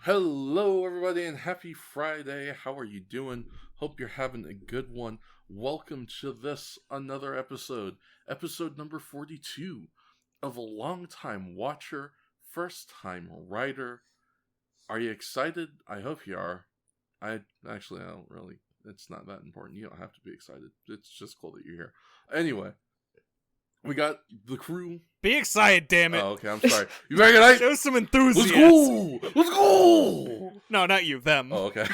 Hello, everybody, and happy Friday. How are you doing? Hope you're having a good one. Welcome to this, another episode number 42 of a long-time watcher, first-time writer. Are you excited? I hope you are. I don't really. It's not that important. You don't have to be excited. It's just cool that you're here. Anyway, we got the crew. Be excited, damn it. Oh, okay, I'm sorry. You ready tonight? Show some enthusiasm. Let's go! No, not you, them. Oh, okay.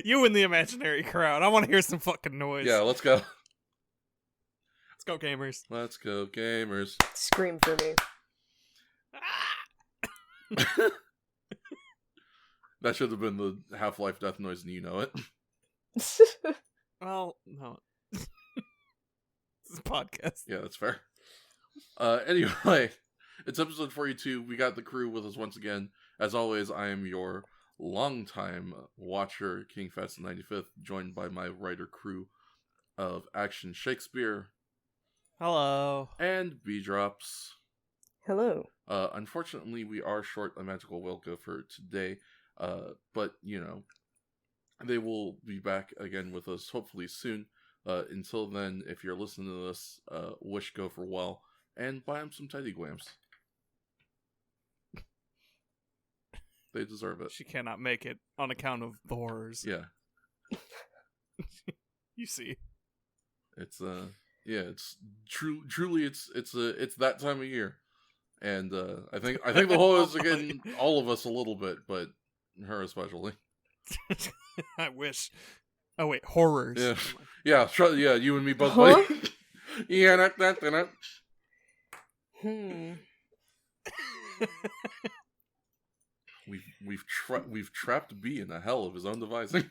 You in the imaginary crowd. I want to hear some fucking noise. Yeah, let's go. Let's go, gamers. Let's go, gamers. Scream for me. That should have been the Half-Life death noise, and you know it. Well, no. This is a podcast. Yeah, that's fair. Anyway, it's episode 42. We got the crew with us once again. As always, I am your longtime watcher, King Fats 95th, joined by my writer crew of Action Shakespeare. Hello. And B-Drops. Hello. Unfortunately, we are short a magical Wilco for today, but, you know, they will be back again with us hopefully soon. Until then, if you're listening to this, wish go for well, and buy them some Teddy Glams. They deserve it. She cannot make it on account of the horrors. Yeah. You see. It's it's truly it's that time of year. And I think the horrors are getting all of us a little bit, but her especially. I wish. Oh wait, horrors. Yeah. Yeah, you and me both. Huh? Yeah, that. We've trapped B in a hell of his own devising.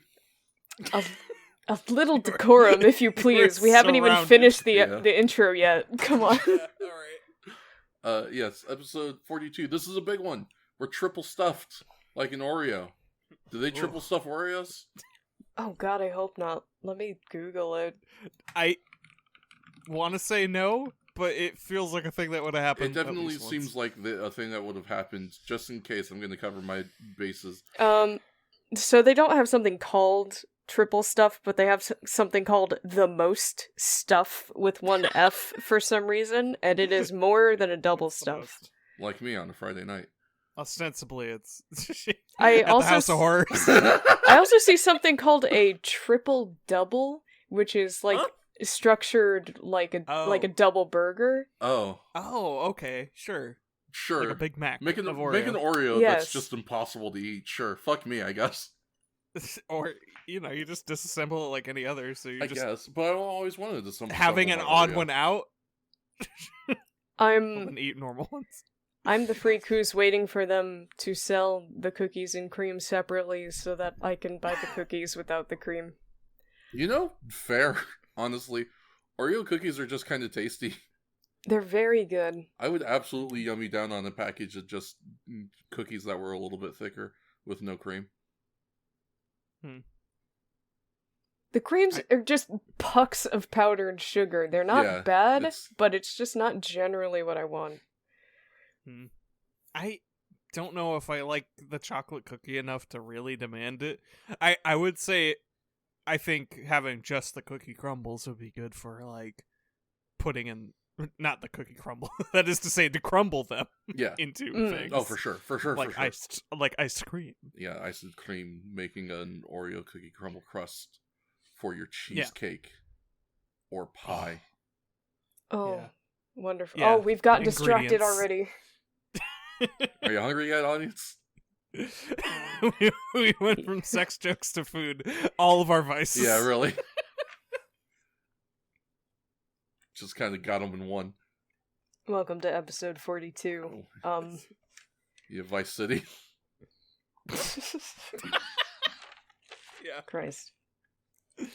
A little decorum, if you please. We haven't even finished the intro yet. Come on. Alright. Yes, episode 42. This is a big one. We're triple stuffed, like an Oreo. Do they triple stuff Oreos? Oh god, I hope not. Let me Google it. I want to say no, but it feels like a thing that would have happened. It definitely seems like a thing that would have happened. Just in case, I'm going to cover my bases. So they don't have something called triple stuff, but they have something called the most stuff with one F for some reason, and it is more than a double stuff. Like me on a Friday night. Ostensibly, it's I at also the House of Horrors. I also see something called a triple double, which is like structured like a double burger. Oh, okay, sure. Like a Big Mac. Make an Yes. Oreo that's just impossible to eat. Sure, fuck me, I guess. Or you just disassemble it like any other. So you guess, but I always wanted to having an odd one out. I'm eat normal ones. I'm the freak who's waiting for them to sell the cookies and cream separately so that I can buy the cookies without the cream. You know, fair, honestly. Oreo cookies are just kind of tasty. They're very good. I would absolutely yummy down on a package of just cookies that were a little bit thicker with no cream. The creams are just pucks of powdered sugar. They're not bad, but it's just not generally what I want. I don't know if I like the chocolate cookie enough to really demand it. I would say I think having just the cookie crumbles would be good for like putting in not the cookie crumble. That is to say to crumble them into things. Oh, for sure. Like ice cream. Yeah, ice cream making an Oreo cookie crumble crust for your cheesecake or pie. Oh, wonderful. Yeah. Oh, we've gotten distracted already. Are you hungry yet, audience? we went from sex jokes to food. All of our vices. Yeah, really. Just kind of got them in one. Welcome to episode 42. Yeah, Vice City. Yeah. Christ.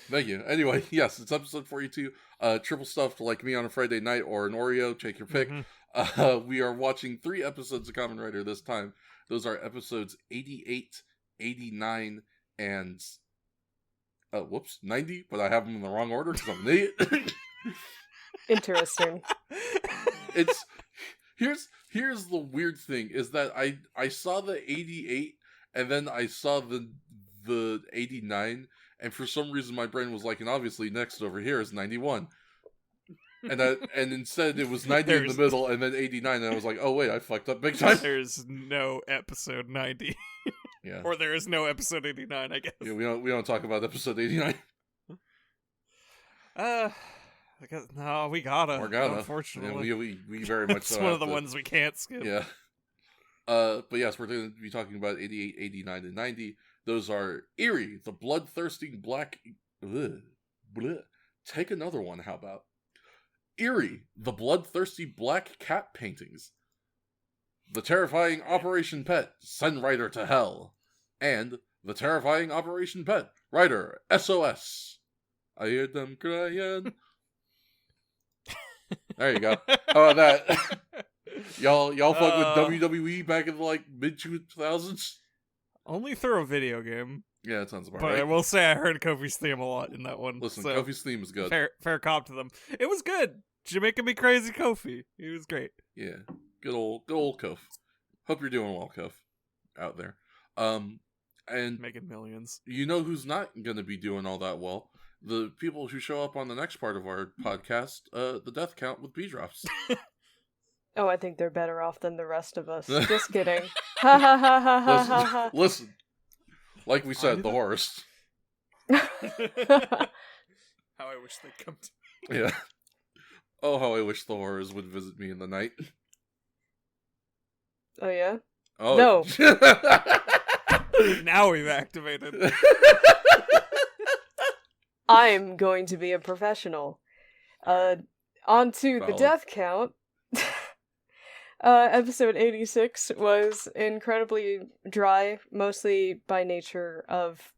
Thank you. Anyway, yes, it's episode 42. Triple stuffed like me on a Friday night or an Oreo, take your pick. We are watching 3 episodes of Kamen Rider this time. Those are episodes 88, 89, and 90, but I have them in the wrong order because I'm an idiot. Interesting. It's here's the weird thing is that I saw the 88 and then I saw the 89, and for some reason my brain was like, and obviously next over here is 91. And instead it was 90 in the middle, and then 89, and I was like, oh wait, I fucked up big time. There's no episode 90. Yeah. Or there is no episode 89, I guess. Yeah, we don't talk about episode 89. I guess, no, we gotta. Unfortunately. Yeah, we very much it's so one of the ones we can't skip. Yeah. But yes, we're going to be talking about 88, 89, and 90. Those are Eerie, the bloodthirsty black... Take another one, how about? Eerie, the bloodthirsty black cat paintings. The terrifying Operation Pet, send Ryder to hell. And the terrifying Operation Pet, Ryder, SOS. I hear them crying. There you go. How about that? Y'all fuck with WWE back in the mid-2000s? Only through a video game. Yeah, that sounds about but right. I will say I heard Kofi's theme a lot in that one. Listen, so Kofi's theme is good. Fair cop to them. It was good. Jamaica Me Crazy Kofi. He was great. Yeah. Good old Kof. Hope you're doing well, Kof. Out there. And making millions. You know who's not gonna be doing all that well? The people who show up on the next part of our podcast, the death count with B-drops. Oh, I think they're better off than the rest of us. Just kidding. Ha ha ha ha ha ha ha. Listen. Like we said, the horrors. How I wish they'd come to me. Yeah. Oh, how I wish the horrors would visit me in the night. Oh, yeah? Oh. No. Now we've activated. I'm going to be a professional. On to the death count. Episode 86 was incredibly dry, mostly by nature of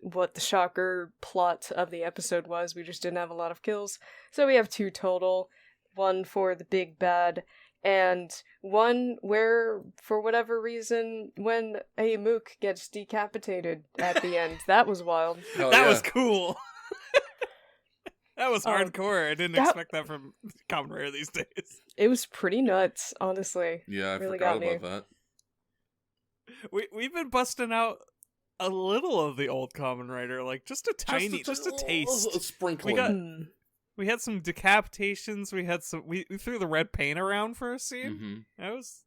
what the shocker plot of the episode was. We just didn't have a lot of kills. So we have 2 total. 1 for the big bad, and 1 where, for whatever reason, when a mook gets decapitated at the end. That was wild. That was cool. That was hardcore. I didn't expect that from Kamen Rider these days. It was pretty nuts, honestly. Yeah, I really forgot about that. We've been busting out a little of the old Kamen Rider, like just a taste. A sprinkling. We had some decapitations. We had some. We threw the red paint around for a scene. Mm-hmm. That was.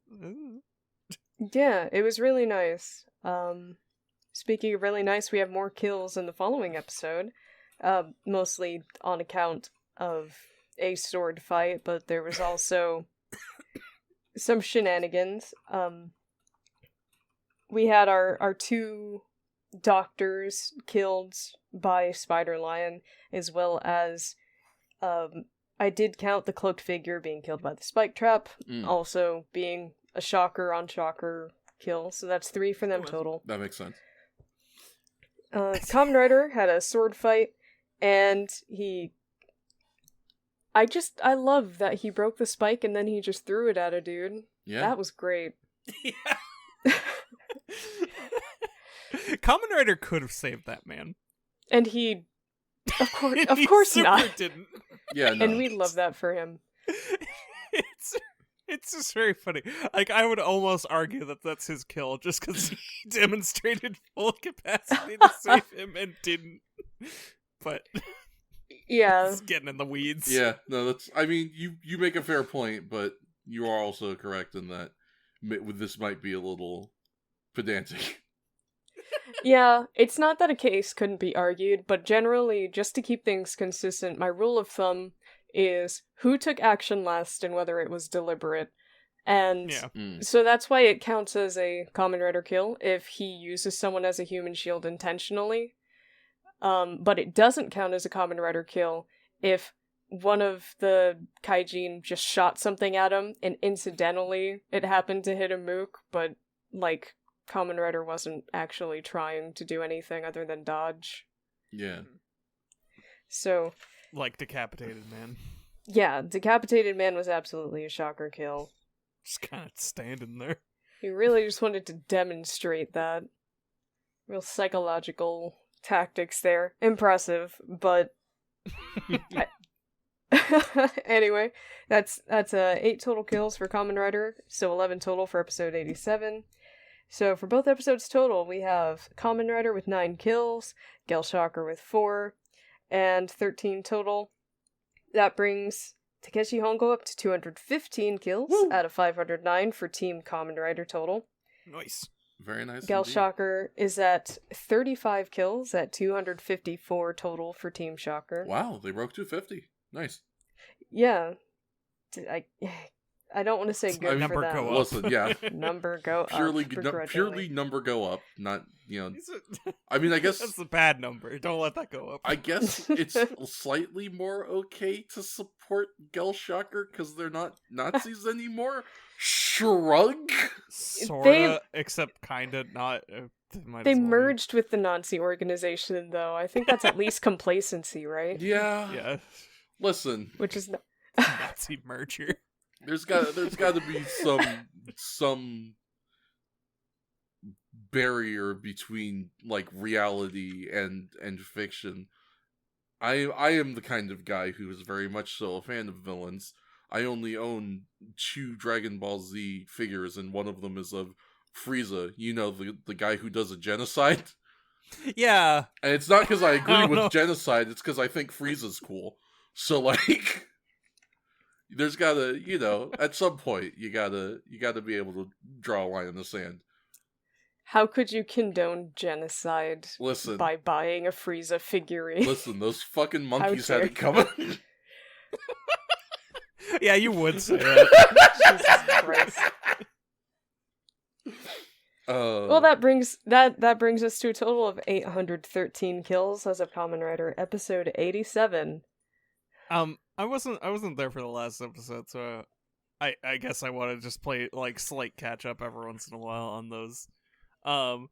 Yeah, it was really nice. Speaking of really nice, we have more kills in the following episode. Mostly on account of a sword fight, but there was also some shenanigans. We had our 2 doctors killed by Spider Lion, as well as I did count the cloaked figure being killed by the spike trap, also being a shocker on shocker kill, so that's 3 for them total. That makes sense. Kamen Rider had a sword fight, and I love that he broke the spike and then he just threw it at a dude. Yeah. That was great. Yeah. Kamen Rider could have saved that man. And he, of course not. Didn't. Yeah, no. And we love that for him. It's just very funny. Like, I would almost argue that that's his kill, just because he demonstrated full capacity to save him and didn't. But yeah, it's getting in the weeds. Yeah, no, that's. I mean, you make a fair point, but you are also correct in that this might be a little pedantic. Yeah, it's not that a case couldn't be argued, but generally, just to keep things consistent, my rule of thumb is who took action last and whether it was deliberate. And so that's why it counts as a Kamen Rider kill if he uses someone as a human shield intentionally. But it doesn't count as a Kamen Rider kill if one of the Kaijin just shot something at him and incidentally it happened to hit a mook, but like Kamen Rider wasn't actually trying to do anything other than dodge. Yeah. So, like Decapitated Man. Yeah, Decapitated Man was absolutely a shocker kill. Just kind of standing there. He really just wanted to demonstrate that. Real psychological tactics there. Impressive, but anyway, that's 8 total kills for Kamen Rider, so 11 total for episode 87. So for both episodes total, we have Kamen Rider with 9 kills, Gelshocker with 4, and 13 total. That brings Takeshi Hongo up to 215 kills out of 509 for Team Kamen Rider total. Nice. Very nice. Gelshocker is at 35 kills at 254 total for Team Shocker. Wow, they broke 250. Nice. Yeah. I don't want to say good number for them. go up. Listen, yeah. Number go purely up. Begrudgingly. number go up, not, I mean, I guess That's a bad number. Don't let that go up. I guess it's slightly more okay to support Gelshocker because they're not Nazis anymore. Shrug. Sorta, except kinda not. They merged with the Nazi organization, though. I think that's at least complacency, right? Yeah. Yeah. Listen, Which is not... Nazi merger. There's got to be some barrier between like reality and fiction. I am the kind of guy who is very much so a fan of villains. I only own 2 Dragon Ball Z figures, and one of them is of Frieza. You know, the guy who does a genocide. Yeah. And it's not because I agree with genocide. It's because I think Frieza's cool. So like. There's gotta, at some point, you gotta be able to draw a line in the sand. How could you condone genocide by buying a Frieza figurine? Listen, those fucking monkeys had it coming. Yeah, you would say that. Jesus Christ. Well, that brings us to a total of 813 kills as of Kamen Rider episode 87. I wasn't there for the last episode, so I guess I want to just play like slight catch up every once in a while on those. I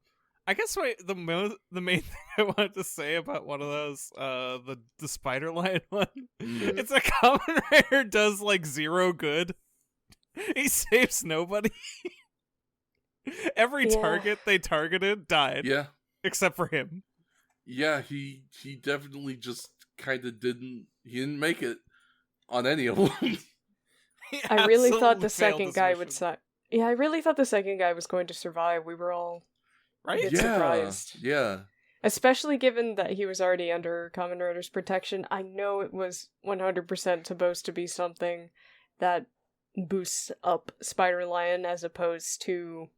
guess the main thing I wanted to say about one of those, the Spider Lion one, it's a Kamen Rider does like 0 good. He saves nobody. Every target they targeted died. Yeah. Except for him. Yeah, he definitely just kind of didn't make it on any of them. I really thought the second guy would I really thought the second guy was going to survive. We were all surprised. Yeah. Especially given that he was already under Kamen Rider's protection. I know it was 100% supposed to be something that boosts up Spider Lion as opposed to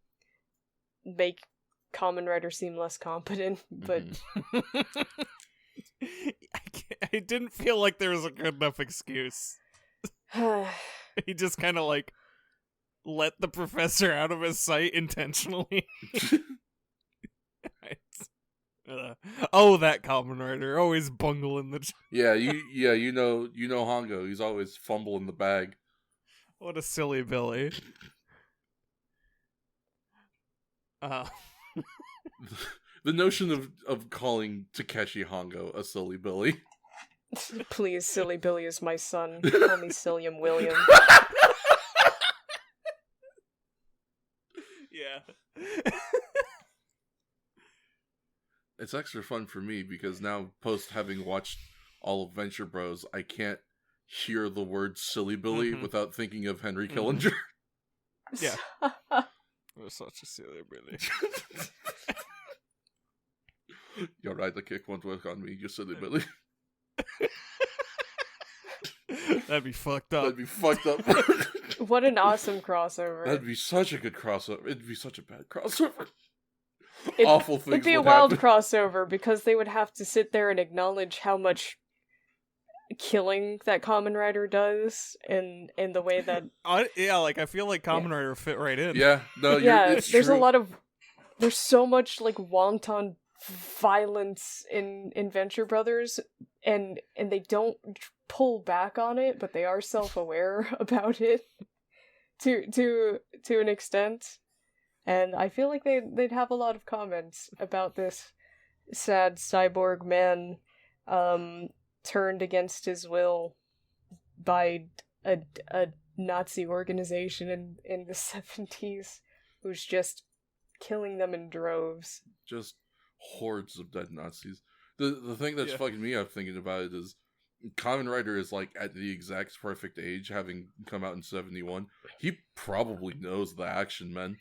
make Kamen Rider seem less competent, but I didn't feel like there was a good enough excuse. He just kind of like let the professor out of his sight intentionally. That Kamen Rider always bungling the. you know Hongo. He's always fumbling the bag. What a silly Billy. The notion of calling Takeshi Hongo a silly Billy. Please, Silly Billy is my son. Call me Silliam William. Yeah. It's extra fun for me because now, post having watched all of Venture Bros, I can't hear the word Silly Billy without thinking of Henry Killinger. Yeah. You're such a silly Billy. Your rider kick won't work on me, you silly Billy. That'd be fucked up. What an awesome crossover. That'd be such a good crossover. It'd be such a bad crossover. Awful things. It'd be a wild crossover because they would have to sit there and acknowledge how much killing that Kamen Rider does in the way that I feel like Kamen Rider fit right in. Yeah, no, it's there's true. There's so much like wanton violence in Venture Brothers, and they don't pull back on it, but they are self-aware about it to an extent. And I feel like they'd have a lot of comments about this sad cyborg man turned against his will by a Nazi organization in the 70s who's just killing them in droves. Just hordes of dead Nazis. The thing that's fucking me up thinking about it is Kamen Rider is like at the exact perfect age, having come out in 71. He probably knows the action, man.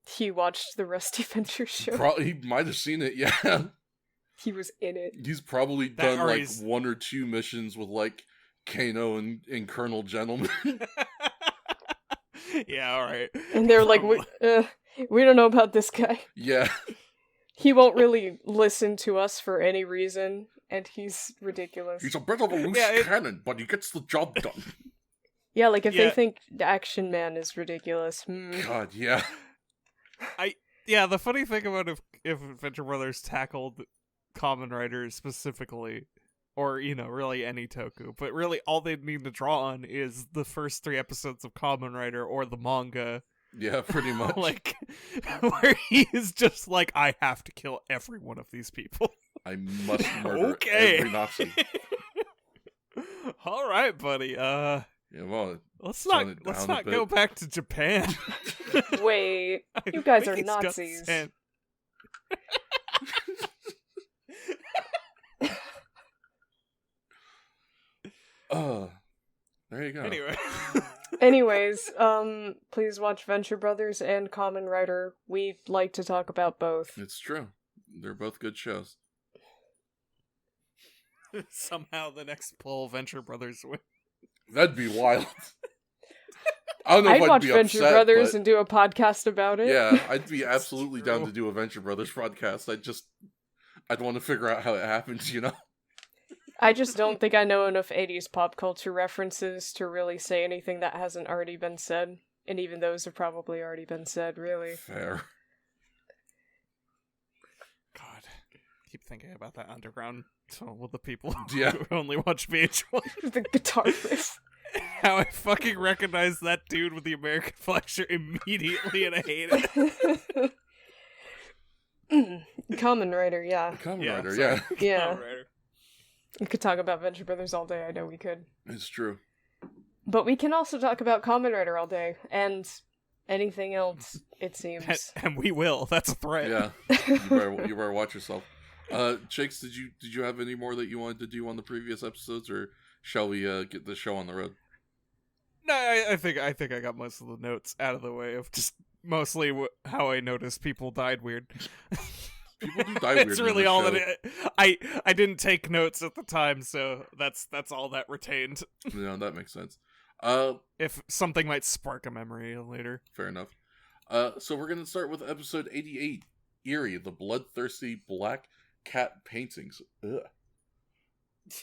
He watched the Rusty Venture show. He might have seen it, yeah. He was in it. He's probably That done, or like, he's- 1 or 2 missions with, like, Kano and Colonel Gentleman. Yeah, alright. And they're like, Probably. we don't know about this guy. Yeah. He won't really listen to us for any reason, and he's ridiculous. He's a bit of a loose cannon, but he gets the job done. Yeah, like if Yeah. they think the Action Man is ridiculous. God, yeah. Yeah, the funny thing about if Venture Brothers tackled Kamen Rider specifically, or, really any toku, but really all they'd need to draw on is the first 3 episodes of Kamen Rider or the manga. Yeah, pretty much. Like, where he is just like, I have to kill every one of these people. I must murder Okay. every Nazi. Alright, buddy, Yeah, well, let's tone it not down a bit. go back to Japan. Wait, I you guys think are he's got Nazis. sand. there you go. Anyway. Anyways, please watch Venture Brothers and Kamen Rider. We like to talk about both. It's true. They're both good shows. Somehow the next poll Venture Brothers win. That'd be wild. I don't know if I'd I'd watch be Venture upset, Brothers but and do a podcast about it. yeah, I'd be absolutely true. down to do a Venture Brothers podcast. I'd want to figure out how it happens, you know? I just don't think I know enough 80s pop culture references to really say anything that hasn't already been said. And even those have probably already been said, really. Fair. God, keep thinking about that underground tunnel with the people Yeah. who only watch VH1. The guitar riff. How I fucking recognize that dude with the American flag shirt immediately, and I hate it. Kamen Rider, yeah. Kamen Yeah, Rider, sorry. yeah. Yeah. Kamen Rider. We could talk about Venture Brothers all day, I know we could. It's true. But we can also talk about Kamen Rider all day, and anything else, it seems. And we will. That's a threat. Yeah. You better watch yourself. Shakes, did you have any more that you wanted to do on the previous episodes, or shall we get the show on the road? No, I think I got most of the notes out of the way of just mostly how I noticed people died weird. People do die weird. It's in really this all show. that I didn't take notes at the time, so that's all that retained. No, that makes sense. If something might spark a memory later. Fair enough. So we're gonna start with episode 88, Eerie, the bloodthirsty black cat paintings. Ugh.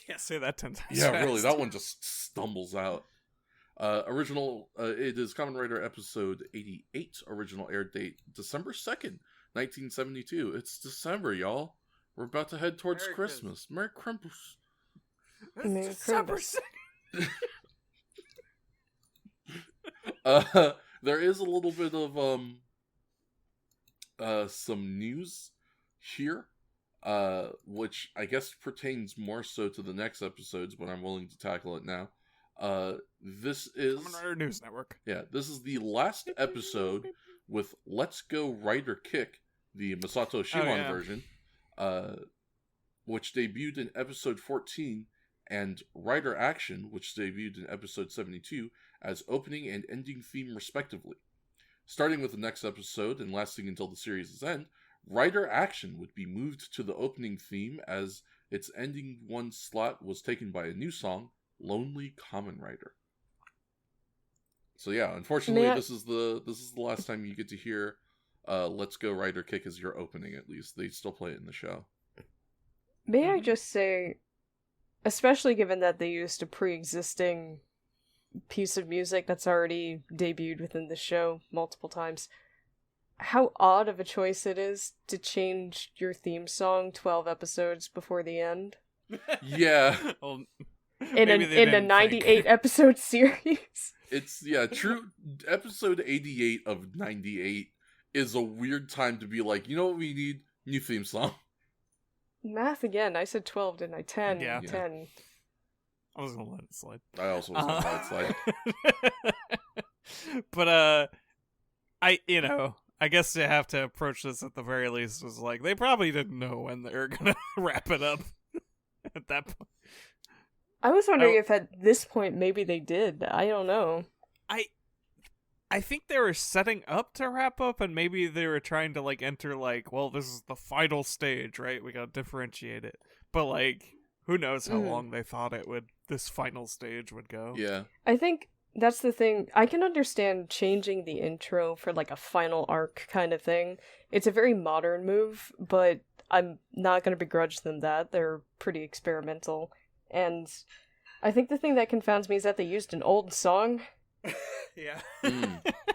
Yeah, say that 10 times. Yeah, fast. really, that one just stumbles out. It is Kamen Rider episode 88, original air date December 2nd, 1972. It's December, y'all. We're about to head towards Merry Christmas. Merry Christmas. Merry It's December Christmas. 2nd. There is a little bit of some news here, which I guess pertains more so to the next episodes, but I'm willing to tackle it now. This is Kamen Rider News Network. this is the last episode with Let's Go Rider Kick, the Masato Shimon yeah. version, which debuted in episode 14, and Rider Action, which debuted in episode 72, as opening and ending theme respectively. Starting with the next episode and lasting until the series' end, Rider Action would be moved to the opening theme as its ending one slot was taken by a new song, Lonely Kamen Rider. So yeah, unfortunately, this is the last time you get to hear Let's Go Rider Kick as your opening, at least. They still play it in the show. May I just say, especially given that they used a pre-existing piece of music that's already debuted within the show multiple times, how odd of a choice it is to change your theme song 12 episodes before the end Yeah, Well, in maybe they a didn't 98 think. episode series. it's true. Episode 88 of 98 is a weird time to be like, you know what we need? New theme song. Math again. I said 12, didn't I? 10. Yeah. 10. I was gonna let it slide. I also was on that slide. But I guess you have to approach this at the very least as like they probably didn't know when they were gonna wrap it up at that point. I was wondering if at this point maybe they did. I don't know. I think they were setting up to wrap up, and maybe they were trying to like enter like, well, this is the final stage, right? We gotta differentiate it. But like, who knows how long they thought this final stage would go. Yeah. I think that's the thing. I can understand changing the intro for like a final arc kind of thing. It's a very modern move, but I'm not going to begrudge them that. They're pretty experimental. And I think the thing that confounds me is that they used an old song. Yeah.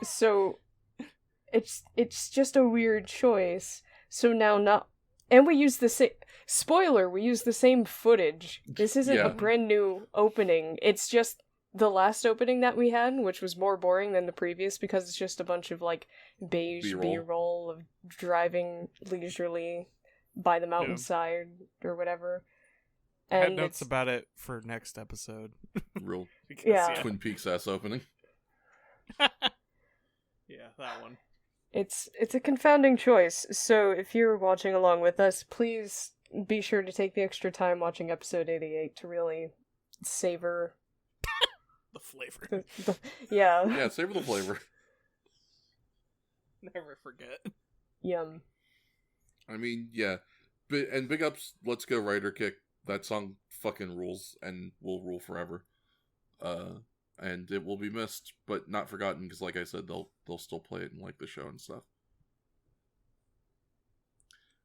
So it's just a weird choice. So now not, and we use the same, spoiler, we use the same footage. This isn't a brand new opening. It's just the last opening that we had, which was more boring than the previous because it's just a bunch of like beige B-roll of driving leisurely by the mountainside or whatever. I had notes about it for next episode. Real yeah. Twin Peaks ass opening. Yeah, that one. It's a confounding choice, so if you're watching along with us, please be sure to take the extra time watching episode 88 to really savor the flavor. Yeah. Yeah, savor the flavor. Never forget. Yum. I mean, yeah. And big ups, Let's Go Rider Kick. That song fucking rules and will rule forever. And it will be missed, but not forgotten, because like I said, they'll still play it and like the show and stuff.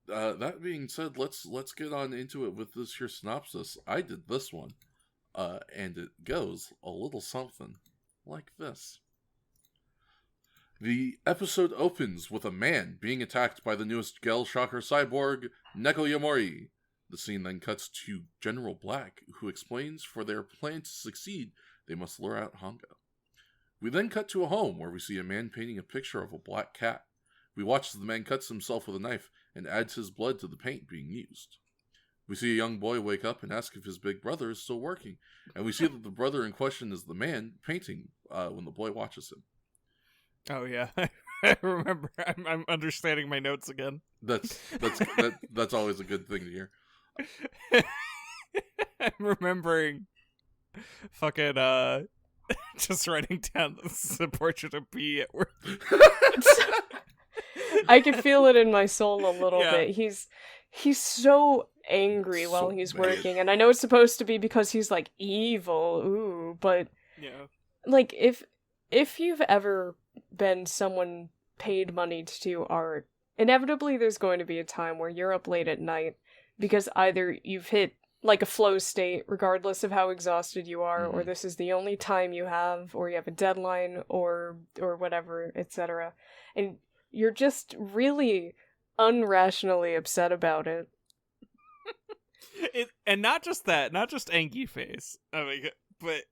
That being said, let's get on into it with this here synopsis. I did this one, and it goes a little something like this. The episode opens with a man being attacked by the newest Gel Shocker cyborg, Neko Yamori. The scene then cuts to General Black, who explains for their plan to succeed, they must lure out Hongo. We then cut to a home where we see a man painting a picture of a black cat. We watch as the man cuts himself with a knife and adds his blood to the paint being used. We see a young boy wake up and ask if his big brother is still working, and we see that the brother in question is the man painting when the boy watches him. Oh yeah, I remember. I'm understanding my notes again. That's always a good thing to hear. I'm remembering fucking just writing down this is a portrait of P at work. I can feel it in my soul a little bit. He's so angry while he's working, and I know it's supposed to be because he's like evil, but like if you've ever been someone paid money to do art, inevitably there's going to be a time where you're up late at night because either you've hit like a flow state regardless of how exhausted you are, or this is the only time you have, or you have a deadline, or whatever, etc. And you're just really unrationally upset about it. And not just that, not just Angie face. I mean, but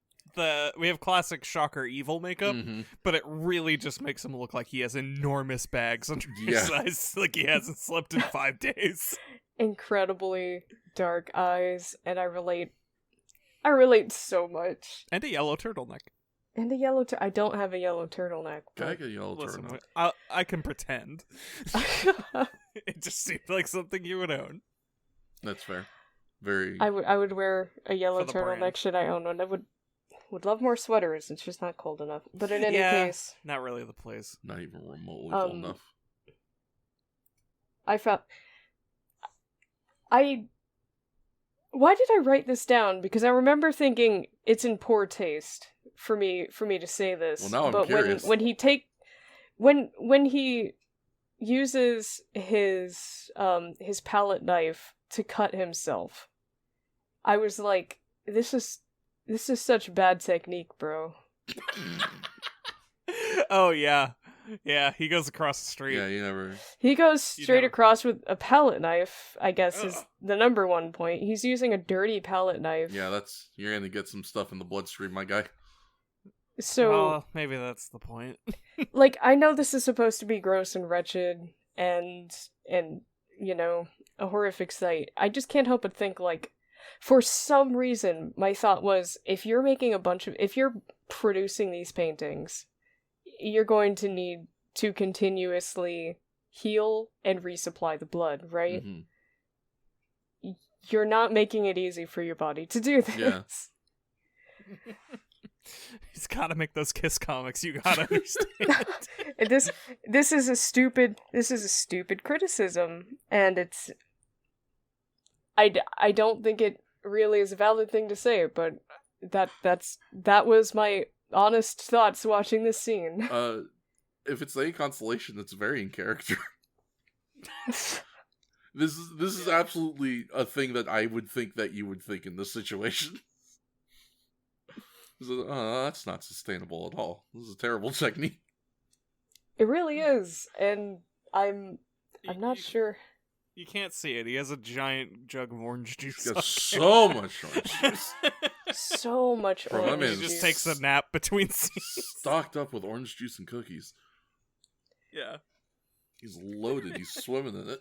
we have classic Shocker evil makeup, but it really just makes him look like he has enormous bags under his eyes, like he hasn't slept in 5 days. Incredibly dark eyes, and I relate so much. And a yellow turtleneck. And a yellow I don't have a yellow turtleneck. But... I get a yellow turtleneck. I can pretend. It just seemed like something you would own. That's fair. Very. I would wear a yellow turtleneck brand. should I own one. I would love more sweaters. It's just not cold enough. But in any case, not really the place. Not even remotely cold enough. Why did I write this down? Because I remember thinking it's in poor taste for me to say this. Well, now I'm curious. When he uses his palette knife to cut himself, I was like, this is such bad technique, bro. Oh yeah. Yeah, he goes across the street. Yeah, He goes straight across with a palette knife, I guess, is the number one point. He's using a dirty palette knife. Yeah, you're gonna get some stuff in the bloodstream, my guy. So maybe that's the point. Like, I know this is supposed to be gross and wretched and you know, a horrific sight. I just can't help but think, like, for some reason, my thought was, if you're producing these paintings, you're going to need to continuously heal and resupply the blood, right? You're not making it easy for your body to do this. Yeah. He's got to make those Kiss comics. You gotta understand. And this is a stupid criticism, and it's I don't think it really is a valid thing to say, but that was my honest thoughts watching this scene. If it's any consolation, it's very in character. This is absolutely a thing that I would think that you would think in this situation. That's not sustainable at all. This is a terrible technique. It really is, and I'm not sure. You can't see it. He has a giant jug of orange juice. He's got so much orange juice. So much Bro, orange my juice. man He just takes a nap between scenes. Stocked up with orange juice and cookies. Yeah. He's loaded. He's swimming in it.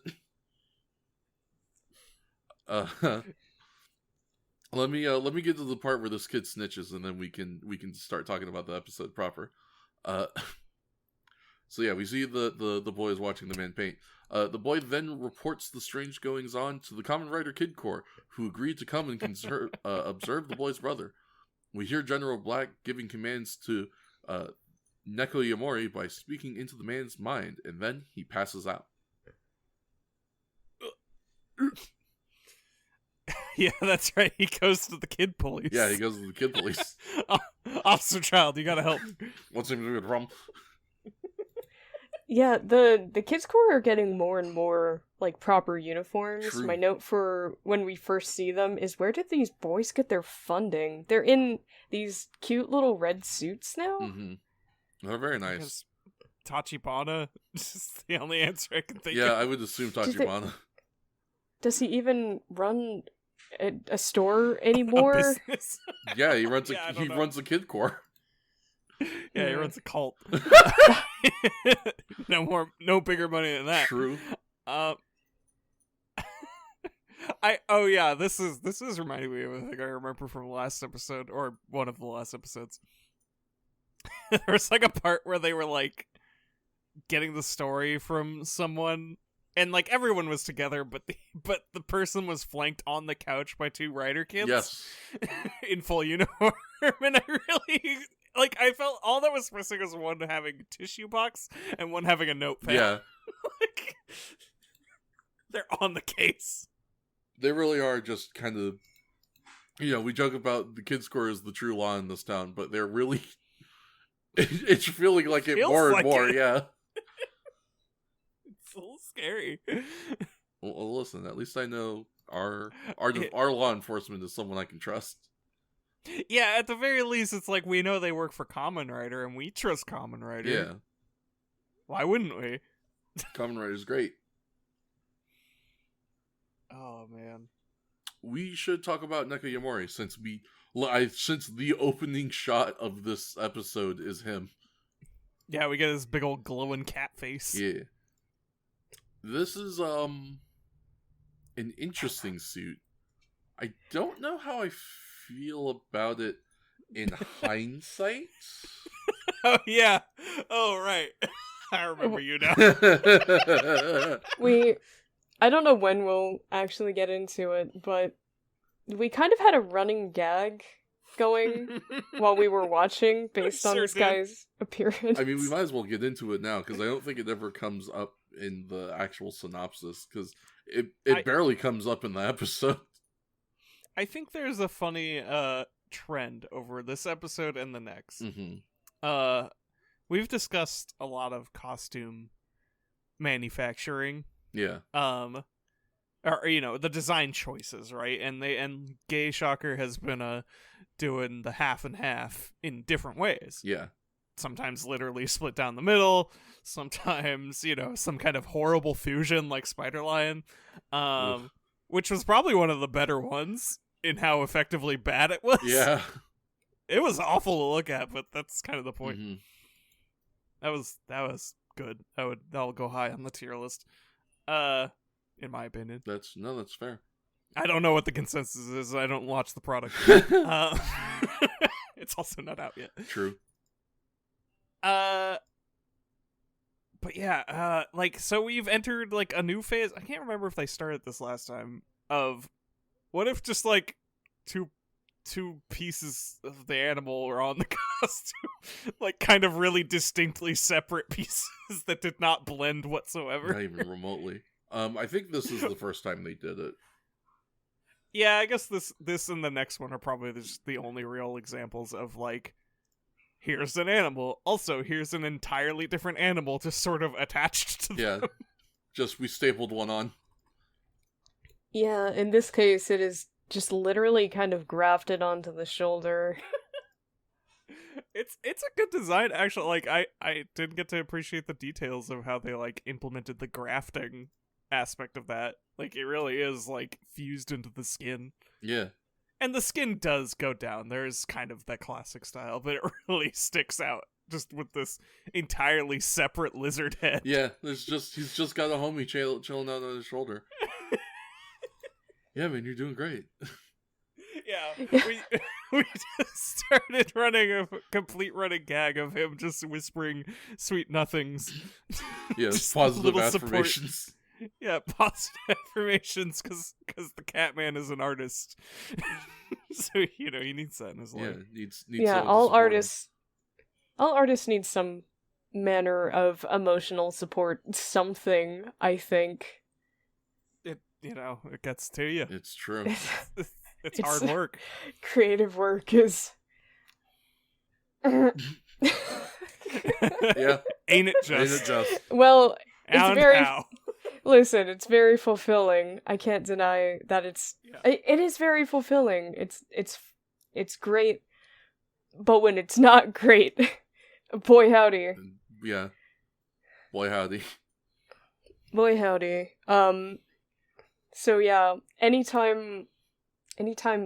Let me get to the part where this kid snitches, and then we can start talking about the episode proper. So yeah, we see the boys watching the man paint. The boy then reports the strange goings on to the Kamen Rider Kid Corps, who agreed to come and observe the boy's brother. We hear General Black giving commands to Neko Yamori by speaking into the man's mind, and then he passes out. Yeah, that's right. He goes to the kid police. Yeah, he goes to the kid police. Officer Child, you gotta help. What's him doing wrong? Yeah, the Kids Corps are getting more and more like proper uniforms. True. My note for when we first see them is, where did these boys get their funding? They're in these cute little red suits now. Mm-hmm. They're very nice. Because Tachibana is the only answer I can think Yeah, of. I would assume Tachibana. Does he even run a store anymore? A business. Yeah, he runs Yeah, I he don't know. runs a kid corps. Yeah, he runs a cult. No bigger money than that. True. This is reminding me of a thing I remember from the last episode, or one of the last episodes. There was like a part where they were like getting the story from someone, and like everyone was together, but the person was flanked on the couch by two Rider kids. Yes. In full uniform, and I really like. I felt all that was missing was one having a tissue box and one having a notepad. Yeah. Like, they're on the case. They really are just kind of, we joke about the kids corps is the true law in this town, but they're really, it's feeling like it Feels more and like more, it. yeah. It's a little scary. Well, listen, at least I know our law enforcement is someone I can trust. Yeah, at the very least, it's like we know they work for Kamen Rider, and we trust Kamen Rider. Yeah. Why wouldn't we? Kamen Rider's great. Oh, man. We should talk about Neko Yamori since since the opening shot of this episode is him. Yeah, we get this big old glowing cat face. Yeah. This is an interesting suit. I don't know how I feel about it in hindsight. Oh, yeah. Oh, right. I remember you now. I don't know when we'll actually get into it, but we kind of had a running gag going while we were watching based on Sure this did. guy's appearance. I mean, we might as well get into it now, because I don't think it ever comes up in the actual synopsis, because it barely comes up in the episode. I think there's a funny trend over this episode and the next. Mm-hmm. We've discussed a lot of costume manufacturing. Yeah. Or the design choices, right? And Gay Shocker has been doing the half and half in different ways. Yeah. Sometimes literally split down the middle, sometimes, some kind of horrible fusion like Spider Lion, which was probably one of the better ones in how effectively bad it was. Yeah. It was awful to look at, but that's kind of the point. Mm-hmm. That was good. That'll go high on the tier list. In my opinion. That's fair. I don't know what the consensus is. I don't watch the product. It's also not out yet. True. But yeah, so we've entered like a new phase. I can't remember if they started this last time. Of what if just like two two pieces of the animal are on the costume, like kind of really distinctly separate pieces that did not blend whatsoever. Not even remotely. I think this is the first time they did it. Yeah, I guess this and the next one are probably just the only real examples of, like, here's an animal, also here's an entirely different animal just sort of attached to them. Yeah, just we stapled one on. Yeah, in this case, it is just literally kind of grafted onto the shoulder. It's a good design, actually. Like, I didn't get to appreciate the details of how they, like, implemented the grafting aspect of that. Like, it really is, like, fused into the skin. Yeah. And the skin does go down. There's kind of that classic style, but it really sticks out just with this entirely separate lizard head. Yeah, he's just got a homie chilling out on his shoulder. Yeah, man, you're doing great. Yeah, we just started running a complete running gag of him just whispering sweet nothings. Yeah, Just positive little affirmations. support. Yeah, positive affirmations because the Catman is an artist. So, you know, he needs that in his life. Yeah, needs Yeah, someone to all support him. artists need some manner of emotional support, something, I think. It, you know, it gets to you. It's true. It's hard work. Creative work is... Yeah. Ain't it Ain't just? it just? Well, it's And very... how? Listen, it's very fulfilling. I can't deny that it's... Yeah. It is very fulfilling. It's great. But when it's not great, boy howdy. Yeah. Boy howdy. Boy howdy. So yeah, anytime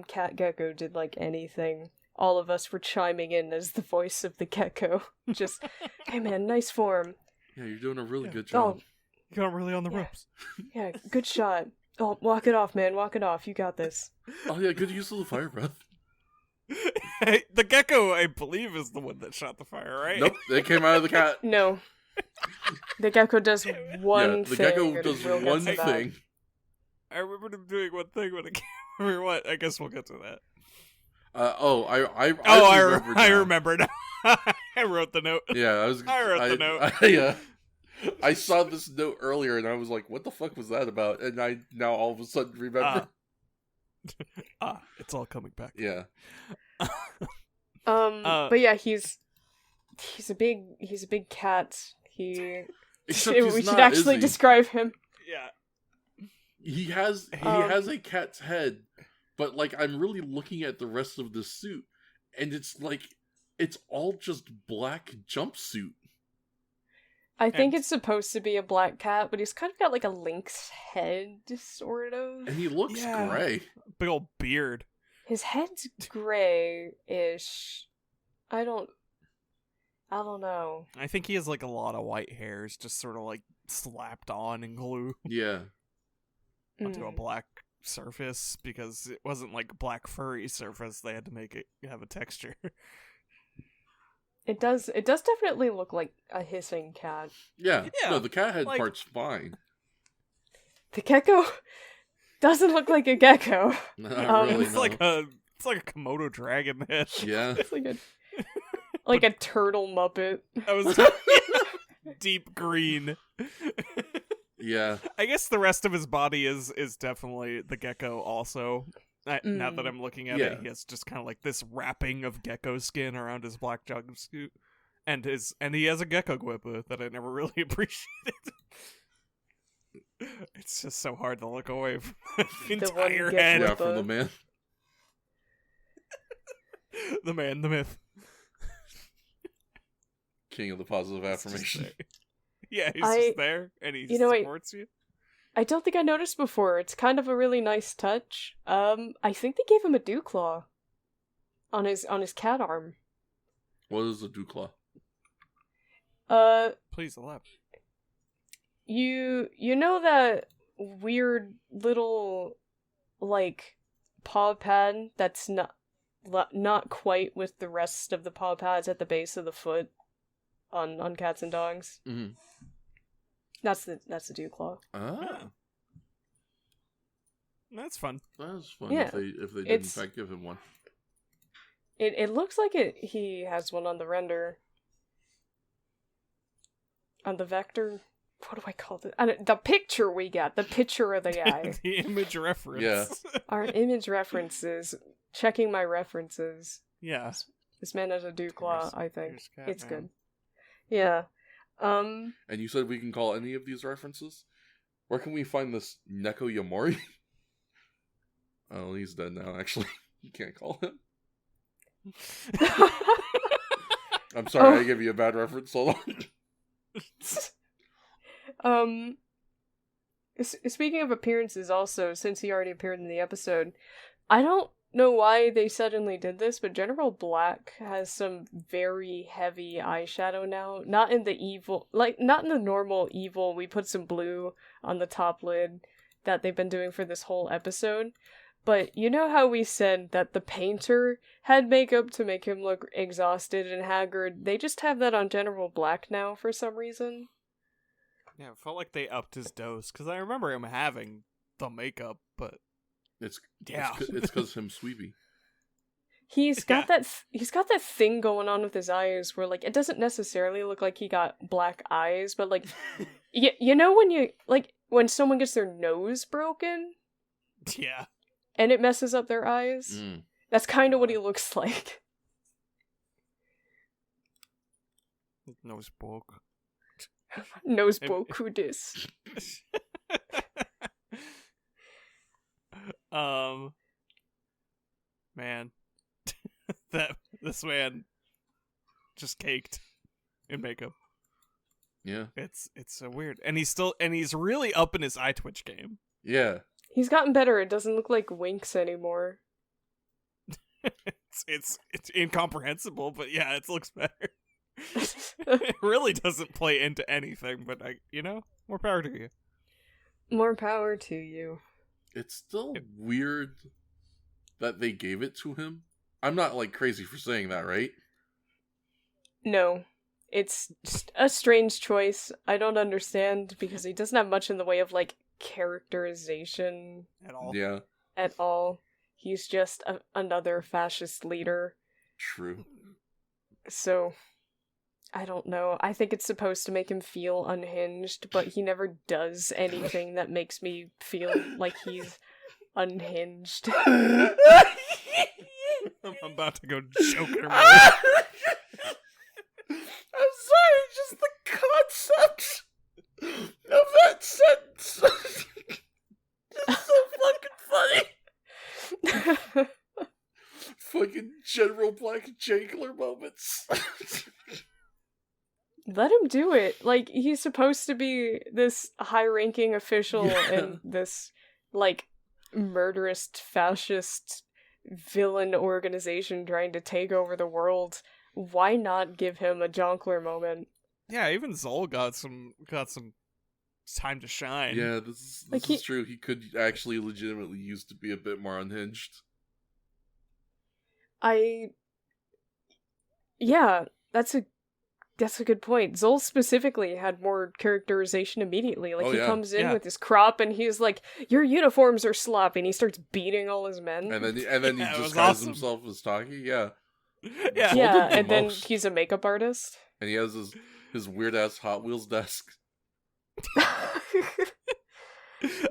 Cat Gecko did, like, anything, all of us were chiming in as the voice of the gecko. Just, hey man, nice form. Yeah, you're doing a really good Oh, job. You got really on the Yeah. ropes. yeah, good shot. Oh, walk it off, man, walk it off. You got this. Oh yeah, good use of the fire breath. The gecko, I believe, is the one that shot the fire, right? Nope, it came out of the cat. No. The gecko does one Yeah, the thing. gecko and does is real one guts about it. thing. I remember him doing one thing, but I can't remember what. I guess we'll get to that. I remember now. I wrote the note. Yeah, I wrote the note. Yeah. I saw this note earlier and I was like, what the fuck was that about? And I now all of a sudden remember. It's all coming back. Yeah. But yeah, he's a big cat. Except we he's should not, actually is he? describe him. Yeah. He has a cat's head, but like I'm really looking at the rest of the suit, and it's like it's all just black jumpsuit. I think And- it's supposed to be a black cat, but he's kind of got like a lynx head, sort of. And he looks Yeah. gray. Big old beard. His head's gray-ish. I don't know. I think he has like a lot of white hairs just sort of like slapped on and glued Yeah. onto a Mm. black surface because it wasn't like black furry surface. They had to make it have a texture. It does definitely look like a hissing cat. Yeah. Yeah, No, the cat head like- part's fine. The gecko doesn't look like a gecko. Not really, it's no. like a Komodo dragon head. Yeah. It's like a turtle muppet. That was deep green. Yeah. I guess the rest of his body is definitely the gecko also. Now that I'm looking at Yeah. it, he has just kind of like this wrapping of gecko skin around his black jumpsuit. And he has a gecko whipper that I never really appreciated. It's just so hard to look away from the one entire gecko head. Yeah, Whipper. from the man. The man, the myth. King of the positive It's just affirmation. there. Yeah, he's I- just there and he you know, supports you. I don't think I noticed before. It's kind of a really nice touch. I think they gave him a dew claw on his cat arm. What is a Dewclaw? Please elaborate. You know that weird little, like, paw pad that's not quite with the rest of the paw pads at the base of the foot on cats and dogs? Mm-hmm. That's the dew claw. Ah. That's fun. That's fun Yeah. if they did in It's- fact give him one. It looks like he has one on the render. On the vector. What do I call it? The picture we got. The picture of the guy. The image reference. Yeah. Our image references. Checking my references. Yeah. This man has a Duclaw, I think. It's man. good. Yeah. And you said we can call any of these references? Where can we find this Neko Yamori? Oh, he's dead now, actually. You can't call him. I'm sorry, I gave you a bad reference. Hold on. Speaking of appearances also, since he already appeared in the episode, I don't know why they suddenly did this, but General Black has some very heavy eyeshadow now. Not in the normal evil, we put some blue on the top lid that they've been doing for this whole episode. But you know how we said that the painter had makeup to make him look exhausted and haggard? They just have that on General Black now for some reason. Yeah, it felt like they upped his dose, because I remember him having the makeup, but... It's because him Sweetie. He's got that thing going on with his eyes where, like, it doesn't necessarily look like he got black eyes, but, like, you know when someone gets their nose broken? Yeah. And it messes up their eyes? Mm. That's kind of what he looks like. Nose broke. Nose broke, who dis? Man. This man just caked in makeup. Yeah. It's so weird. And he's really up in his eye twitch game. Yeah. He's gotten better. It doesn't look like winks anymore. It's incomprehensible, but yeah, it looks better. It really doesn't play into anything, but more power to you. More power to you. It's still weird that they gave it to him. I'm not, like, crazy for saying that, right? No. It's just a strange choice. I don't understand, because he doesn't have much in the way of, like, characterization. At all. Yeah. At all. He's just another fascist leader. True. So, I don't know. I think it's supposed to make him feel unhinged, but he never does anything that makes me feel like he's unhinged. I'm about to go choke in her mouth. I'm sorry, just the concept of that sentence is so fucking funny. Fucking General Black Jankler moments. Let him do it. Like, he's supposed to be this high-ranking official in this, like, murderous, fascist villain organization trying to take over the world. Why not give him a Jonkler moment? Yeah, even Zol got some time to shine. Yeah, this is true. He could actually legitimately use to be a bit more unhinged. Yeah, that's a good point. Zol specifically had more characterization immediately. Like, he comes in with his crop and he's like, your uniforms are sloppy, and he starts beating all his men. And then he disguises himself as Taki, yeah. Yeah, and then he's a makeup artist. And he has his weird-ass Hot Wheels desk.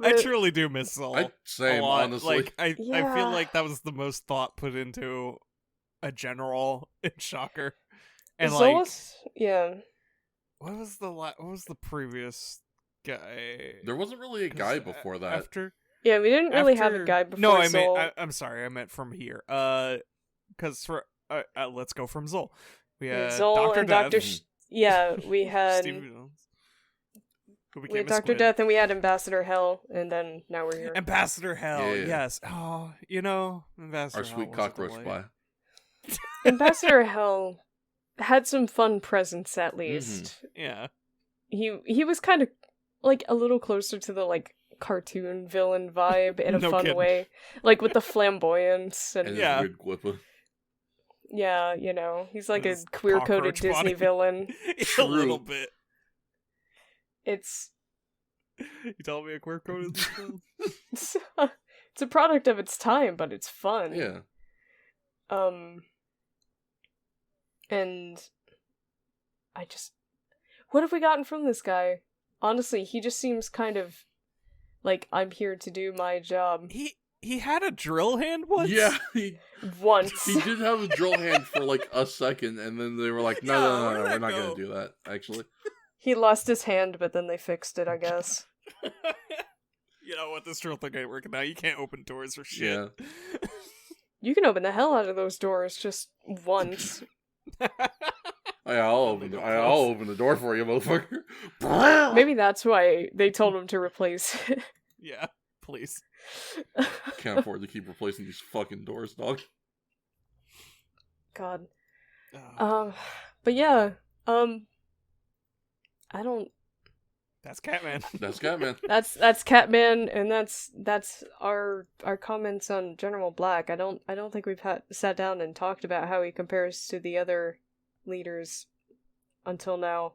I truly do miss Zol. Same, a lot. honestly. Like, I feel like that was the most thought put into a general in Shocker. And Zol's, yeah. What was the previause guy? There wasn't really a guy before that. Yeah, we didn't really have a guy before. No, Zol. I'm sorry, I meant from here. Because for let's go from Zol. We had Zol Dr. and Death. We had we had Dr. Death, and we had Ambassador Hell, and then now we're here. Ambassador Hell, yeah. Yes. Oh, Ambassador Our Hell sweet cockroach spy. Ambassador Hell had some fun presence, at least. Yeah. He was kind of, like, a little closer to the, like, cartoon villain vibe in a fun way. Like, with the flamboyance. And his weird glippa. Yeah, he's like a queer-coded Disney villain. A little bit. It's... You telling me a queer-coded villain? It's a product of its time, but it's fun. Yeah. And what have we gotten from this guy? Honestly, he just seems kind of like, I'm here to do my job. He had a drill hand once? Yeah, Once. he did have a drill hand for like a second, and then they were like, no, we're not going to do that, actually. He lost his hand, but then they fixed it, I guess. You know what, this drill thing ain't working now. You can't open doors or shit. Yeah. You can open the hell out of those doors just once. I'll open the door for you, motherfucker. Maybe that's why they told him to replace it. Yeah, please. Can't afford to keep replacing these fucking doors, dog. God. Oh. But yeah, I don't... That's Catman. That's Catman. That's Catman, and that's our comments on General Black. I don't think we've sat down and talked about how he compares to the other leaders until now.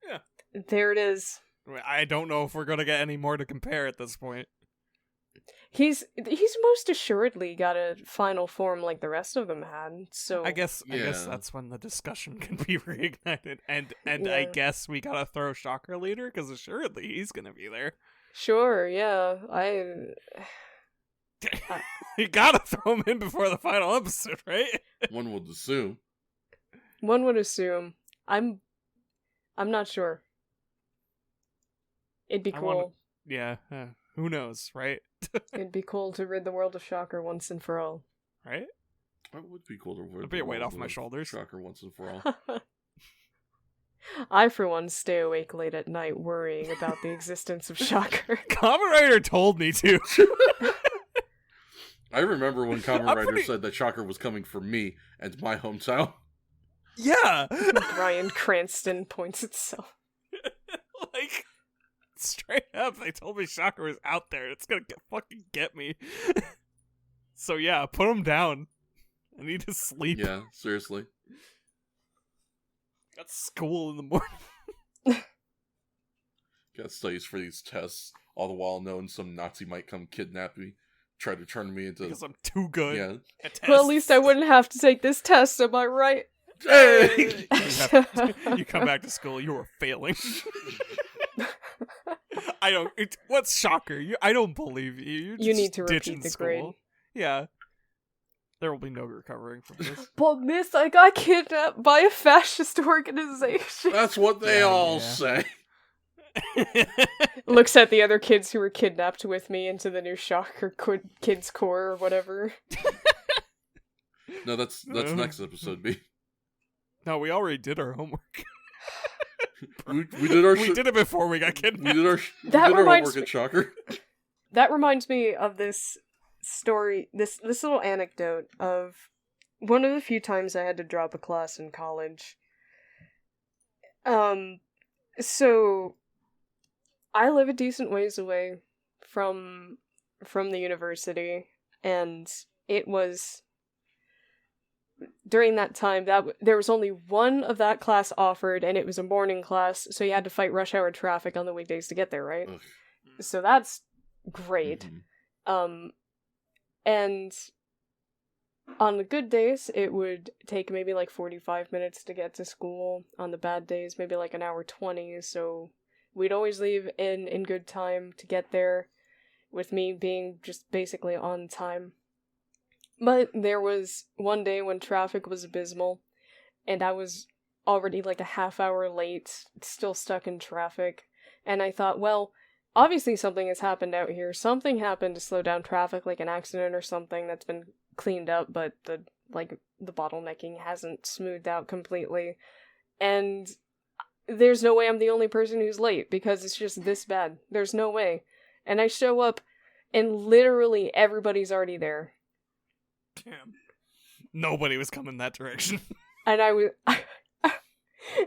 Yeah. There it is. I don't know if we're gonna get any more to compare at this point. He's most assuredly got a final form like the rest of them had. So I guess that's when the discussion can be reignited, and Yeah. I guess we gotta throw Shocker Leader because assuredly he's gonna be there. Sure, yeah. You gotta throw him in before the final episode, right? One would assume. One would assume. I'm not sure. It'd be cool. Yeah. Who knows, right? It'd be cool to rid the world of Shocker once and for all. Right? It would be cool to rid It'd be a weight off my shoulders. Shocker once and for all. I, for one, stay awake late at night worrying about the existence of Shocker. Kamen Rider told me to. I remember when Kamen Rider said that Shocker was coming for me and my hometown. Yeah. Bryan Cranston points itself. Like, straight up, they told me Shocker was out there. It's gonna fucking get me. So yeah, put him down. I need to sleep. Yeah, seriously. Got school in the morning. Got studies for these tests, all the while knowing some Nazi might come kidnap me, try to turn me into... Because I'm too good Yeah. at tests. Well, at least I wouldn't have to take this test, am I right? Hey! You come back to school, you are failing. What's Shocker? I don't believe you. You need to ditching repeat the school. grade. Yeah. There will be no recovering from this. But miss, I got kidnapped by a fascist organization. That's what they all say. Looks at the other kids who were kidnapped with me into the new Shocker Kids Corps or whatever. No, that's next episode, B. No, we already did our homework. We did our We did it before we got kidnapped. We did our That reminds homework at Shocker. That reminds me of this story, this little anecdote of one of the few times I had to drop a class in college. So I live a decent ways away from the university, and it was during that time that there was only one of that class offered, and it was a morning class, so you had to fight rush hour traffic on the weekdays to get there, right? Ugh. So that's great. Mhm. And on the good days, it would take maybe like 45 minutes to get to school. On the bad days, maybe like an hour 20. So we'd always leave in good time to get there, with me being just basically on time. But there was one day when traffic was abysmal, and I was already like a half hour late, still stuck in traffic. And I thought, well, obviously something has happened out here. Something happened to slow down traffic, like an accident or something that's been cleaned up, but the bottlenecking hasn't smoothed out completely. And there's no way I'm the only person who's late, because it's just this bad. There's no way. And I show up, and literally everybody's already there. Damn. Nobody was coming that direction. And I was...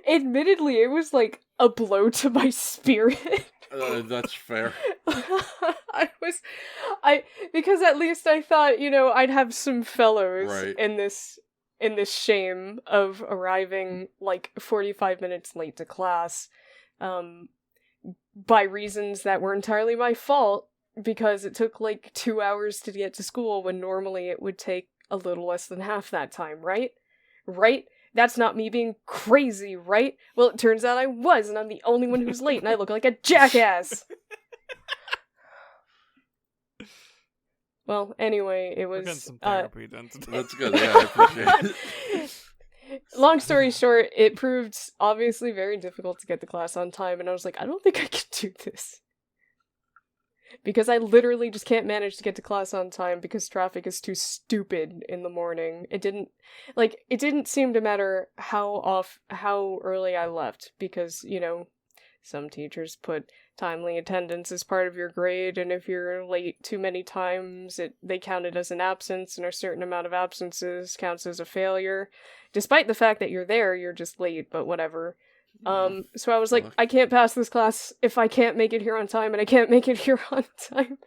Admittedly, it was like a blow to my spirit. That's fair. Because at least I thought, I'd have some fellows Right. in this shame of arriving like 45 minutes late to class, by reasons that were entirely my fault, because it took like 2 hours to get to school when normally it would take a little less than half that time, right? Right? That's not me being crazy, right? Well, it turns out I was, and I'm the only one who's late, and I look like a jackass! Well, anyway, it We're was... getting some therapy done today. That's good, yeah, I appreciate it. Long story short, it proved obviously very difficult to get to class on time, and I was like, I don't think I can do this. Because I literally just can't manage to get to class on time because traffic is too stupid in the morning. It didn't seem to matter how early I left, because, you know, some teachers put timely attendance as part of your grade, and if you're late too many times, they count it as an absence, and a certain amount of absences counts as a failure. Despite the fact that you're there, you're just late, but whatever. So I was like, I can't pass this class if I can't make it here on time, and I can't make it here on time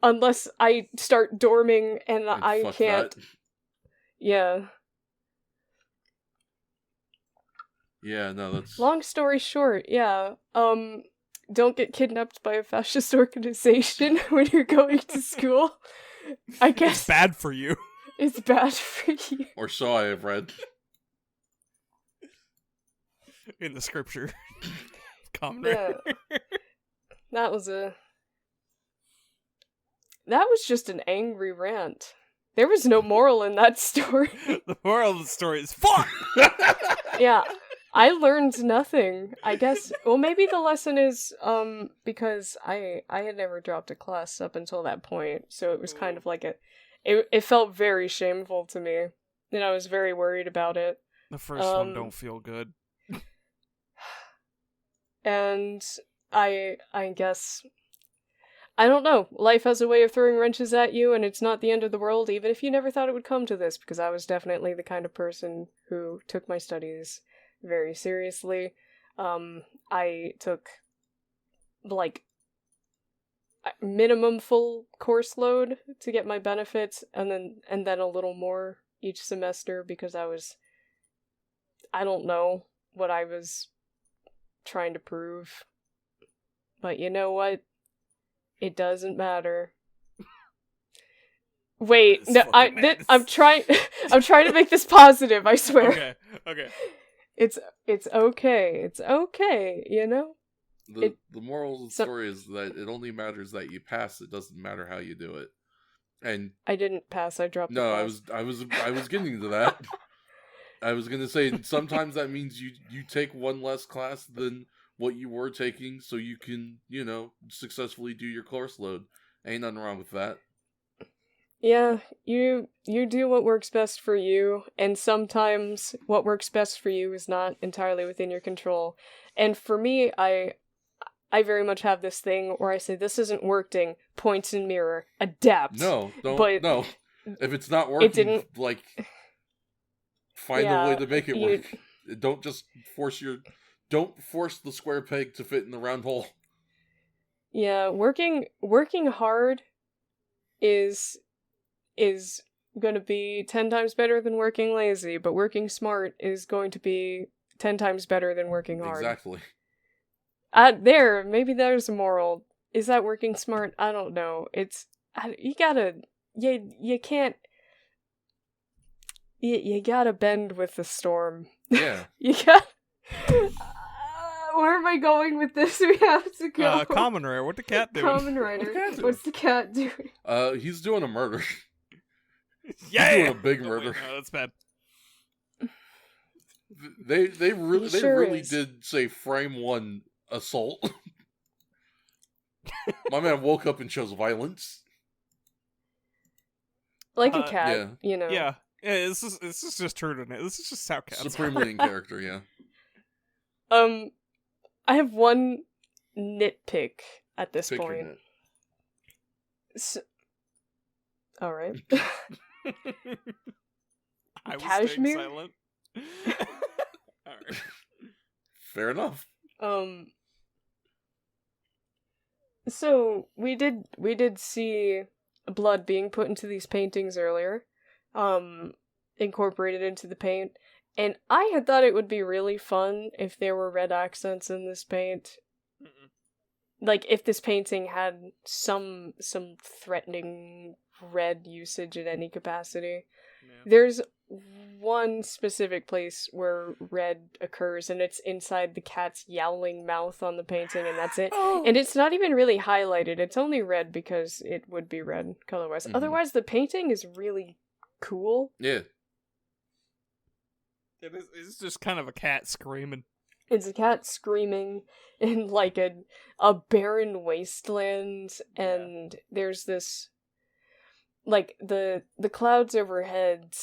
unless I start dorming, and I can't. That. Yeah. Yeah, no, that's... Long story short, yeah. Don't get kidnapped by a fascist organization when you're going to school. I guess It's bad for you. it's bad for you. Or so I have read. In the scripture. Kamen Rider. Yeah. That was just an angry rant. There was no moral in that story. The moral of the story is fuck! Yeah. I learned nothing. I guess, well, maybe the lesson is, because I had never dropped a class up until that point, so it was kind of like it felt very shameful to me, and I was very worried about it. The first one don't feel good. And I guess, I don't know, life has a way of throwing wrenches at you, and it's not the end of the world, even if you never thought it would come to this, because I was definitely the kind of person who took my studies very seriously. I took, like, minimum full course load to get my benefits, and then a little more each semester, because I don't know what I was trying to prove. But you know what? It doesn't matter. Wait, no, I'm trying to make this positive, I swear. Okay. It's okay. It's okay, you know? The moral of the story is that it only matters that you pass. It doesn't matter how you do it. And I didn't pass. I dropped. No, the class. I was getting to that. I was gonna say sometimes that means you take one less class than what you were taking, so you can, you know, successfully do your course load. Ain't nothing wrong with that. Yeah, you do what works best for you, and sometimes what works best for you is not entirely within your control. And for me, I very much have this thing where I say, this isn't working, points and mirror, adapt. No. If it's not working, it didn't, find a way to make it work. Don't just don't force the square peg to fit in the round hole. Yeah, working hard is going to be 10 times better than working lazy, but working smart is going to be 10 times better than working hard. Exactly. Maybe there's a moral. Is that working smart? I don't know. You can't, you gotta bend with the storm. Yeah. You got. Where am I going with this? We have to go. Kamen Rider. What the cat doing? Kamen Rider. What's the cat doing? He's doing a murder. Yeah, he's doing a big murder. Wait, no, that's bad. They really is. did say frame one assault. My man woke up and chose violence. Like a cat, yeah. you know. Yeah. This is just true to it. This is just how cats Supremely in character, yeah. I have one nitpick at this Pick your point. All right. I was Cashmere? staying silent. All right. Fair enough. So we did see blood being put into these paintings earlier, incorporated into the paint, and I had thought it would be really fun if there were red accents in this paint. Mm-mm. Like if this painting had some threatening red usage in any capacity. Yeah. one specific place where red occurs, and it's inside the cat's yowling mouth on the painting, and that's it. Oh. And it's not even really highlighted. It's only red because it would be red color-wise. Mhm. Otherwise, the painting is really cool. Yeah. It's just kind of a cat screaming. It's a cat screaming in like a barren wasteland, and there's this like the clouds overhead.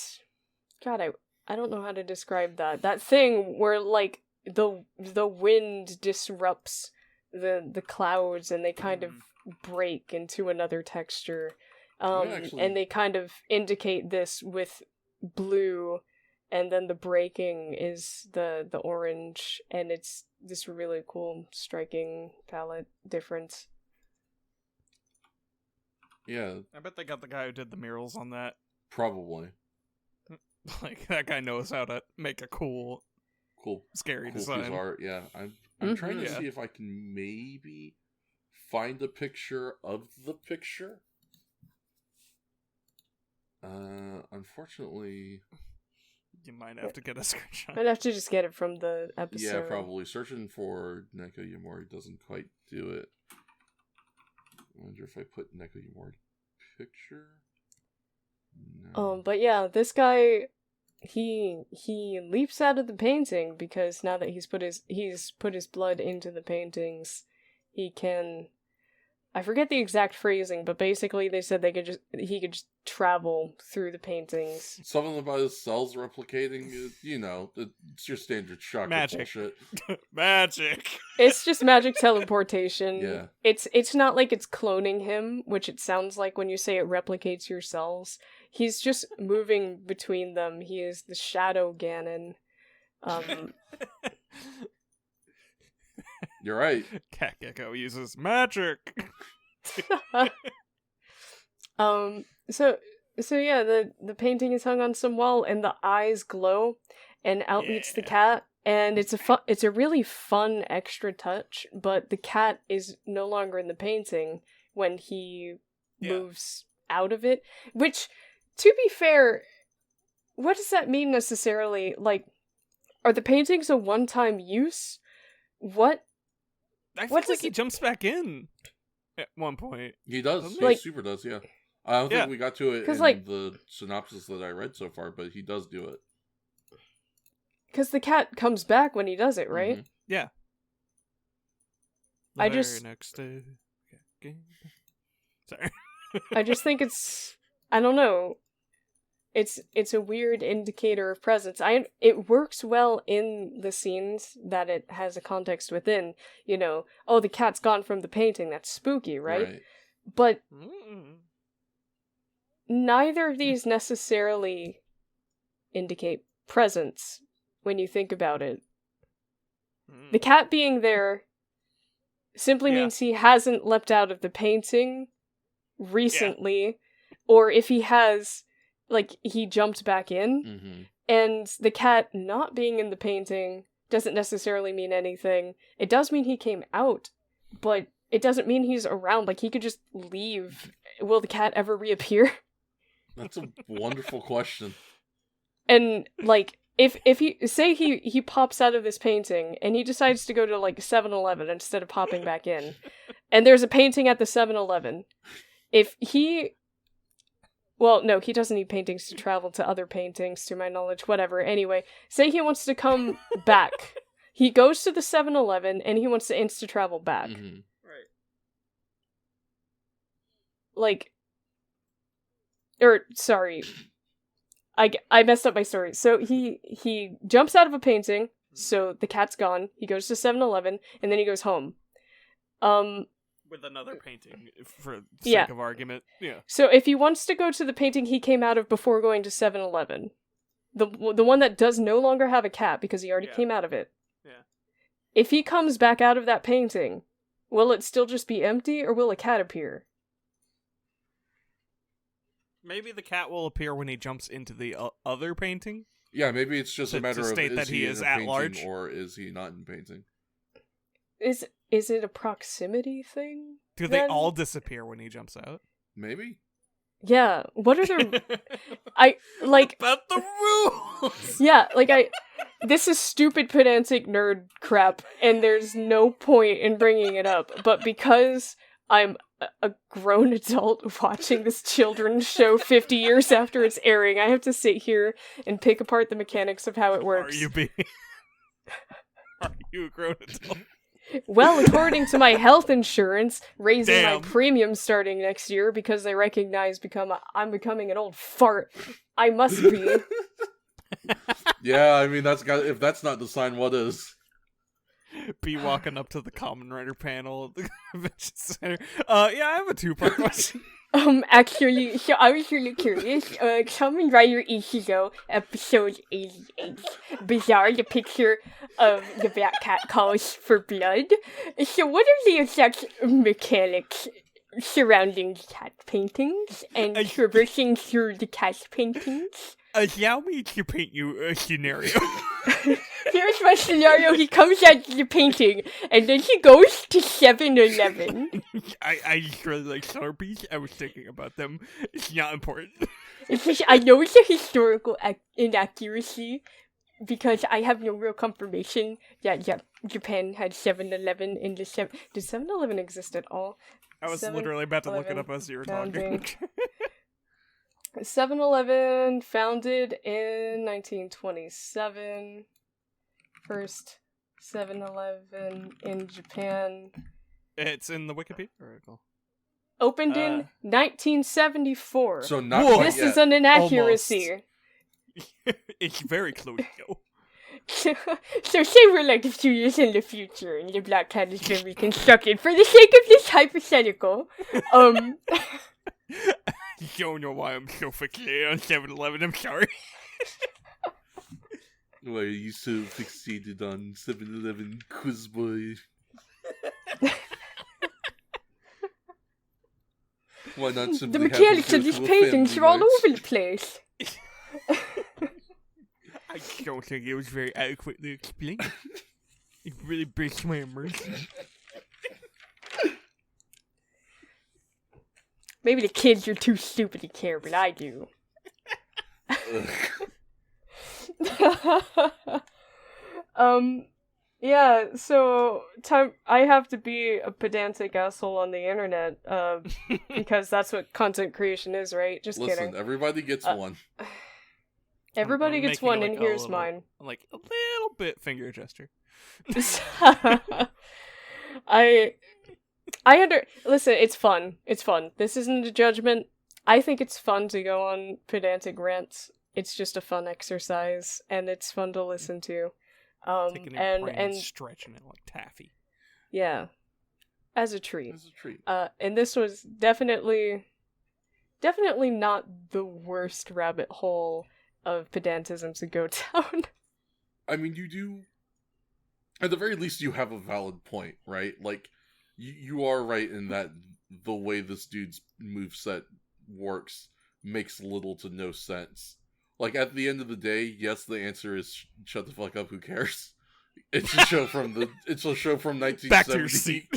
God, I don't know how to describe that. That thing where like the wind disrupts the clouds and they kind of break into another texture. And they kind of indicate this with blue. And then the breaking is the orange, and it's this really cool, striking palette difference. Yeah, I bet they got the guy who did the murals on that. probably. Like, that guy knows how to make a cool, scary Cool design. piece of art, yeah. I'm trying to Yeah. see if I can maybe find a picture of the picture. Unfortunately... You might have to get a screenshot. I'd have to just get it from the episode. Yeah, probably. Searching for Neko Yamori doesn't quite do it. I wonder if I put Neko Yamori picture? No. But yeah, this guy, he leaps out of the painting because now that he's put his blood into the paintings, he can... I forget the exact phrasing, but basically they said he could just travel through the paintings. Something about his cells replicating, it's your standard chocolate Magic. bullshit. Magic! It's just magic teleportation. Yeah. It's not like it's cloning him, which it sounds like when you say it replicates your cells. He's just moving between them. He is the Shadow Ganon. You're right. Cat Gecko uses magic! So yeah, the painting is hung on some wall, and the eyes glow, and out leaps the cat, and it's a really fun extra touch. But the cat is no longer in the painting when he moves out of it. Which, to be fair, what does that mean necessarily? Like, are the paintings a one-time use? What? I feel like he jumps back in at one point. He does. Like, He super does, yeah. I don't think we got to it in the synopsis that I read so far, but he does do it. Because the cat comes back when he does it, right? Mm-hmm. Yeah. Next day. Sorry. I just think I don't know. It's a weird indicator of presence. It works well in the scenes that it has a context within. The cat's gone from the painting. That's spooky, right? But neither of these necessarily indicate presence when you think about it. The cat being there simply means he hasn't leapt out of the painting recently, or if he has, like, he jumped back in. Mm-hmm. And the cat not being in the painting doesn't necessarily mean anything. It does mean he came out, but it doesn't mean he's around. Like, he could just leave. Will the cat ever reappear? That's a wonderful question. And, like, if he, say he pops out of this painting, and he decides to go to, like, 7-Eleven instead of popping back in, and there's a painting at the 7-Eleven, if he... Well, no, he doesn't need paintings to travel to other paintings, to my knowledge, whatever. Anyway, say he wants to come back. He goes to the 7-Eleven, and he wants to insta-travel back. Mm-hmm. Right. Like... sorry. I messed up my story. So he jumps out of a painting, so the cat's gone. He goes to 7-Eleven, and then he goes home. With another painting, for the sake of argument. Yeah. So if he wants to go to the painting he came out of before going to 7-Eleven, the one that does no longer have a cat because he already came out of it. Yeah. If he comes back out of that painting, will it still just be empty, or will a cat appear? Maybe the cat will appear when he jumps into the other painting. Yeah, maybe it's just a matter of state is that he he is in a at painting large, or is he not in painting? Is it a proximity thing? Do they all disappear when he jumps out? Maybe. Yeah, what are the... I, like... About the rules! Yeah, like, this is stupid pedantic nerd crap, and there's no point in bringing it up, but because I'm a grown adult watching this children's show 50 years after it's airing, I have to sit here and pick apart the mechanics of how it works. Are you a grown adult? Well, according to my health insurance, raising Damn. my premium starting next year because they recognize I'm becoming an old fart. I must be. Yeah, I mean, if that's not the sign, what is? Be walking up to the Kamen Rider panel at the convention center. Yeah, I have a 2-part question. Actually, so I was really curious. Kamen Rider Ichigo, episode 88. Bizarre, the picture of the black cat calls for blood. So what are the exact mechanics surrounding cat paintings and traversing through the cat paintings? Allow me to paint you a scenario. Here's my scenario. He comes out to the painting, and then he goes to 7-Eleven. I just really like Slurpees. I was thinking about them. It's not important. It's just, I know it's a historical inaccuracy, because I have no real confirmation that Japan had 7-Eleven in the... Did 7-Eleven exist at all? I was literally about to look it up as you were talking. 7-Eleven, founded in 1927. First 7-Eleven in Japan. It's in the Wikipedia article. Opened in 1974. So not quite This yet. is an inaccuracy. It's very close, though. So say we're like a few years in the future and the Black Cat has been reconstructed. For the sake of this hypothetical, You don't know why I'm so fixated on 7-Eleven, I'm sorry. Why are you so fixated on 7-Eleven, quiz boy? Why not simply the mechanics of these paintings are all over the place. I don't think it was very adequately explained. It really breaks my immersion. Maybe the kids are too stupid to care, but I do. Yeah, so I have to be a pedantic asshole on the internet, because that's what content creation is, right? Just Listen, kidding. everybody gets one. Everybody I'm gets making, one, like, and a here's little- mine. Like, a little bit finger gesture. Listen, it's fun. It's fun. This isn't a judgment. I think it's fun to go on pedantic rants. It's just a fun exercise, and it's fun to listen to. Taking your brain and stretching it like taffy. Yeah, as a treat. It's a treat. And this was definitely not the worst rabbit hole of pedantism to go down. I mean, you do... At the very least, you have a valid point, right? Like, you are right in that the way this dude's moveset works makes little to no sense. Like, at the end of the day, yes, the answer is shut the fuck up, who cares? It's a show from 1970. Back to your seat.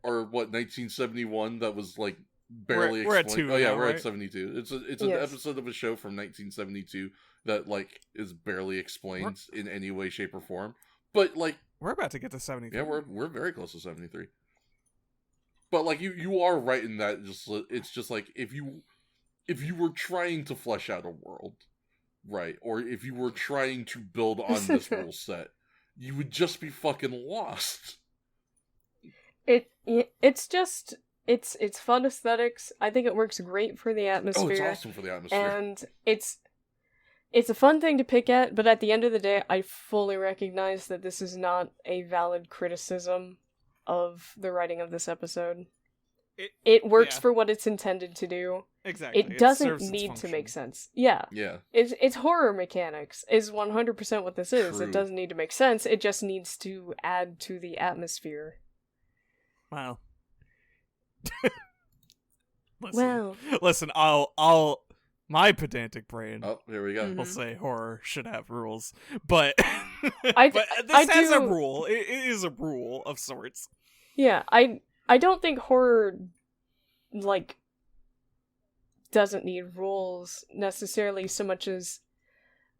Or what, 1971 that was, like, barely we're at explained. 2 Oh yeah, now, we're right? at 72. It's an Yes. episode of a show from 1972 that, like, is barely explained in any way, shape, or form. But, like, We're about to get to 73. yeah, we're very close to 73. But, like, you are right in that it's just like if you were trying to flesh out a world, right, or if you were trying to build on this rule set, you would just be fucking lost. It's fun aesthetics. I think it works great for the atmosphere. Oh, it's awesome for the atmosphere. And it's a fun thing to pick at, but at the end of the day, I fully recognize that this is not a valid criticism of the writing of this episode. It works for what it's intended to do. Exactly. It doesn't need to make sense. Yeah. Yeah. It's horror mechanics is 100% what this is. True. It doesn't need to make sense. It just needs to add to the atmosphere. Wow. Well, I'll my pedantic brain Oh, here we go. Mhm. will say horror should have rules, but I but this I has a do- rule. It is a rule of sorts. yeah, I don't think horror, like, doesn't need rules necessarily so much as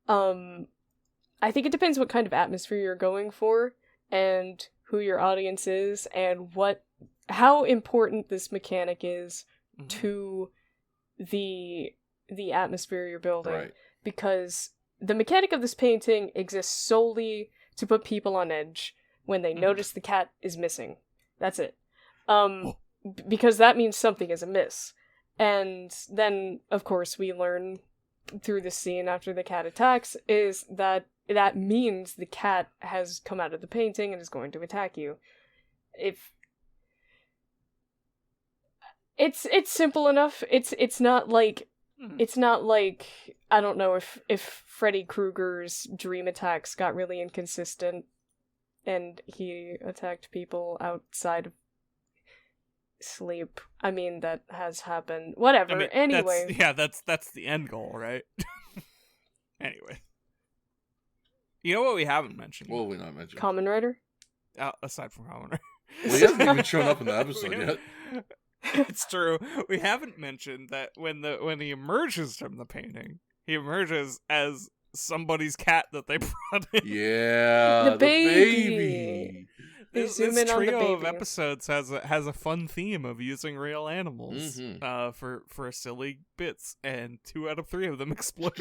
I think it depends what kind of atmosphere you're going for and who your audience is and how important this mechanic is to the atmosphere you're building. Right. Because the mechanic of this painting exists solely to put people on edge when they notice the cat is missing. That's it. Because that means something is amiss. And then, of course, we learn through the scene after the cat attacks is that means the cat has come out of the painting and is going to attack you. If it's simple enough. It's not like I don't know if Freddy Krueger's dream attacks got really inconsistent and he attacked people outside of sleep. I mean, that has happened. Whatever. I mean, anyway. That's the end goal, right? Anyway. You know what we haven't mentioned? What have we not mentioned? Kamen Rider? Aside from Kamen Rider. Well, he hasn't even shown up in the episode yet. It's true. We haven't mentioned that when he emerges from the painting, he emerges as somebody's cat that they brought in. Yeah, the baby. This zoom in on the trio of baby. episodes has a fun theme of using real animals for silly bits, and 2 out of 3 of them explode.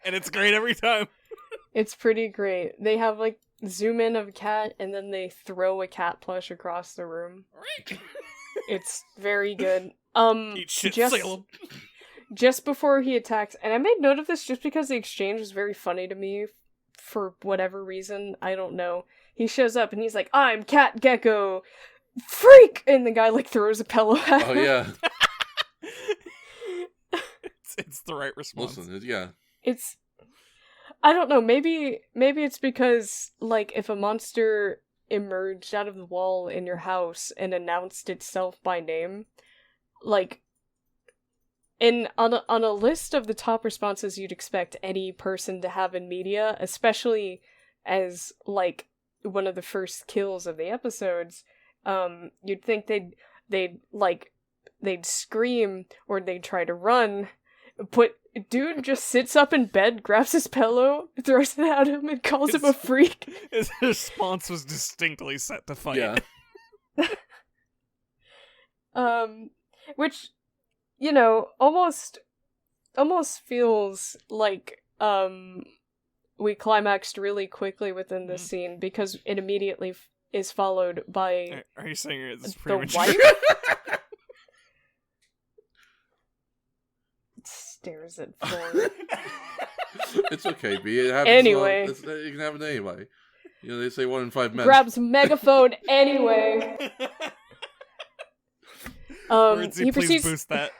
And it's great every time. It's pretty great. They have like zoom in of a cat and then they throw a cat plush across the room. It's very good. Eat shit, just, Salem. just before he attacks, and I made note of this just because the exchange was very funny to me for whatever reason. I don't know. He shows up and he's like, "I'm Cat Gecko, freak!" And the guy like throws a pillow at him. Oh yeah. It's the right response. Listen, yeah. It's, I don't know, maybe it's because, like, if a monster emerged out of the wall in your house and announced itself by name, like, on a list of the top responses you'd expect any person to have in media, especially as, like, one of the first kills of the episodes, you'd think they'd scream or they'd try to run, but dude just sits up in bed, grabs his pillow, throws it at him, and calls him a freak. His response was distinctly set to fight. Yeah. Which, you know, almost feels like we climaxed really quickly within this scene because it immediately is followed by Are you saying it's the premature? wife. Stares at floor. It's okay, B. It happens. Anyway. You can happen to anybody. You know, they say 1 in 5 men. Grabs megaphone anyway. Wordsy, He please proceeds. boost that.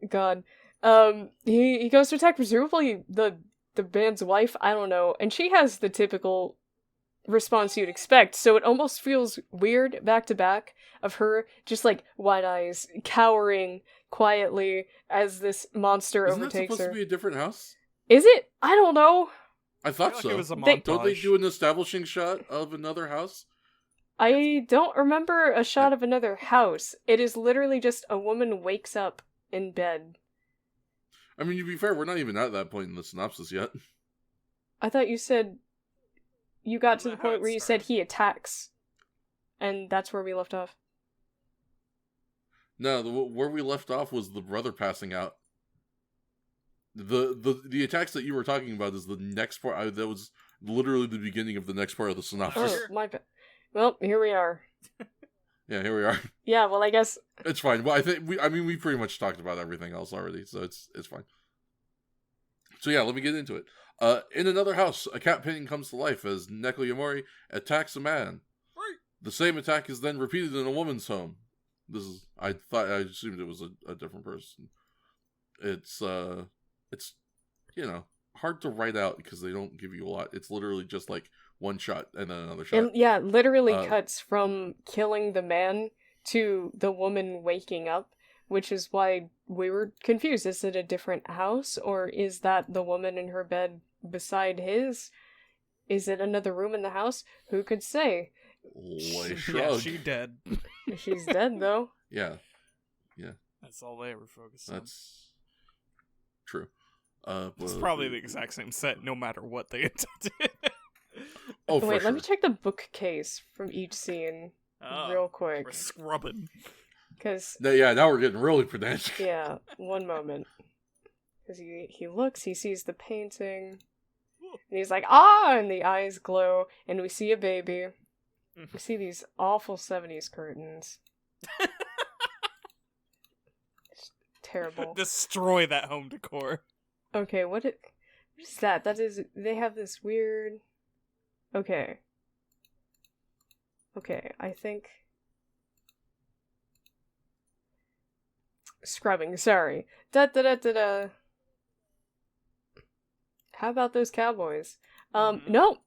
God. He goes to attack presumably the band's wife. I don't know, and she has the typical response you'd expect. So it almost feels weird back to back of her just like wide eyes, cowering quietly as this monster Isn't that overtakes supposed her. to be a different house? Is it? I don't know. I thought I feel so. like it was a They- Don't they montage. do an establishing shot of another house? I don't remember a shot of another house. It is literally just a woman wakes up in bed. I mean, to be fair, we're not even at that point in the synopsis yet. I thought you said you got to the Isn't that how point it where you said starts? he attacks. And that's where we left off. No, where we left off was the brother passing out. The attacks that you were talking about is the next part. That was literally the beginning of the next part of the synopsis. Oh, my bad. Well, here we are. Yeah, here we are. Yeah, well, I guess It's fine. Well, I think we pretty much talked about everything else already, so it's fine. So yeah, let me get into it. In another house, a cat painting comes to life as Neko Yamori attacks a man. Right. The same attack is then repeated in a woman's home. I assumed it was a different person. It's hard to write out because they don't give you a lot. It's literally just like one shot and then another shot. it literally Uh, cuts from killing the man to the woman waking up, which is why we were confused. Is it a different house, or is that the woman in her bed beside his? Is it another room in the house? Who could say? Lay Yeah, shrug. she dead. She's dead, though. Yeah. That's all they ever focus on. That's true. It's probably the exact same set, no matter what they intended. Oh, for Wait, sure. let me check the bookcase from each scene real quick. We're scrubbing. Because, Now we're getting really pedantic. yeah, one moment. Because he looks, he sees the painting, and he's like, ah! And the eyes glow, and we see a baby. We see these awful 70s curtains. It's terrible. Destroy that home decor. Okay, what is that? That is, they have this weird... Okay, I think... Scrubbing, sorry. Da-da-da-da-da. How about those cowboys? No!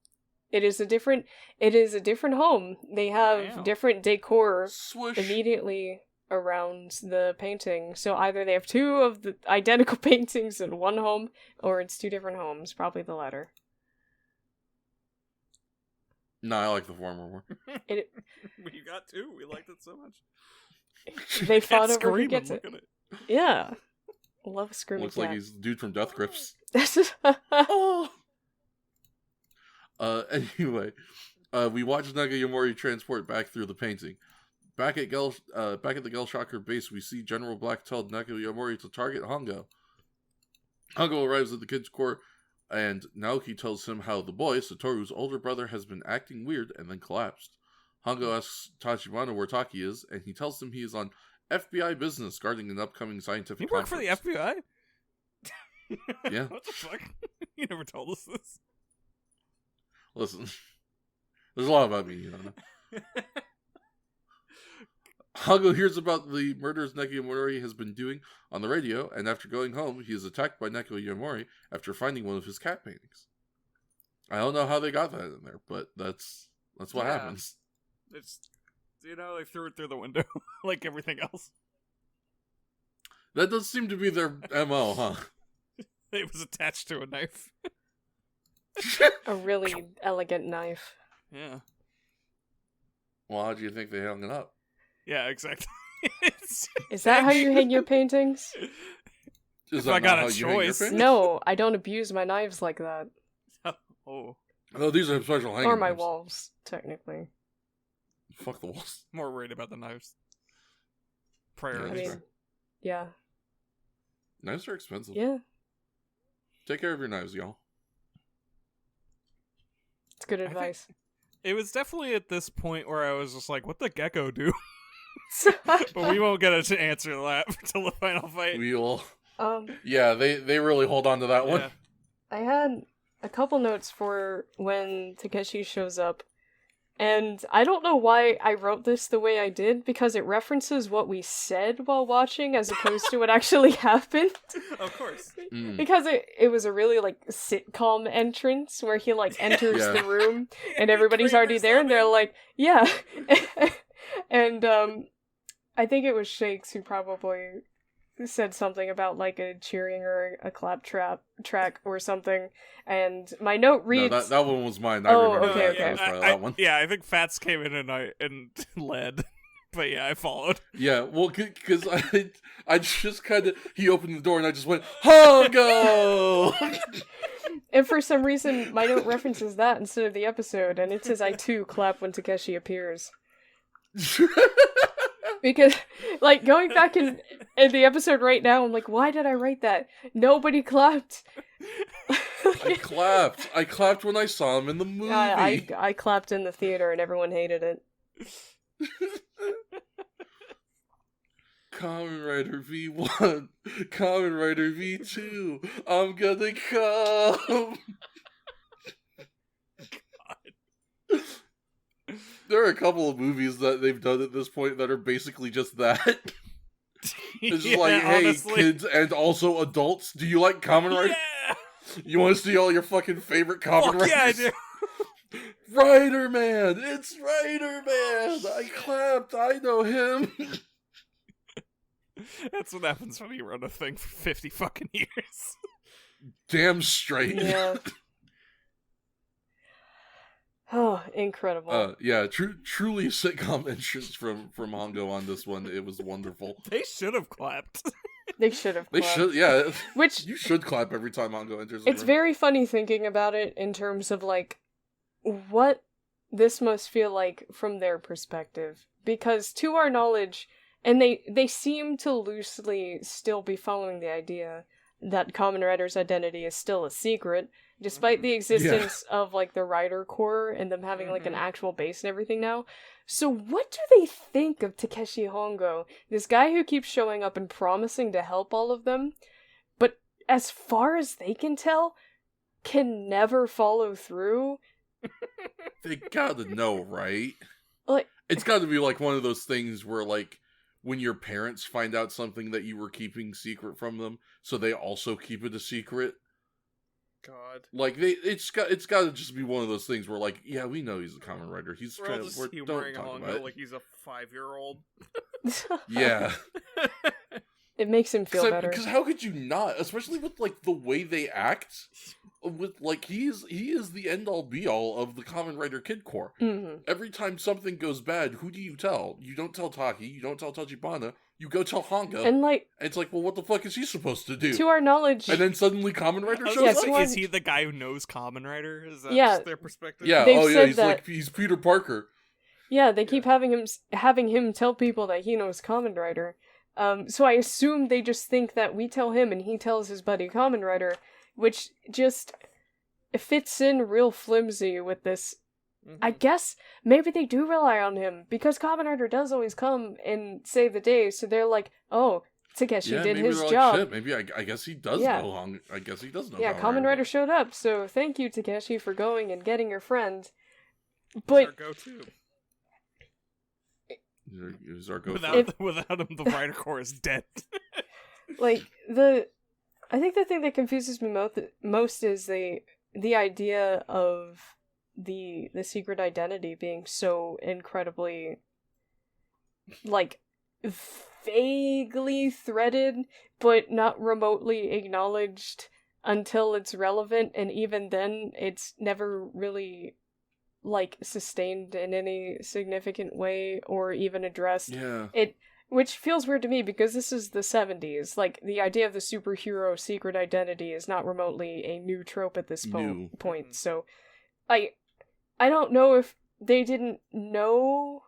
It is a different home. They have different decor Swoosh. immediately around the painting. So either they have two of the identical paintings in one home, or it's two different homes. Probably the latter. No, I like the former more. We got two. We liked it so much. They fought Cat's over who screaming, gets it. look at it. Yeah. Love screaming Looks cat. like he's the dude from Death Grips. Oh. Anyway, we watch Nagayamori transport back through the painting. Back at the Gel Shocker base, we see General Black tell Nagayamori to target Hongo. Hongo arrives at the kid's core, and Naoki tells him how the boy, Satoru's older brother, has been acting weird and then collapsed. Hongo asks Tachibana where Taki is, and he tells him he is on FBI business guarding an upcoming scientific You work for the conference. FBI? Yeah. What the fuck? You never told us this. Listen, there's a lot about me you don't know. Hongo hears about the murders Nagayamori has been doing on the radio, and after going home, he is attacked by Nagayamori after finding one of his cat paintings. I don't know how they got that in there, but that's what happens. It's, they threw it through the window, like everything else. That does seem to be their MO, huh? It was attached to a knife. A really elegant knife. Yeah. Well, how do you think they hung it up? Yeah, exactly. Is that how you hang your paintings? Is If that I got not a how you hang your choice. paintings? No, I don't abuse my knives like that. Oh, No, these are special hanging Or my knives. walls, technically. Fuck the walls. more worried about the knives. I Priorities. mean, yeah. Knives are expensive. Yeah, Take care of your knives, y'all. it's good think- advice. It was definitely at this point where I was just like, what the gecko do? But we won't get to answer that until the final fight. We'll... Um, Yeah, they really hold on to that one. Yeah. I had a couple notes for when Takeshi shows up, and I don't know why I wrote this the way I did, because it references what we said while watching as opposed to what actually happened. Of course. Mm. Because it was a really, like, sitcom entrance where he, like, enters Yeah. the room and everybody's already there and they're like, yeah. And, I think it was Shakes who probably said something about, like, a cheering or a clap track or something, and my note reads... No, that one was mine. I Oh, remember okay, that. okay. That was probably that one. Yeah, I think Fats came in and led. But yeah, I followed. Yeah, well, because I just kind of... He opened the door and I just went, Hongo! And for some reason, my note references that instead of the episode, and it says I too clap when Takeshi appears. Because, like, going back in the episode right now, I'm like, why did I write that? Nobody clapped. I clapped. I clapped when I saw him in the movie. I clapped in the theater and everyone hated it. Kamen Rider V1, Kamen Rider V2, I'm gonna come. There are a couple of movies that they've done at this point that are basically just that. It's just like, hey, honestly. kids and also adults, do you like Kamen Rider? Yeah! You want to see all your fucking favorite Kamen Fuck yeah, I Riders? do! Rider Man! It's Rider Man! I clapped, I know him! That's what happens when you run a thing for 50 fucking years. Damn straight. Yeah. Oh, incredible. Yeah, truly sitcom entrance from Hongo on this one. It was wonderful. They should have clapped. They should have They clapped. should, yeah. Which, you should clap every time Hongo enters the it's room. very funny thinking about it in terms of, like, what this must feel like from their perspective. Because, to our knowledge, and they seem to loosely still be following the idea that Kamen Rider's identity is still a secret, despite the existence of, like, the Rider Corps and them having, like, an actual base and everything now. So what do they think of Takeshi Hongo? This guy who keeps showing up and promising to help all of them, but as far as they can tell, can never follow through? They gotta know, right? Like, it's gotta be, like, one of those things where, like, when your parents find out something that you were keeping secret from them, so they also keep it a secret. God. Like, it's got to just be one of those things where, like, yeah, we know he's a Kamen Rider. He's We're all just humoring Hongo like he's a 5-year-old. Yeah. It makes him feel better. Because how could you not? Especially with, like, the way they act. With, like, he is the end-all be-all of the Kamen Rider Kid Corps. Mm-hmm. Every time something goes bad, who do you tell? You don't tell Taki, you don't tell Tachibana, you go tell Hongo. And, like... And it's like, well, what the fuck is he supposed to do? To our knowledge... And then suddenly Kamen Rider shows up? Is he the guy who knows Kamen Rider? Is that their perspective? Yeah, he's Peter Parker. Yeah, they keep having him tell people that he knows Kamen Rider. So I assume they just think that we tell him and he tells his buddy Kamen Rider, which just fits in real flimsy with this. Mm-hmm. I guess maybe they do rely on him, because Kamen Rider does always come and save the day, so they're like, oh, Takeshi did his job. Shit, maybe I guess he does know. I guess he does know. Yeah, Kamen Rider showed up, so thank you, Takeshi, for going and getting your friend. But our go-to. He's our go-to. Without him, the Rider Corps is dead. Like, I think the thing that confuses me most is the idea of the secret identity being so incredibly, like, vaguely threaded, but not remotely acknowledged until it's relevant, and even then, it's never really, like, sustained in any significant way or even addressed. Yeah. Which feels weird to me, because this is the 70s. Like, the idea of the superhero secret identity is not remotely a new trope at this point. So, I don't know if they didn't know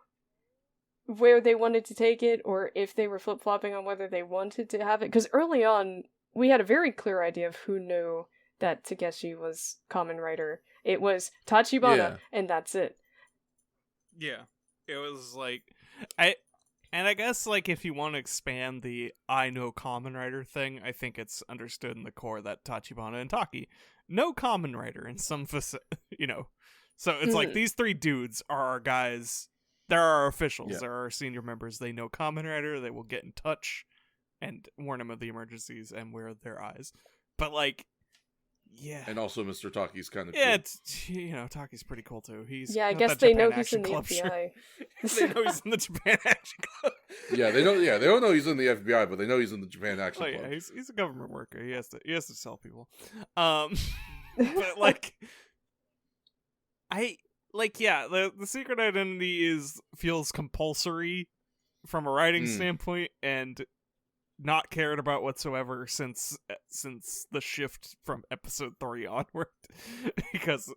where they wanted to take it, or if they were flip-flopping on whether they wanted to have it. Because early on, we had a very clear idea of who knew that Takeshi was Kamen Rider. It was Tachibana, and that's it. Yeah. It was like... I guess, like, if you want to expand the I know Kamen Rider thing, I think it's understood in the core that Tachibana and Taki know Kamen Rider in some you know. So it's like, these three dudes are our guys. They're our officials. They're our senior members. They know Kamen Rider. They will get in touch and warn him of the emergencies and wear their eyes. But, like, yeah. And also Mr. Taki's kind of cool. It's, you know, Taki's pretty cool too. He's I guess they know he's in the FBI. They know he's in the Japan Action Club. Yeah, they don't know he's in the FBI, but they know he's in the Japan Action Club. Yeah, he's a government worker. He has to sell people. But like, the secret identity feels compulsory from a writing standpoint, and not cared about whatsoever since the shift from episode 3 onward, because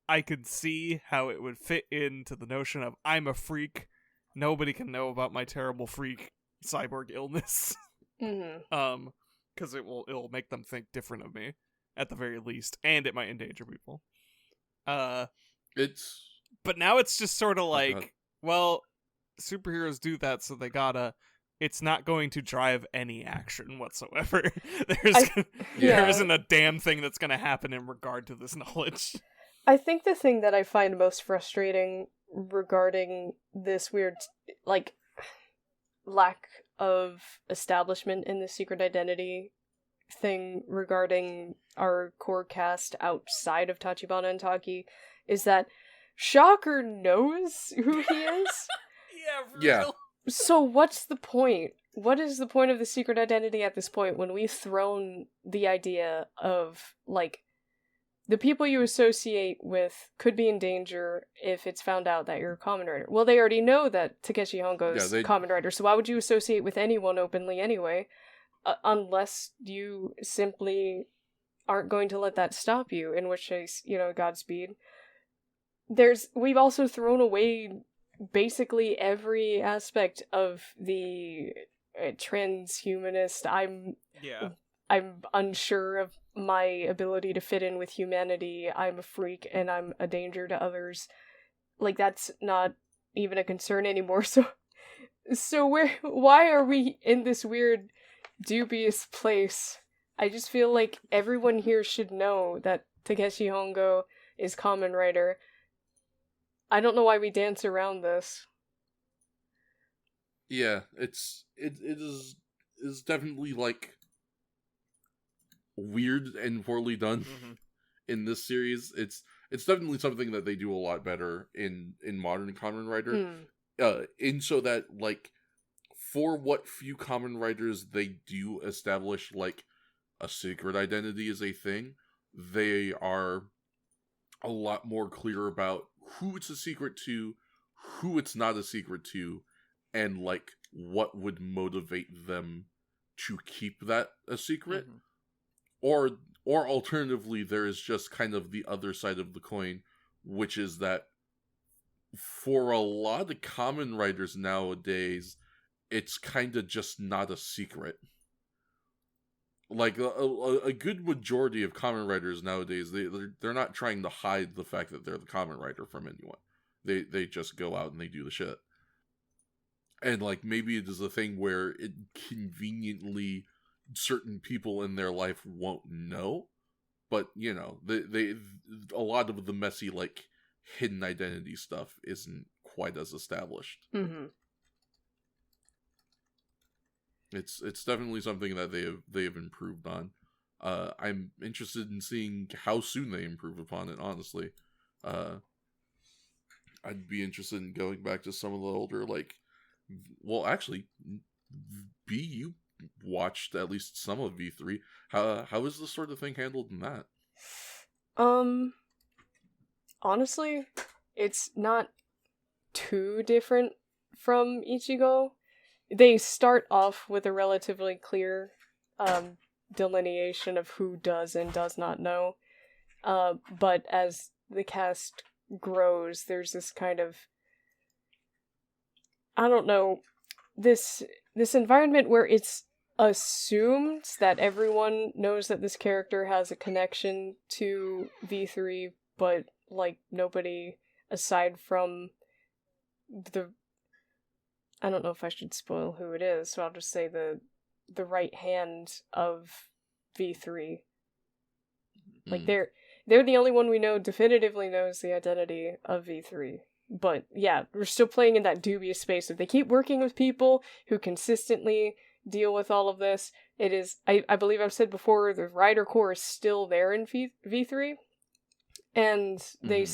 I could see how it would fit into the notion of I'm a freak, nobody can know about my terrible freak cyborg illness. Because it'll make them think different of me at the very least, and it might endanger people. But now it's just sort of like, well, superheroes do that, so they gotta. It's not going to drive any action whatsoever. There isn't a damn thing that's going to happen in regard to this knowledge. I think the thing that I find most frustrating regarding this weird, like, lack of establishment in the secret identity thing regarding our core cast outside of Tachibana and Taki is that Shocker knows who he is. Real. So what's the point? What is the point of the secret identity at this point when we've thrown the idea of, like, the people you associate with could be in danger if it's found out that you're a Kamen Rider. Well, they already know that Takeshi Hongo's Kamen Rider, so why would you associate with anyone openly anyway? Unless you simply aren't going to let that stop you, in which case, Godspeed. We've also thrown away basically every aspect of the transhumanist. I'm unsure of my ability to fit in with humanity. I'm a freak and I'm a danger to others. Like, that's not even a concern anymore. So why are we in this weird, dubious place? I just feel like everyone here should know that Takeshi Hongo is Kamen Rider. I don't know why we dance around this. Yeah, it is definitely like weird and poorly done in this series. It's definitely something that they do a lot better in modern Kamen Rider. In so that, like, for what few Kamen Riders they do establish, like, a secret identity is a thing, they are a lot more clear about who it's a secret to, who it's not a secret to, and, like, what would motivate them to keep that a secret. Or alternatively, there is just kind of the other side of the coin, which is that for a lot of Kamen Riders nowadays, it's kind of just not a secret. Like, a good majority of Kamen Riders nowadays, they're not trying to hide the fact that they're the Kamen Rider from anyone. They just go out and they do the shit. And, like, maybe it is a thing where it conveniently certain people in their life won't know, but, they a lot of the messy, like, hidden identity stuff isn't quite as established. It's definitely something that they have improved on. I'm interested in seeing how soon they improve upon it, honestly. I'd be interested in going back to some of the older, like, well, actually, you watched at least some of V3. How is this sort of thing handled in that? Honestly, it's not too different from Ichigo. They start off with a relatively clear delineation of who does and does not know. But as the cast grows, there's this kind of, I don't know, this environment where it's assumed that everyone knows that this character has a connection to V3, but, like, nobody aside from I don't know if I should spoil who it is, so I'll just say the right hand of V3. Like, they're the only one we know definitively knows the identity of V3. But, yeah, we're still playing in that dubious space. If they keep working with people who consistently deal with all of this, it is, I believe I've said before, the Rider Corps is still there in V3. And they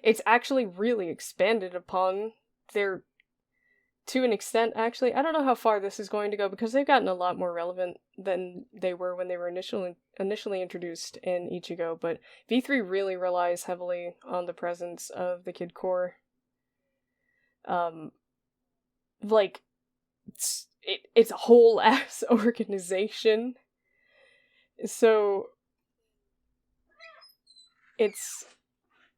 it's actually really expanded upon their, to an extent, actually. I don't know how far this is going to go, because they've gotten a lot more relevant than they were when they were initially introduced in Ichigo, but V3 really relies heavily on the presence of the Kid Corps. Like, it's a whole ass organization. So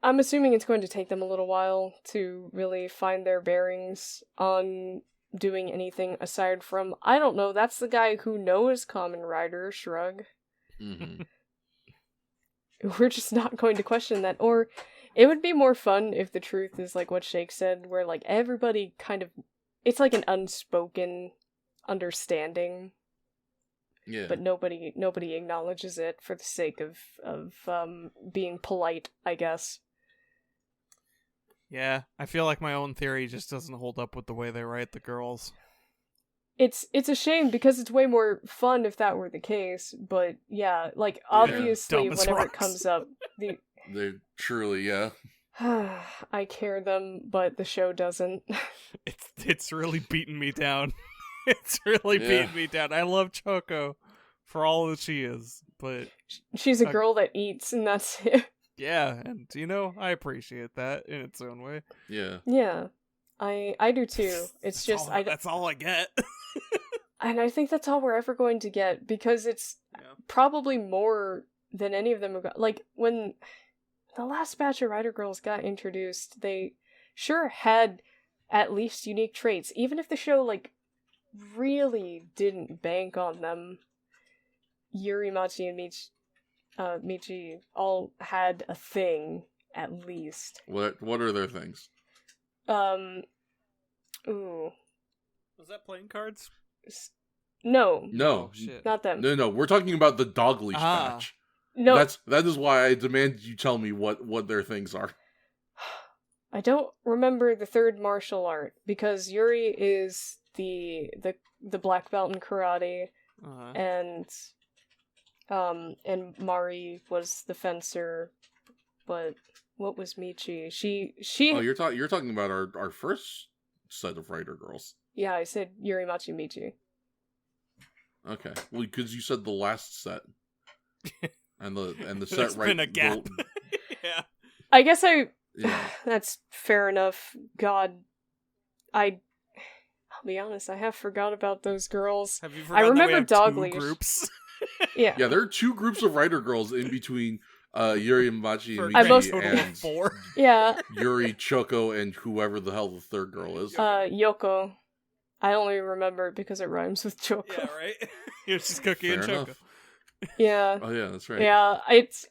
I'm assuming it's going to take them a little while to really find their bearings on doing anything aside from, I don't know, that's the guy who knows Kamen Rider, shrug. We're just not going to question that. Or it would be more fun if the truth is like what Shake said, where, like, everybody kind of, it's like an unspoken understanding. Yeah. But nobody acknowledges it for the sake of being polite, I guess. Yeah, I feel like my own theory just doesn't hold up with the way they write the girls. It's a shame, because it's way more fun if that were the case, but yeah, like, obviously, whenever it comes up, they're truly, yeah. I care them, but the show doesn't. It's really beating me down. It's really beating me down. I love Choco, for all that she is. But She's a girl that eats, and that's it. yeah, and I appreciate that in its own way. Yeah. Yeah, I do too. It's just that's all I get. and I think that's all we're ever going to get, because it's probably more than any of them have got. Like, when the last batch of Rider Girls got introduced, they sure had at least unique traits, even if the show, like, really didn't bank on them. Yuri, Machi, and Michi all had a thing, at least. What are their things? Ooh. Was that playing cards? No. No. Oh, shit. Not them. No, we're talking about the dog leash batch. No. That is why I demand you tell me what their things are. I don't remember the third martial art, because Yuri is the black belt in karate, and Mari was the fencer, but what was Michi? She Oh, you're talking about our first set of Rider Girls. Yeah, I said Yuri, Machi, Michi. Okay. Well, because you said the last set. and the set There's right been a gap. Yeah. I guess yeah. that's fair enough. God, I'll be honest, I have forgot about those girls. Have you I forgotten remember that we have dog two leash. groups? Yeah. Yeah, there are two groups of Rider Girls in between Yuri and Machi and I most- Michi, total of and 4. Yeah, Yuri, Choco, and whoever the hell the third girl is. Yoko. I only remember it because it rhymes with Choco. Yeah, right? It's just Cookie and Fair Choco. enough. Yeah. Oh yeah, that's right. Yeah,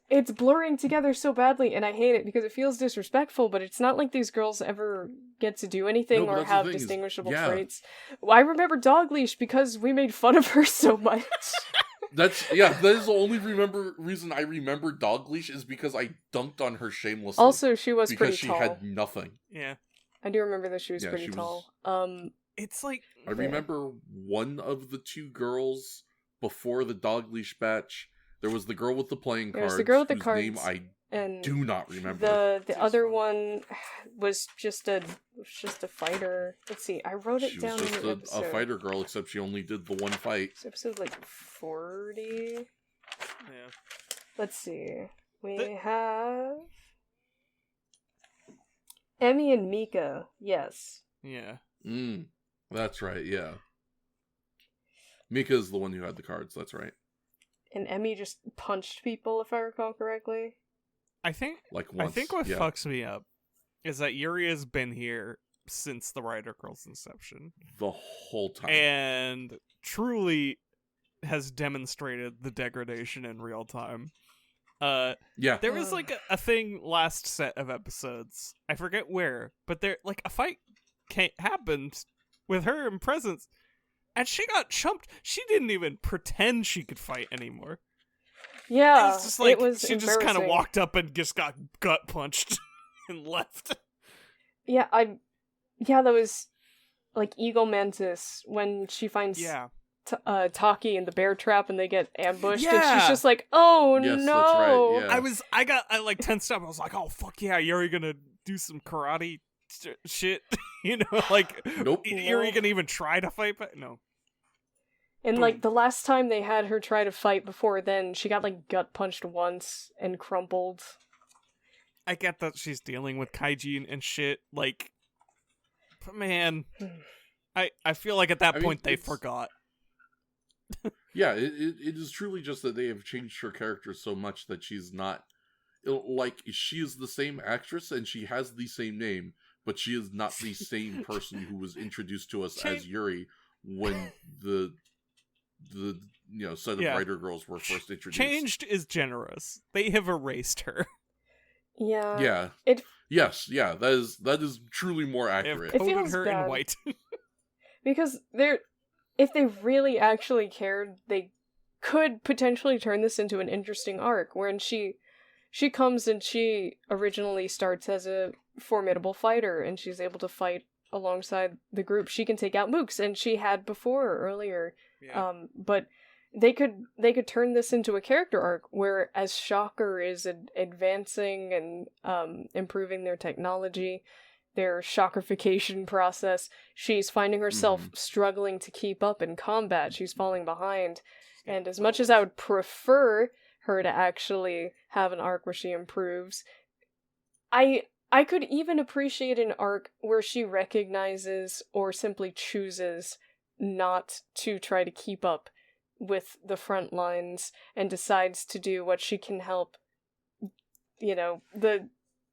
it's blurring together so badly, and I hate it because it feels disrespectful, but it's not like these girls ever get to do anything No, but or that's the have thing is- distinguishable yeah. traits. Well, I remember Dog Leash because we made fun of her so much. That is the only reason I remember Dog Leash is because I dunked on her shamelessly. Also, she was because pretty she tall. had nothing. Yeah. I do remember that she was Yeah, pretty she was- tall. It's like... I remember one of the two girls before the Dog Leash batch. There was the girl with the playing There cards. was the girl with the whose cards, name I and do not remember. the other one was just a fighter. Let's see, I wrote it She down was just in the episode. a fighter girl, except she only did the one fight. It's episode like 40. Yeah. Let's see. We have Emmy and Mika. Yes. Yeah. That's right, yeah. Mika's the one who had the cards, that's right. And Emmy just punched people, if I recall correctly. I think Like once. I think what yeah. fucks me up is that Yuri has been here since the Rider Girls' inception. The whole time. And truly has demonstrated the degradation in real time. Yeah. There was like a thing last set of episodes. I forget where, but there like a fight happened with her in presence, and she got chumped. She didn't even pretend she could fight anymore. Yeah, It was just like she just kind of walked up and just got gut punched and left. Yeah, that was like Eagle Mantis when she finds Taki in the bear trap and they get ambushed, and she's just like, "Oh Yes, no!" that's right, yeah. I like tensed up. I was like, "Oh fuck yeah, Yuri gonna do some karate shit?" Like, Nope. Yuri gonna even try to fight back? No. And like the last time they had her try to fight before then, she got like gut punched once and crumpled. I get that she's dealing with kaiji and shit, like, but man, I feel like at that point they forgot. Yeah, it is truly just that they have changed her character so much that she's not... Like, she is the same actress and she has the same name, but she is not the same person who was introduced to us as Yuri when the set of Rider Girls were first introduced. Changed is generous. They have erased her. Yeah. Yeah. Yes, yeah, that is truly more accurate. They have It coated feels her bad. in white. Because if they really actually cared, they could potentially turn this into an interesting arc, wherein she comes and she originally starts as a formidable fighter, and she's able to fight alongside the group. She can take out mooks, and she had before earlier. Yeah. But they could turn this into a character arc where, as Shocker is advancing and improving their technology, their shockerification process, she's finding herself struggling to keep up in combat. She's falling behind, And as much as I would prefer her to actually have an arc where she improves, I could even appreciate an arc where she recognizes or simply chooses not to try to keep up with the front lines and decides to do what she can help,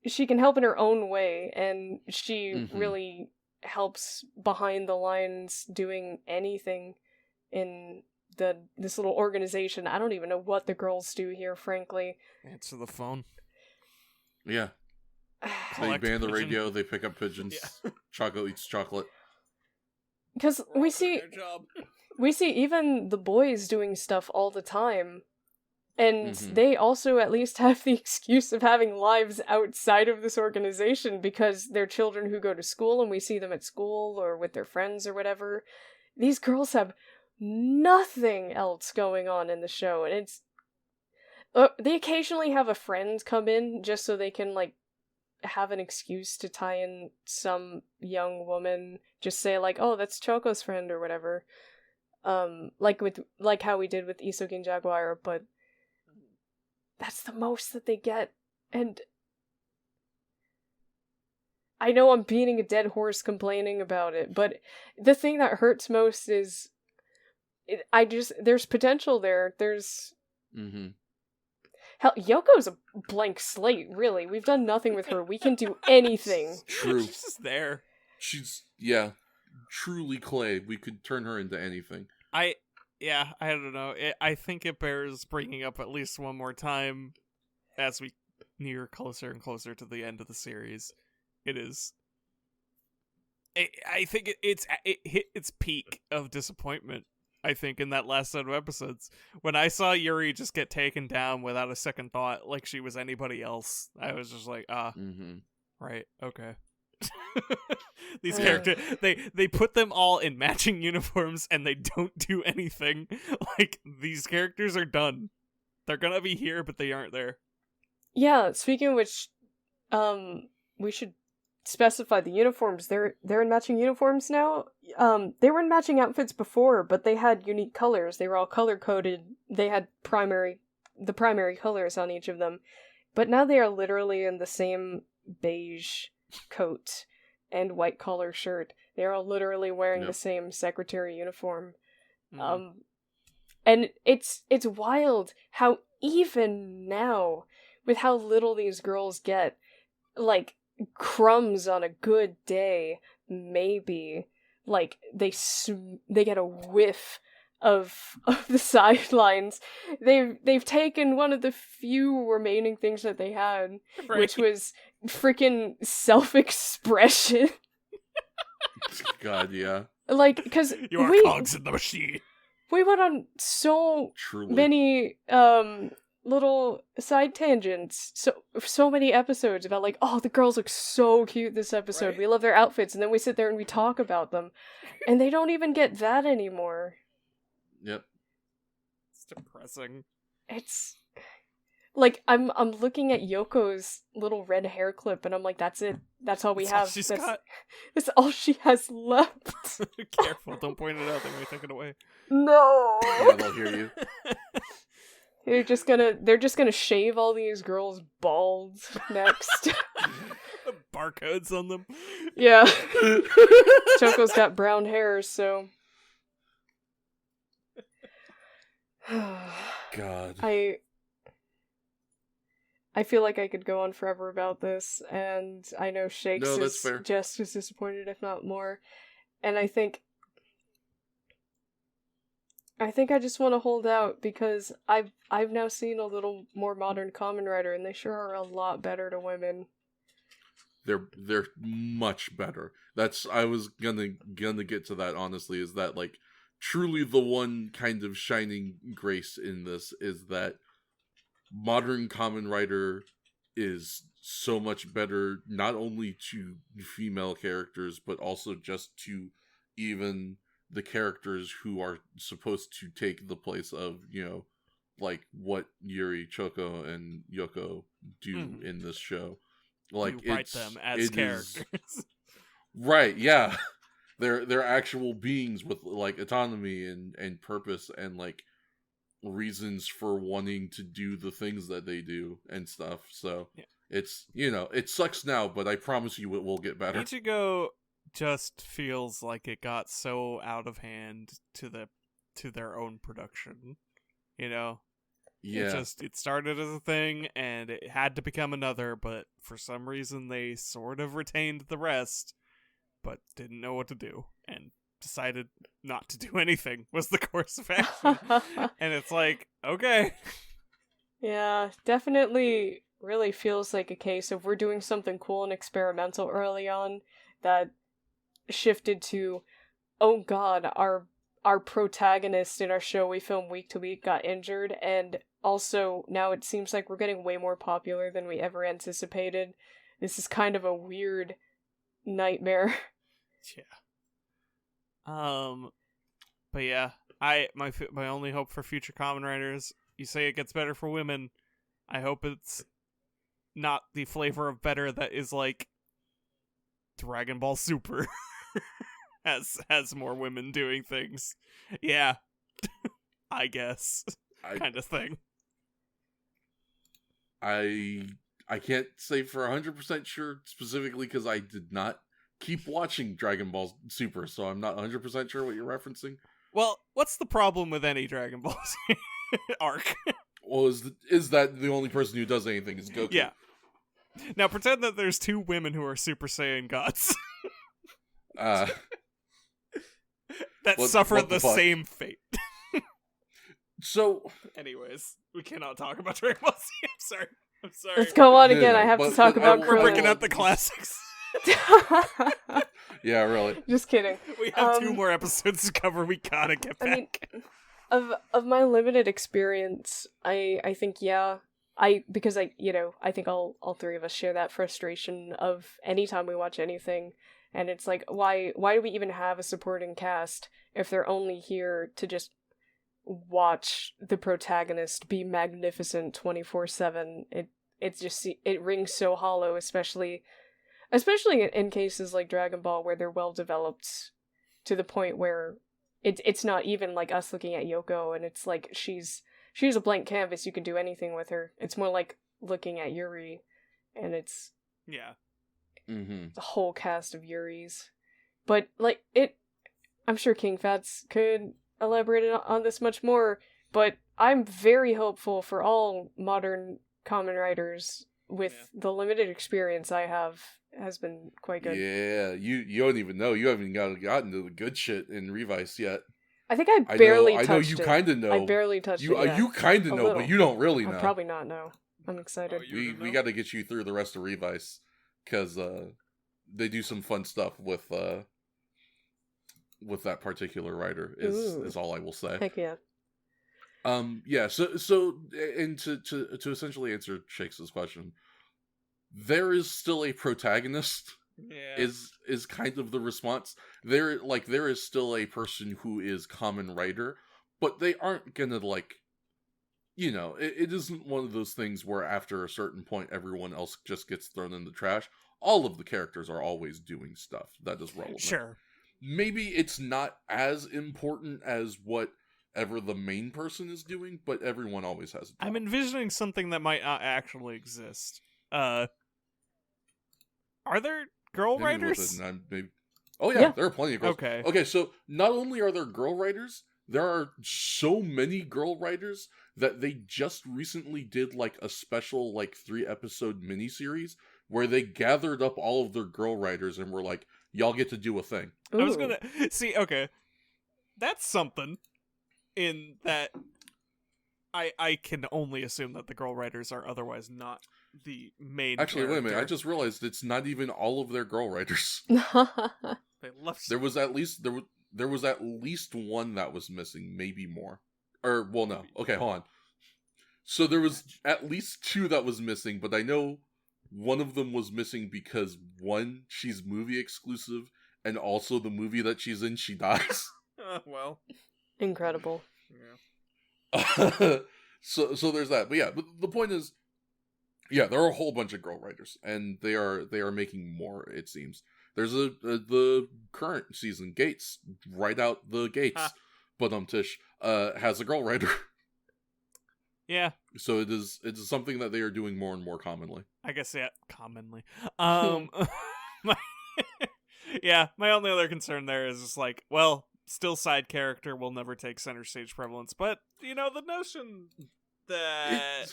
she can help in her own way, and she really helps behind the lines doing anything in this little organization. I don't even know what the girls do here, frankly. Answer the phone. Yeah. They ban the radio, they pick up pigeons. Yeah. Choco eats chocolate. Because we see even the boys doing stuff all the time. And they also at least have the excuse of having lives outside of this organization because they're children who go to school and we see them at school or with their friends or whatever. These girls have nothing else going on in the show, and it's... they occasionally have a friend come in just so they can, have an excuse to tie in some young woman, just say oh, that's Choco's friend or whatever, like how we did with Isoken Jaguar, but that's the most that they get. And I know I'm beating a dead horse complaining about it, but the thing that hurts most is there's potential there. There's hell, Yoko's a blank slate, really. We've done nothing with her. We can do anything. True. She's just there. She's, truly clay. We could turn her into anything. I don't know. I think it bears bringing up at least one more time as we near closer and closer to the end of the series. It is... I think it hit its peak of disappointment, I think, in that last set of episodes. When I saw Yuri just get taken down without a second thought, like she was anybody else, I was just like, right, okay. These characters, they put them all in matching uniforms and they don't do anything. These characters are done. They're gonna be here, but they aren't there. Yeah, speaking of which, we should specify the uniforms. They're in matching uniforms now. They were in matching outfits before, but they had unique colors. They were all color coded. They had the primary colors on each of them. But now they are literally in the same beige coat and white collar shirt. They are all literally wearing the same secretary uniform. And it's wild how even now, with how little these girls get, crumbs on a good day, maybe, they get a whiff of the sidelines. They've taken one of the few remaining things that they had, which was freaking self-expression. God, yeah. Because you are cogs in the machine. We went on so many little side tangents, so many episodes about oh, the girls look so cute this episode. Right? We love their outfits, and then we sit there and we talk about them, and they don't even get that anymore. Yep. It's depressing. It's I'm looking at Yoko's little red hair clip, and I'm like, that's it. That's all we have. That's all she has left. Careful, don't point it out. They might take it away. No. Yeah, they'll hear you. They're just gonna shave all these girls bald next. Barcodes on them. Yeah. Choco's got brown hair, so. God. I feel like I could go on forever about this, and I know Shakes is just as disappointed, if not more. And I think I just want to hold out because I've now seen a little more modern Kamen Rider, and they sure are a lot better to women. They're much better. I was gonna get to that, honestly, is that truly the one kind of shining grace in this is that modern Kamen Rider is so much better, not only to female characters, but also just to even the characters who are supposed to take the place of, what Yuri, Choco, and Yoko do in this show. You write them as characters. Right, yeah. They're actual beings with autonomy and purpose, and reasons for wanting to do the things that they do and stuff. So Yeah. it's, it sucks now, but I promise you it will get better. Ichigo just feels like it got so out of hand to their own production. Yeah. It started as a thing and it had to become another, but for some reason they sort of retained the rest, but didn't know what to do and decided not to do anything was the course of action. And it's like, okay. Yeah, definitely really feels like a case of we're doing something cool and experimental early on that shifted to, oh god, our protagonist in our show we film week to week got injured, and also now it seems like we're getting way more popular than we ever anticipated. This is kind of a weird nightmare. Yeah. But yeah, my only hope for future Kamen Riders, you say it gets better for women. I hope it's not the flavor of better that is like Dragon Ball Super. has more women doing things. Yeah. I guess. Kind of thing. I can't say for 100% sure specifically because I did not keep watching Dragon Ball Super, so I'm not 100% sure what you're referencing. Well, what's the problem with any Dragon Ball arc? Well, is that the only person who does anything is Goku? Yeah. Now pretend that there's two women who are Super Saiyan gods. That suffer the same fate. So, anyways, we cannot talk about Dragon Ball Z. I'm sorry. Let's go on again. I have to talk about we're breaking out the classics. Yeah, really. Just kidding. We have 2 more episodes to cover. We gotta get back. I mean, of my limited experience, I think I think all 3 of us share that frustration of anytime we watch anything, and it's like, why do we even have a supporting cast if they're only here to just watch the protagonist be magnificent 24/7? It rings so hollow, especially in cases like Dragon Ball where they're well developed to the point where it's not even like us looking at Yoko and it's like she's a blank canvas, you can do anything with her. It's more like looking at Yuri and it's the whole cast of Yuris. But like I'm sure King Fats could elaborate on this much more, but I'm very hopeful for all modern Kamen Riders with the limited experience I have. Has been quite good. Yeah, you don't even know. You haven't gotten to the good shit in Revice yet. I think I barely touched it. I know you kind of know. I barely touched it. Yeah. You kind of know, but you don't really know. I'll probably not know. I'm excited. We got to get you through the rest of Revice because they do some fun stuff with that particular writer. Is all I will say. Heck yeah. Yeah. So and to essentially answer Shakes's question, there is still a protagonist. Yeah. Is kind of the response. There is still a person who is Kamen Rider, but they aren't gonna it isn't one of those things where after a certain point everyone else just gets thrown in the trash. All of the characters are always doing stuff that is relevant. Sure. Maybe it's not as important as whatever the main person is doing, but everyone always has a job. I'm envisioning something that might not actually exist. Are there girl writers? Oh yeah, there are plenty of girls. Okay, so not only are there girl writers, there are so many girl writers that they just recently did like a special 3-episode miniseries where they gathered up all of their girl writers and were like, y'all get to do a thing. Ooh. I was gonna see, okay. That's something in that I can only assume that the girl writers are otherwise not the main Actually, character. wait a minute, I just realized it's not even all of their girl writers. They left there was at least one that was missing, maybe more. Or, well, no. Okay, hold on. So there was at least 2 that was missing, but I know one of them was missing because, 1, she's movie exclusive, and also the movie that she's in, she dies. Well. Incredible. Yeah. So there's that. But yeah, but the point is, yeah, there are a whole bunch of girl writers, and they are making more, it seems. There's the current season, Gates, right out the gates, but Tish has a girl writer. Yeah. So it's something that they are doing more and more commonly. I guess, yeah, commonly. My, yeah, my only other concern there is just like, well, still side character will never take center stage prevalence, but, the notion that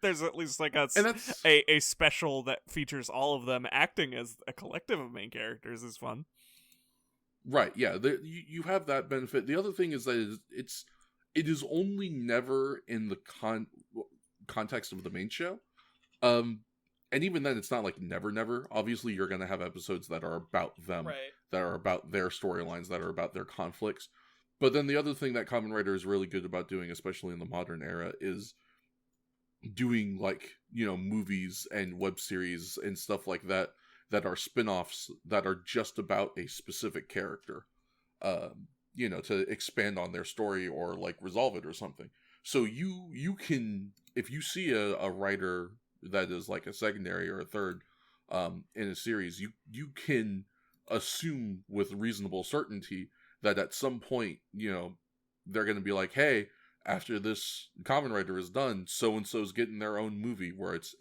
there's at least like a special that features all of them acting as a collective of main characters is fun. Right, yeah, you have that benefit. The other thing is that it is only never in the context of the main show. And even then, it's not like never. Obviously, you're going to have episodes that are about them, Right. that are about their storylines, that are about their conflicts. But then the other thing that Kamen Rider is really good about doing, especially in the modern era, is doing movies and web series and stuff like that are spin-offs that are just about a specific character. To expand on their story or like resolve it or something. So you can, if you see a writer that is like a secondary or a third in a series, you can assume with reasonable certainty that at some point, they're going to be like, hey, after this Kamen Rider is done, so and so's getting their own movie where it's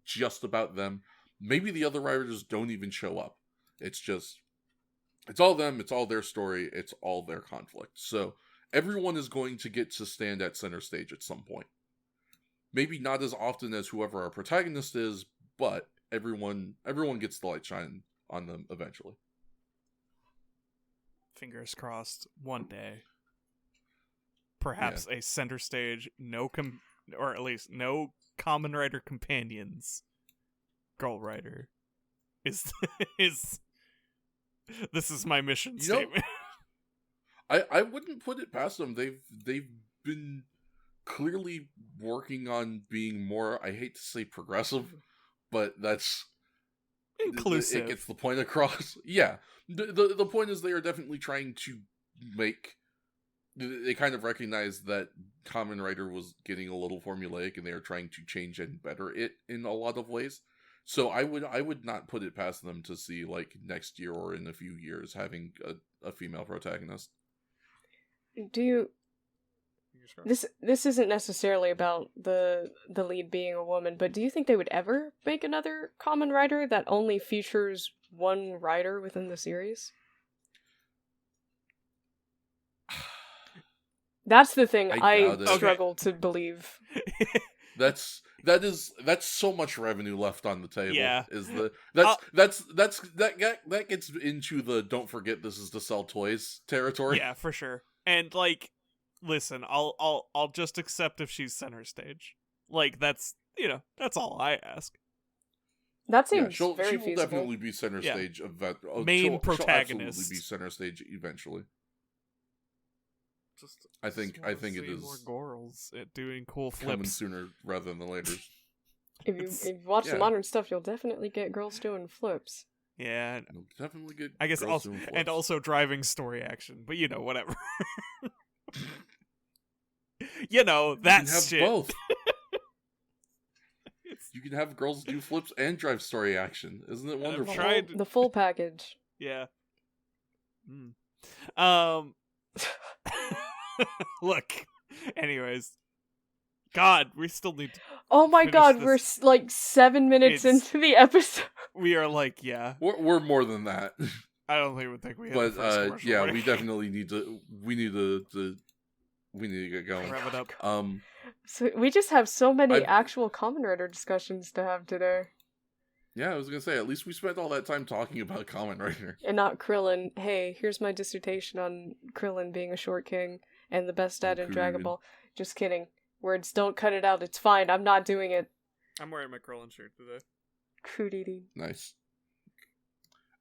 just about them. Maybe the other writers don't even show up. It's all them, it's all their story, it's all their conflict. So everyone is going to get to stand at center stage at some point. Maybe not as often as whoever our protagonist is, but everyone gets the light shine on them eventually. Fingers crossed, one day. Perhaps a center stage, or at least no Kamen Rider companions. Girl Rider is this is my mission statement. I wouldn't put it past them. They've been clearly working on being more, I hate to say progressive, but that's inclusive. It gets the point across. Yeah. The point is they are definitely trying to make, they kind of recognize that Kamen Rider was getting a little formulaic and they are trying to change and better it in a lot of ways. So I would not put it past them to see like next year or in a few years having a female protagonist. Do you? This isn't necessarily about the lead being a woman, but do you think they would ever make another Kamen Rider that only features one rider within the series? That's the thing I struggle to believe. That's so much revenue left on the table. Yeah. That gets into the don't forget this is to sell toys territory. Yeah, for sure. And like, listen, I'll just accept if she's center stage. Like that's all I ask. That seems she very will feasible. Definitely be center stage event. Main protagonist. She'll absolutely be center stage eventually. I think it is more girls at doing cool flips coming sooner rather than later. If you watch the modern stuff, you'll definitely get girls doing flips. Yeah, you'll definitely get. I guess also driving story action, but whatever. That's you can have shit. Both. You can have girls do flips and drive story action. Isn't it wonderful? The full package. Yeah. Look. Anyways. God, we still need to Oh my god, we're like 7 minutes into the episode. We are like, yeah. We're more than that. I don't even think we have. But we definitely need to. We need to get going. Wrap it up. So we just have so many actual Kamen Rider discussions to have today. Yeah, I was gonna say, at least we spent all that time talking about Kamen Rider. And not Krillin. Hey, here's my dissertation on Krillin being a short king and the best dad in Dragon Ball. Just kidding. Words, don't cut it out. It's fine. I'm not doing it. I'm wearing my Krillin shirt today. Crudy. Nice.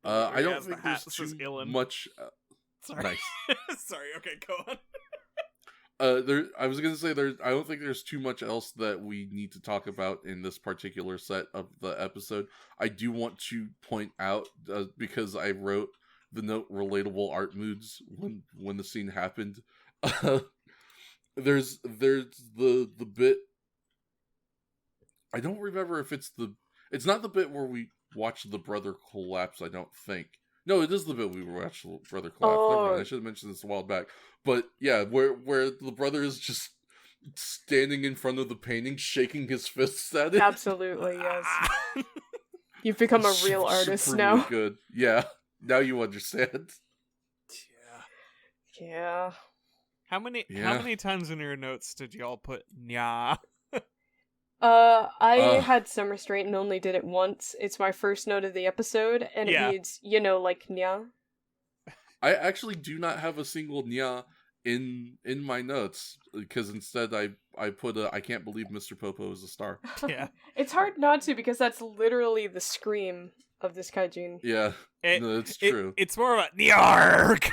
I don't think there's too much. Sorry. Nice. Sorry. Okay, go on. I was gonna say I don't think there's too much else that we need to talk about in this particular set of the episode. I do want to point out because I wrote the note relatable art moods when the scene happened. There's the bit. I don't remember if it's not the bit where we watch the brother collapse. I don't think. No, it is the bit we watched brother collapse. Never mind, I should have mentioned this a while back. But yeah, where the brother is just standing in front of the painting, shaking his fists at it. Absolutely, yes. You've become a real artist Supremely now. good. Yeah, now you understand. Yeah. How many times in your notes did y'all put nya? I had some restraint and only did it once. It's my first note of the episode, and it reads, like nya. I actually do not have a single nya in my notes, because instead I put I can't believe Mr. Popo is a star. Yeah. It's hard not to, because that's literally the scream of this kaijin. Yeah, no, it's true. It's more of a nyark.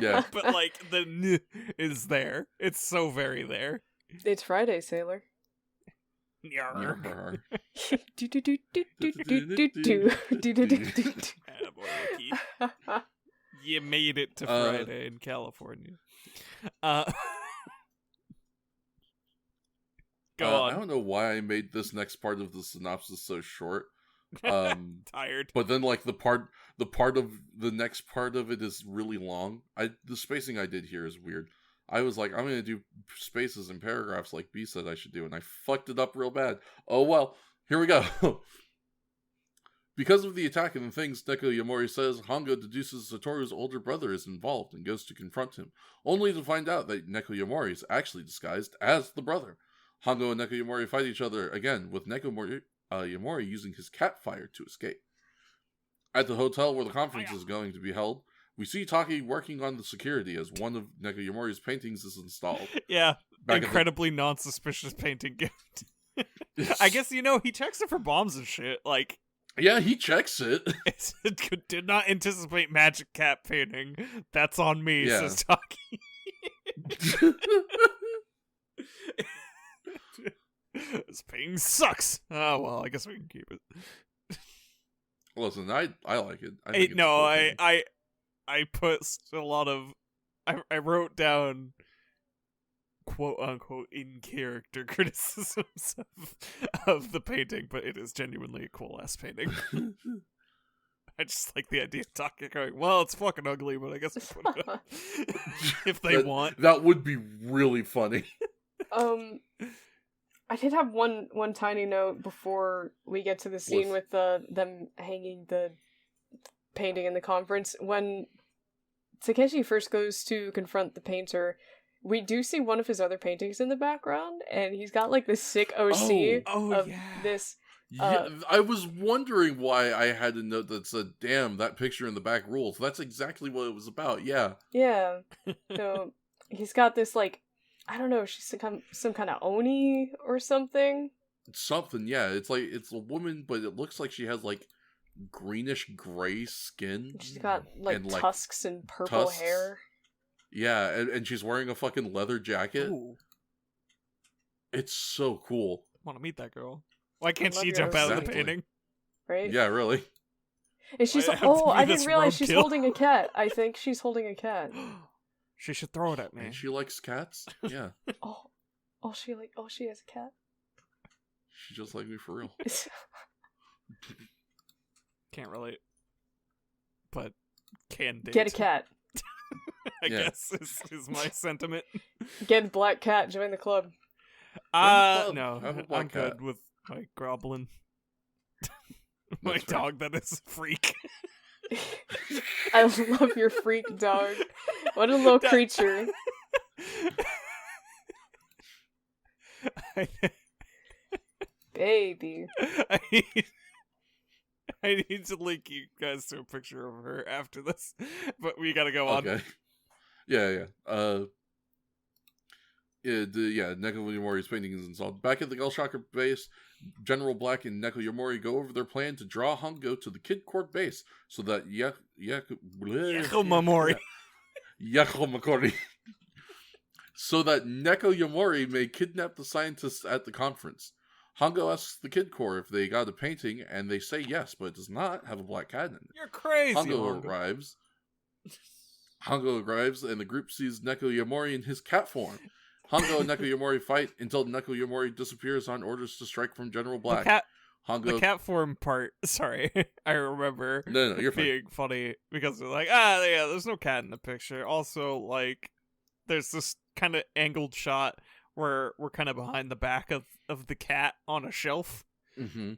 Yeah. But like the n is there. It's so very there. It's Friday, sailor. Nyark. Attaboy, Wiki. You made it to Friday in California. Go on. I don't know why I made this next part of the synopsis so short. Tired. But then like the part of the next part of it is really long. The spacing I did here is weird. I was like, I'm gonna do spaces and paragraphs like B said I should do, and I fucked it up real bad. Oh well, here we go. Because of the attack and the things Neko Yamori says, Hongo deduces Satoru's older brother is involved and goes to confront him, only to find out that Neko Yamori is actually disguised as the brother. Hongo and Neko Yamori fight each other again, with Neko Yamori using his cat fire to escape. At the hotel where the conference is going to be held, we see Taki working on the security as one of Neko Yamori's paintings is installed. Yeah, incredibly non-suspicious painting gift. I guess, he checks it for bombs and shit, like... Yeah, he checks it. It did not anticipate magic cat painting. That's on me, says Taki. This painting sucks. Oh, well, I guess we can keep it. Listen, I like it. I put a lot of... I wrote down quote-unquote in-character criticisms of the painting, but it is genuinely a cool-ass painting. I just like the idea of talking, going, well, it's fucking ugly, but I guess we'll put it up. If they want. That would be really funny. I did have one tiny note before we get to the scene with them hanging the painting in the conference. When Takeshi first goes to confront the painter, we do see one of his other paintings in the background, and he's got like this sick OC of this. Yeah, I was wondering why I had a note that said, damn, that picture in the back rules. That's exactly what it was about, yeah. Yeah. So he's got this, like, I don't know, she's some kind of Oni or something. Something, yeah. It's like, it's a woman, but it looks like she has, like, greenish gray skin. She's got, like, tusks and purple hair. Yeah, and she's wearing a fucking leather jacket. Ooh. It's so cool. I want to meet that girl. Why can't she jump out of the painting? Right? Yeah, really. And she's I didn't realize she's holding a cat. I think she's holding a cat. She should throw it at me. And she likes cats? Yeah. She has a cat? She just like me for real. Can't relate. But can date. Get a cat. I guess is my sentiment. Get a black cat, join the club. No, I'm cat. good with my goblin. My dog that is a freak. I love your freak dog. What a little creature. Baby. I need to link you guys to a picture of her after this, but we gotta go on. Okay. Yeah. Neko Yamori's painting is installed. Back at the Gulshocker base, General Black and Neko Yamori go over their plan to draw Hongo to the Kid Court base so that so that Neko Yamori may kidnap the scientists at the conference. Hongo asks the Kid Corps if they got a painting, and they say yes, but it does not have a black cat in it. You're crazy, Hongo arrives. Hongo arrives, and the group sees Neko Yamori in his cat form. Hongo and Neko Yamori fight until Neko Yamori disappears on orders to strike from General Black. The cat form part, sorry, I remember you're being funny because they're like, there's no cat in the picture. Also, like, there's this kind of angled shot where we're kind of behind the back of the cat on a shelf. Mm-hmm.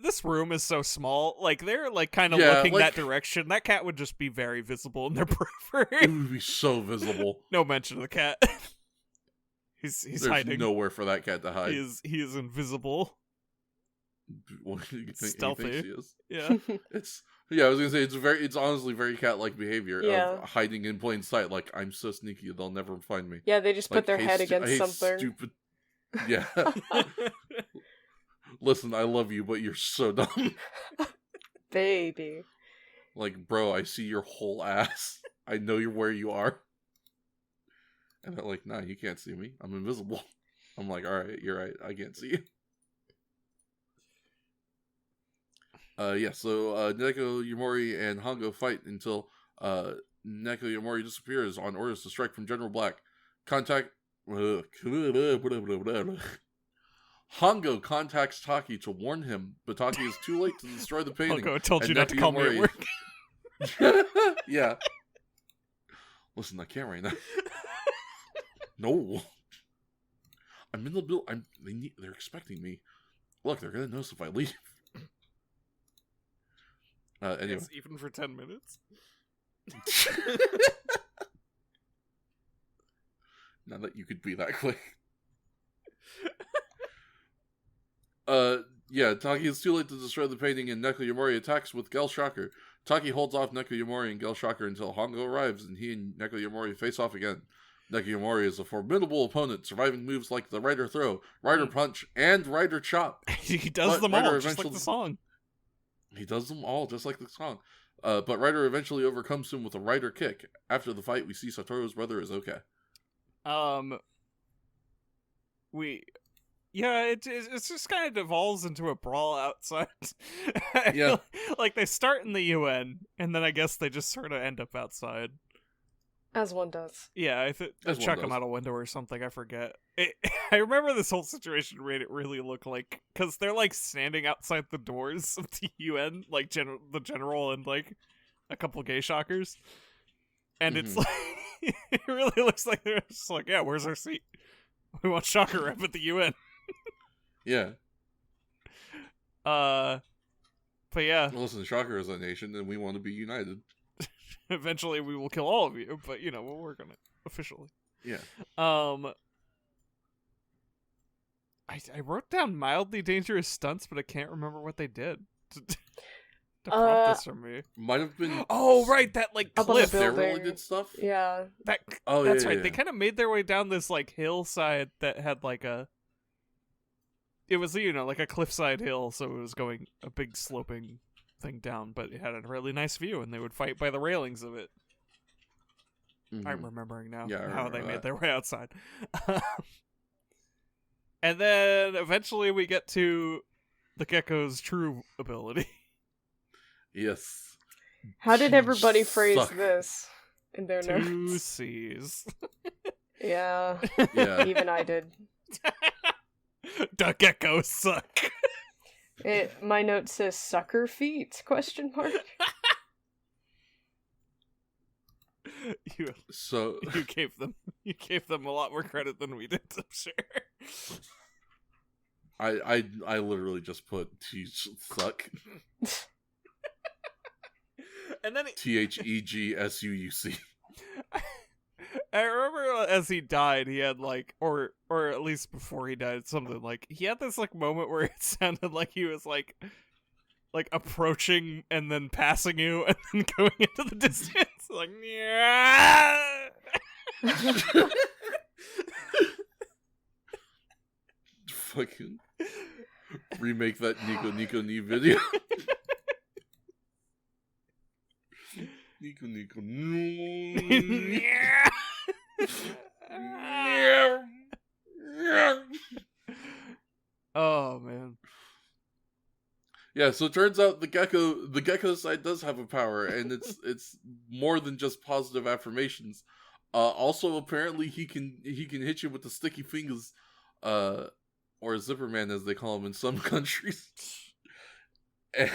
This room is so small. Like they're like kind of Yeah, looking like- that direction. That cat would just be very visible in their periphery. It would be so visible. No mention of the cat. he's There's hiding. nowhere for that cat to hide. He is invisible. What do you think Stealthy. he thinks he is? Yeah. I was gonna say it's honestly very cat-like behavior Yeah. of hiding in plain sight. Like, I'm so sneaky, they'll never find me. Yeah, they just Like, put their hey, head I against hate something. Stupid. Yeah. Listen, I love you, but you're so dumb. Baby. Like, bro, I see your whole ass. I know you're where you are. And they're like, nah, you can't see me. I'm invisible. I'm like, alright, you're right. I can't see you. So Neko Yamori and Hongo fight until Neko Yamori disappears on orders to strike from General Black. Hongo contacts Taki to warn him, but Taki is too late to destroy the painting. Hongo told and you not to Neko call me at Yamori- work. Yeah. Listen, I can't right now. No. I'm in the building. They're expecting me. Look, they're gonna notice if I leave. Anyway. Yes, even for 10 minutes. Not that you could be that quick. Taki is too late to destroy the painting and Neko Yamori attacks with Gel Shocker. Taki holds off Neko Yamori and Gel Shocker until Hongo arrives and he and Neko Yamori face off again. Neko Yamori is a formidable opponent, surviving moves like the Rider Throw, Rider Punch, and Rider Chop. He does But them Rider all, just like the song. He does them all, just like the song. But Rider eventually overcomes him with a Rider Kick. After the fight, we see Satoru's brother is okay. It just kind of devolves into a brawl outside. Yeah. Like they start in the UN, and then I guess they just sort of end up outside. As one does. Yeah, I think As one chuck them does. out a window or something. I forget. I remember this whole situation made it really look like because they're like standing outside the doors of the UN, like the general and like a couple gay shockers, and it's like it really looks like they're just like, yeah, where's our seat? We want shocker rep at the UN. Yeah. But yeah, Well, listen, Shocker is a nation, and we want to be united. eventually we will kill all of you. But you know, we'll work on it officially. Yeah. I wrote down mildly dangerous stunts, but I can't remember what they did to prompt this from me. Might have been. Oh, right, that like Up on the cliff. building. They really did stuff. Yeah. That's right. Yeah. They kind of made their way down this like hillside that had like a. It was like a cliffside hill, so it was going a big sloping thing down, but it had a really nice view, and they would fight by the railings of it. Mhm. I'm remembering now Yeah, I how they remember made that. their way outside. And then eventually we get to the gecko's true ability. Yes. How did everybody phrase Suck. this in their 2 notes? C's. Yeah. Yeah. Even I did. The geckos suck. My note says sucker feet? Question mark. So You gave them a lot more credit than we did, I'm sure. I literally just put T suck. And then THEGSUUC. I remember as he died, he had like, or at least before he died, something like he had this like moment where it sounded like he was like approaching and then passing you and then going into the distance, like yeah. Fucking remake that Nico Ni video. Nico. Oh man. Yeah, so it turns out the gecko side does have a power, and it's more than just positive affirmations. Also, apparently, he can hit you with the sticky fingers, or Zipper Man as they call him in some countries,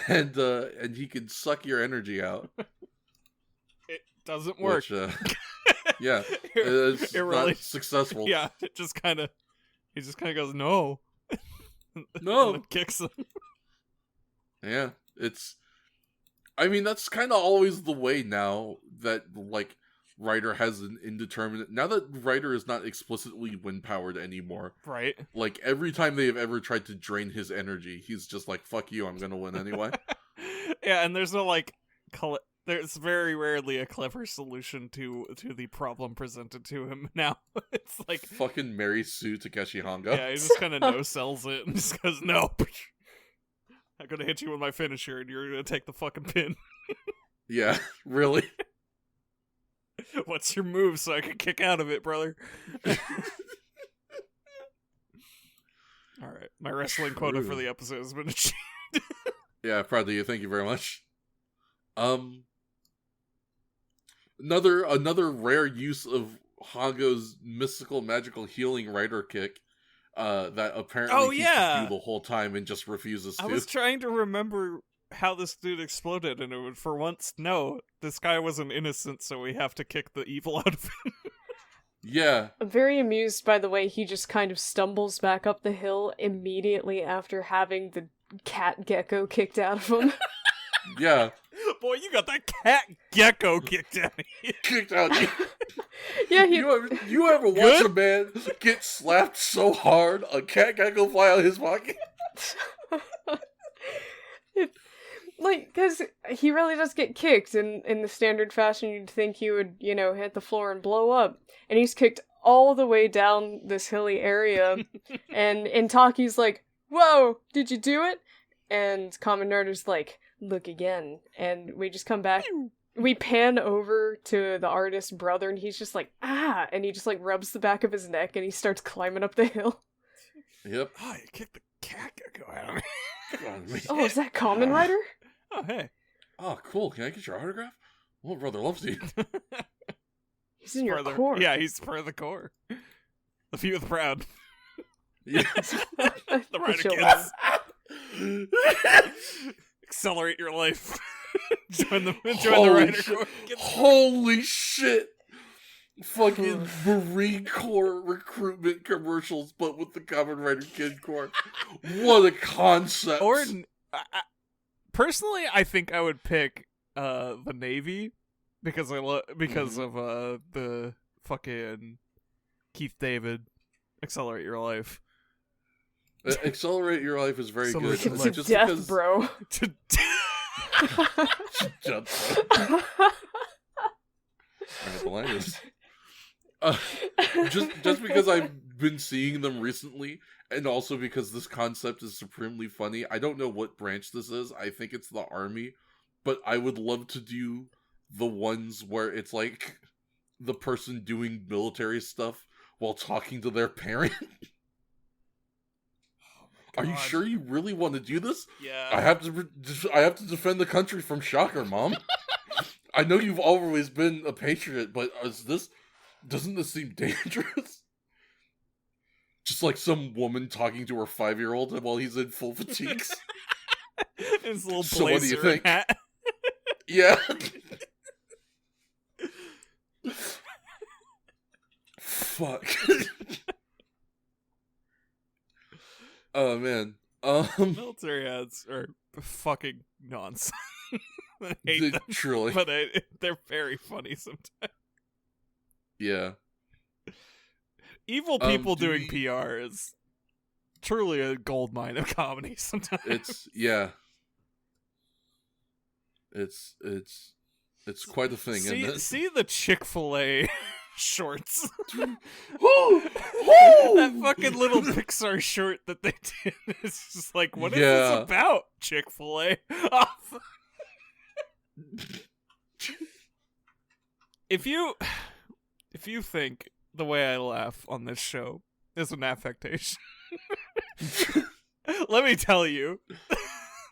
and he can suck your energy out. It doesn't work. Which, yeah, it's it really not successful. Yeah, it just kind of He just kind of goes, no. No. And then kicks him. Yeah, I mean, that's kind of always the way now that, like, Rider has an indeterminate... Now that Rider is not explicitly wind-powered anymore. Right. Like, every time they have ever tried to drain his energy, he's just like, fuck you, I'm gonna win anyway. Yeah, and there's no, like... There's very rarely a clever solution to the problem presented to him now. It's like... Fucking Mary Sue Takeshi Hongo. Yeah, he just kind of no-sells it and just goes, no. I'm gonna hit you with my finisher and you're gonna take the fucking pin. Yeah, really? What's your move so I can kick out of it, brother? Alright, my wrestling quota for the episode has been achieved. Yeah, proud of you. Thank you very much. Another rare use of Hongo's mystical magical healing Rider kick that apparently he can do the whole time and just refuses to. I was trying to remember how this dude exploded, and it would, for once, no, this guy wasn't innocent, so we have to kick the evil out of him. Yeah. I'm very amused by the way he just kind of stumbles back up the hill immediately after having the cat gecko kicked out of him. Yeah. Boy, you got that cat gecko kicked out of you. Kicked out. Yeah, you ever watch a man get slapped so hard a cat gecko fly out of his pocket? Like, because he really does get kicked in the standard fashion. You'd think he would, hit the floor and blow up. And he's kicked all the way down this hilly area. and Taki's like, whoa, did you do it? And Kamen Rider's like, look again. And we just come back. We pan over to the artist's brother, and he's just like, ah! And he just, like, rubs the back of his neck, and he starts climbing up the hill. Yep. Oh, you kicked the cat gecko out of me. Oh, is that Kamen Rider? Oh, hey. Oh, cool. Can I get your autograph? Well, brother loves you. He's in your core. Yeah, he's part of the core. The few of the proud. Yeah. The Rider kids. Accelerate your life. join the Rider Corps. Holy shit! Fucking Marine Corps recruitment commercials, but with the Kamen Rider Kid Corps. What a concept! Or, personally, I think I would pick the Navy because of the fucking Keith David Accelerate Your Life. Accelerate Your Life is very good. To just death, because... bro. To death, bro. Alright, the line is... just because I've been seeing them recently, and also because this concept is supremely funny. I don't know what branch this is. I think it's the Army, but I would love to do the ones where it's like the person doing military stuff while talking to their parent. Are you sure you really want to do this? Yeah. I have to defend the country from Shocker, Mom. I know you've always been a patriot, but doesn't this seem dangerous? Just like some woman talking to her 5-year-old while he's in full fatigues. His little blazer so what do you think? Hat. Yeah. Fuck. Oh man. Military hats are fucking nonsense. I hate them, truly, but they're very funny sometimes. Yeah. Evil people doing PR is truly a goldmine of comedy sometimes. It's quite a thing, isn't it? See the Chick-fil-A shorts. Woo! That fucking little Pixar short that they did is just like, what is this about, Chick-fil-A? If you think the way I laugh on this show is an affectation, let me tell you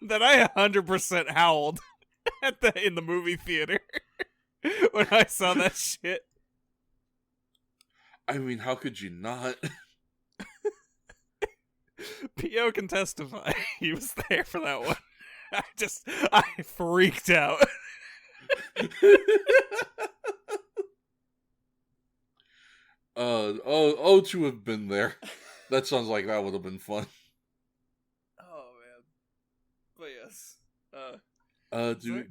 that I 100% howled in the movie theater when I saw that shit. I mean, how could you not? P.O. can testify. He was there for that one. I freaked out. To have been there. That sounds like that would have been fun. Oh man. But yes.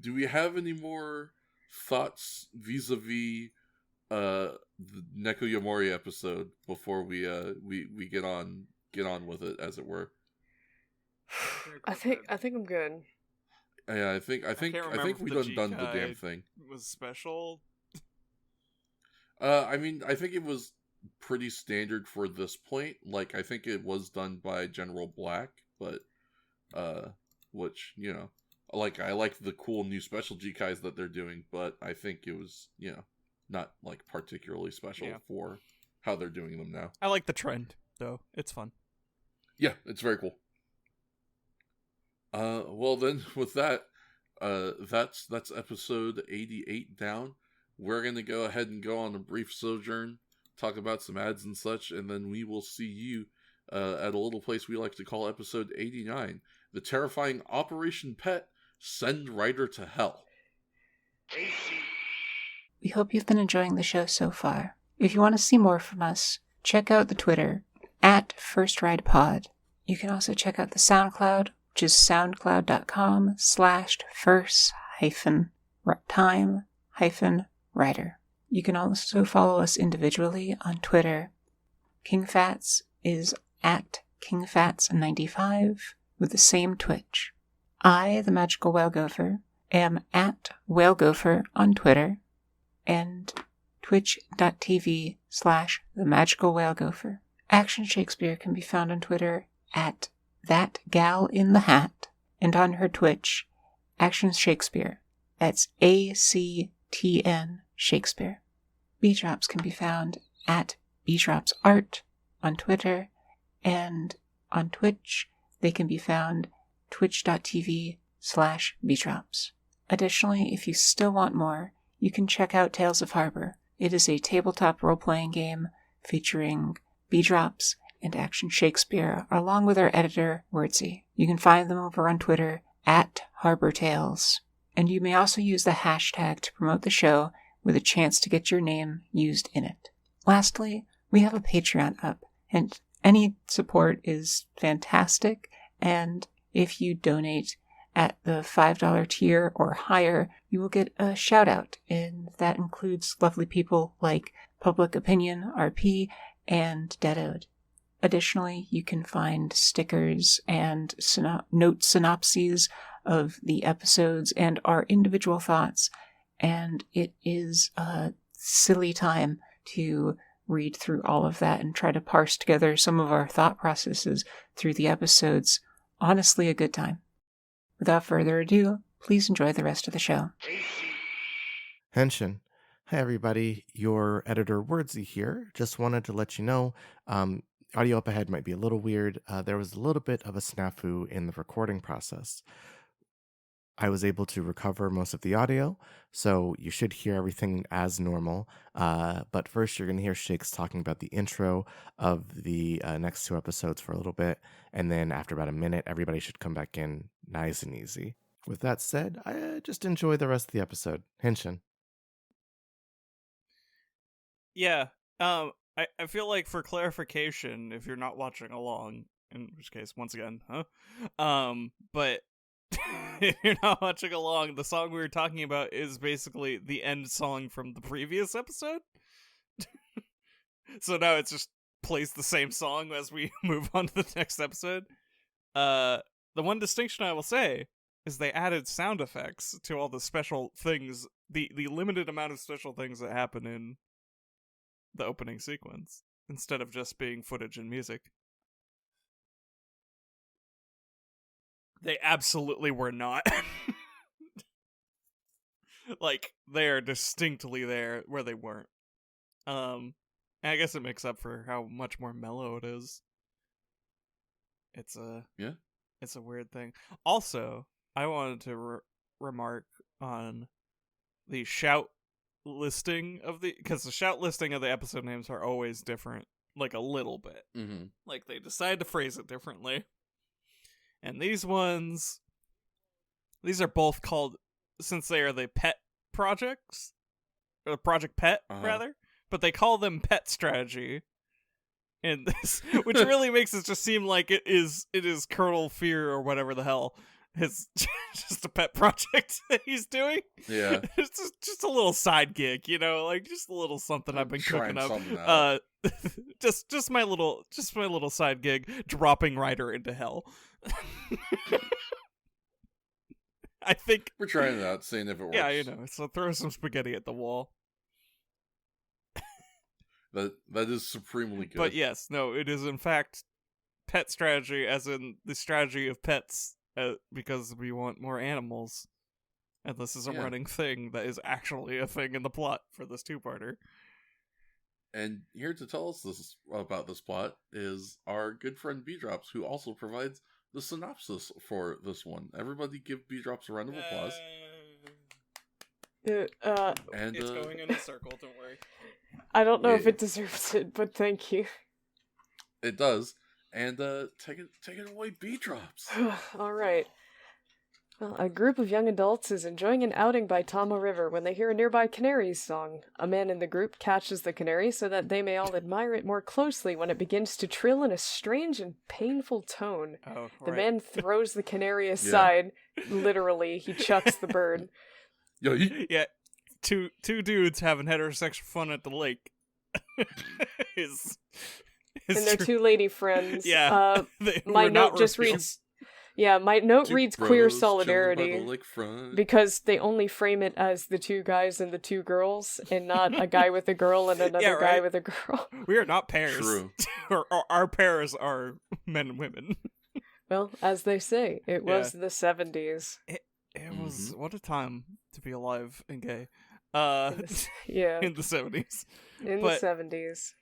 Do we have any more thoughts vis-a-vis the Neko Yomori episode before we get on with it, as it were? I think I'm good. Yeah, I think we done the damn thing. Was special. I mean, I think it was pretty standard for this point. Like, I think it was done by General Black, but which, you know, like, I like the cool new special G-Kais that they're doing, but I think it was, you know, not like particularly special for how they're doing them now. I like the trend though. It's fun. Yeah, it's very cool. Well then, with that, that's episode 88 down. We're gonna go ahead and go on a brief sojourn, talk about some ads and such, and then we will see you at a little place we like to call episode 89, the terrifying Operation Pet, Send Rider to Hell. We hope you've been enjoying the show so far. If you want to see more from us, check out the Twitter, @FirstRidePod. You can also check out the SoundCloud, which is soundcloud.com/first-time-rider. You can also follow us individually on Twitter. KingFats is @KingFats95 with the same Twitch. I, the Magical Whale Gopher, am @WhaleGopher on Twitter and twitch.tv/themagicalwhalegopher. Action Shakespeare can be found on Twitter @thatgalinthehat and on her Twitch, Action Shakespeare. That's ACTN Shakespeare. B-Drops can be found @BDropsArt on Twitter, and on Twitch they can be found twitch.tv/bdrops. Additionally, if you still want more, you can check out Tales of Harbor. It is a tabletop role-playing game featuring B-Drops and Action Shakespeare, along with our editor, Wordsy. You can find them over on Twitter @HarborTales. And you may also use the hashtag to promote the show with a chance to get your name used in it. Lastly, we have a Patreon up, and any support is fantastic, and if you donate at the $5 tier or higher, you will get a shout out, and that includes lovely people like Public Opinion, RP, and Deadode. Additionally, you can find stickers and note synopses of the episodes and our individual thoughts, and it is a silly time to read through all of that and try to parse together some of our thought processes through the episodes. Honestly, a good time. Without further ado, please enjoy the rest of the show. Henshin. Hi everybody, your editor Wordsy here. Just wanted to let you know, audio up ahead might be a little weird. There was a little bit of a snafu in the recording process. I was able to recover most of the audio, so you should hear everything as normal. But first, you're going to hear Shakes talking about the intro of the next two episodes for a little bit, and then after about a minute, everybody should come back in nice and easy. With that said, I just enjoy the rest of the episode. Henshin. Yeah. I feel like for clarification, if you're not watching along, in which case, once again, but if you're not watching along, the song we were talking about is basically the end song from the previous episode. So now it just plays the same song as we move on to the next episode. The one distinction I will say is they added sound effects to all the special things, the limited amount of special things that happen in the opening sequence, instead of just being footage and music. They absolutely were not. Like, they are distinctly there where they weren't. And I guess it makes up for how much more mellow it is. It's a weird thing. Also, I wanted to remark on the shout listing of because the shout listing of the episode names are always different, like a little bit. Mm-hmm. Like they decide to phrase it differently. And these ones, these are both called, since they are the pet projects, or Project Pet, rather, but they call them Pet Strategy. And this, which really makes it just seem like it is Colonel Fear or whatever the hell. It's just a pet project that he's doing. Yeah. It's just a little side gig, like just a little something I've been cooking up. Just my little side gig, dropping Ryder into hell. I think we're trying it out, seeing if it works. Yeah, so throw some spaghetti at the wall. That is supremely good. But yes, no, it is in fact pet strategy, as in the strategy of pets, because we want more animals. And this is a running thing that is actually a thing in the plot for this two-parter. And here to tell us about this plot is our good friend B-Drops, who also provides the synopsis for this one. Everybody give B-Drops a round of applause. And it's going in a circle, don't worry. I don't know if it deserves it, but thank you. It does. And take it away, B-Drops. All right. Well, a group of young adults is enjoying an outing by Tama River when they hear a nearby canary's song. A man in the group catches the canary so that they may all admire it more closely when it begins to trill in a strange and painful tone. Oh, the man throws the canary aside. Literally, he chucks the bird. Yeah, two dudes having heterosexual fun at the lake. And they're two lady friends. Yeah. My note just reads... Yeah, my note reads queer solidarity because they only frame it as the two guys and the two girls and not a guy with a girl and another guy with a girl. We are not pairs. True. or our pairs are men and women. Well, as they say, it was the 70s. It was, what a time to be alive and gay. In the 70s. In the 70s.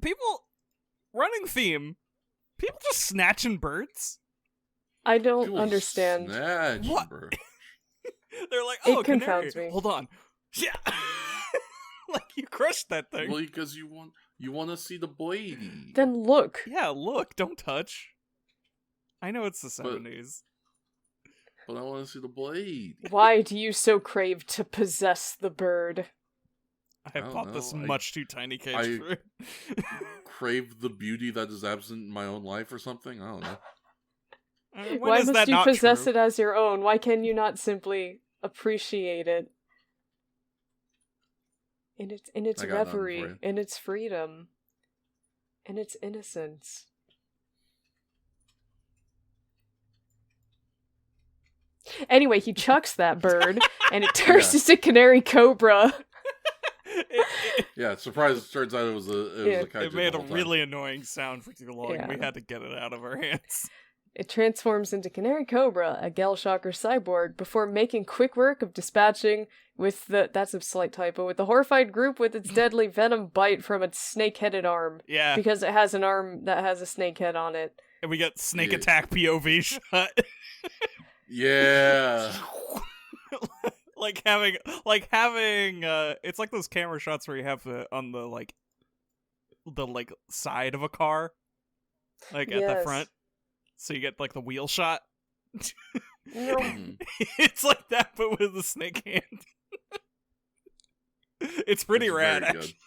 People, running theme, people just snatching birds? I don't understand. What? They're like, it confounds me. Hold on. Yeah. Like, you crushed that thing. Well, because you want to see the blade. Then look. Yeah, look. Don't touch. I know it's the 70s. But I want to see the blade. Why do you so crave to possess the bird? I bought this much too tiny cage for it. Crave the beauty that is absent in my own life or something? I don't know. Why must you possess it as your own? Why can you not simply appreciate it in its reverie, in its freedom, in its innocence? Anyway, he chucks that bird, and it turns into CanaryCobra. Yeah, surprise! It turns out it was a kaiju. It made a really annoying sound for too long. We had to get it out of our hands. It transforms into CanaryCobra, a Gelshocker cyborg, before making quick work of dispatching with that's a slight typo, with the horrified group with its deadly venom bite from its snake-headed arm. Yeah. Because it has an arm that has a snake head on it. And we got snake attack POV shot. Yeah. like having it's like those camera shots where you have on the side of a car. At the front. So you get, the wheel shot. It's like that, but with a snake hand. It's pretty rad, actually.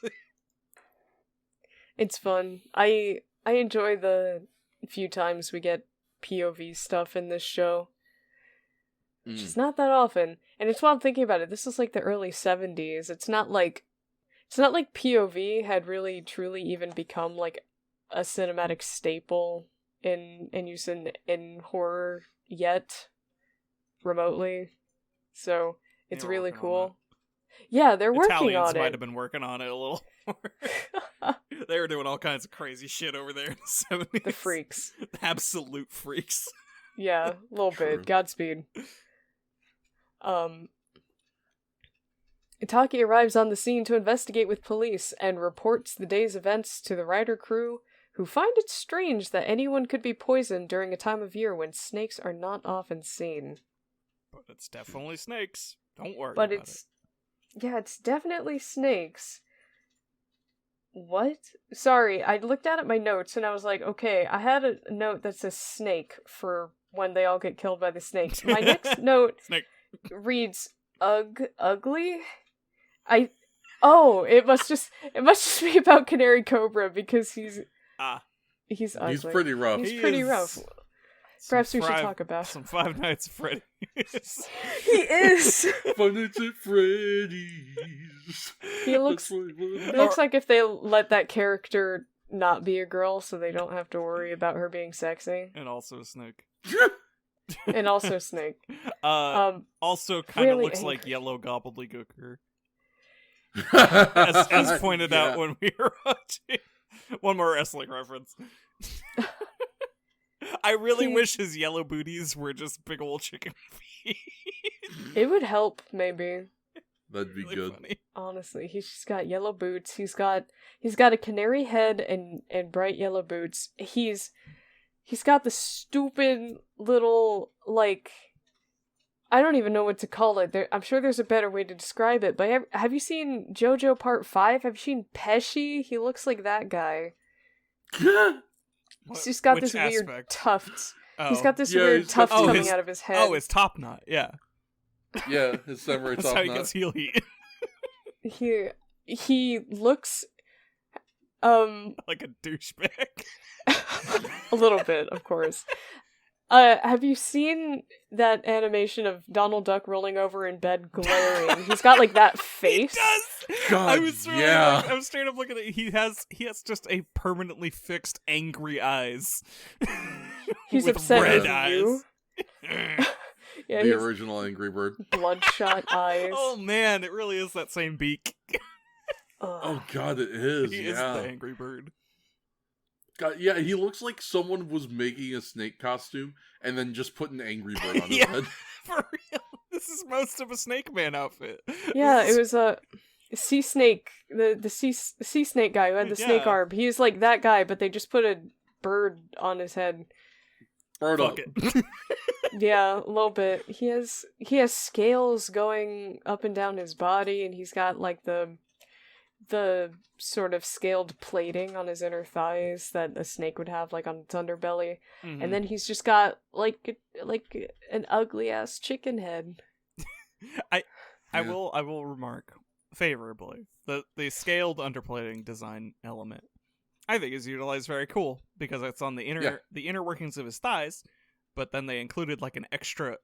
It's fun. I enjoy the few times we get POV stuff in this show. Which is not that often. And it's while I'm thinking about it, this is the early 70s. It's not like POV had really, truly even become, a cinematic staple in use in horror yet remotely, so it's really cool. Yeah, they're working on it. Italians might have been working on it a little more. They were doing all kinds of crazy shit over there in the 70s. The freaks. Absolute freaks. Yeah, a little bit. Godspeed. Itaki arrives on the scene to investigate with police and reports the day's events to the Rider crew, who find it strange that anyone could be poisoned during a time of year when snakes are not often seen. But it's definitely snakes. Don't worry about it. Yeah, it's definitely snakes. What? Sorry, I looked at my notes and I was like, okay, I had a note that says snake for when they all get killed by the snakes. My next note reads ugly. It must just be about CanaryCobra because He's ugly. He's pretty rough. He's pretty rough. Perhaps we should talk about some Five Nights at Freddy's. He is. Five Nights at Freddy's. He looks like if they let that character not be a girl, so they don't have to worry about her being sexy. And also Snake. And also Snake. Also kind of really looks like angry. yellow gobbledygooker. As pointed Yeah. out when we were watching. One more wrestling reference. I really wish his yellow booties were just big old chicken feet. It would help, maybe. That'd be Really good. funny. Honestly, he's just got yellow boots. He's got a canary head and bright yellow boots. He's got the stupid little, like, I don't even know what to call it. I'm sure there's a better way to describe it, but have you seen JoJo Part 5? Have you seen Pesci? He looks like that guy. He's just got Which this weird aspect? tuft. Oh. He's got this Yeah, weird he's got tuft some- coming out of his head. Oh, it's Top Knot, yeah. Yeah, his samurai That's top how he knot. gets heel heat. He looks Like a douchebag. a little bit, of course. Have you seen that animation of Donald Duck rolling over in bed glaring? He's got like that face. He does. God, I was really yeah. I was straight up looking at it. He has just a permanently fixed angry eyes. He's with upset red with eyes. you. Yeah, The his original Angry Bird. bloodshot eyes. Oh man, it really is that same beak. Ugh. Oh god, it is. He yeah. is the Angry Bird. God, yeah, he looks like someone was making a snake costume and then just put an Angry Bird on his Yeah. head. For real. This is most of a Snake Man outfit. Yeah, This it is- was a sea snake, the sea snake guy who had the snake Yeah. arm. He's like that guy, but they just put a bird on his head. Bird up. Fuck it. Yeah, a little bit. He has scales going up and down his body, and he's got like the sort of scaled plating on his inner thighs that a snake would have, like on its underbelly. Mhm. And then he's just got like an ugly ass chicken head. I Yeah. will remark favorably the scaled underplating design element I think is utilized very cool because it's on the inner workings of his thighs, but then they included like an extra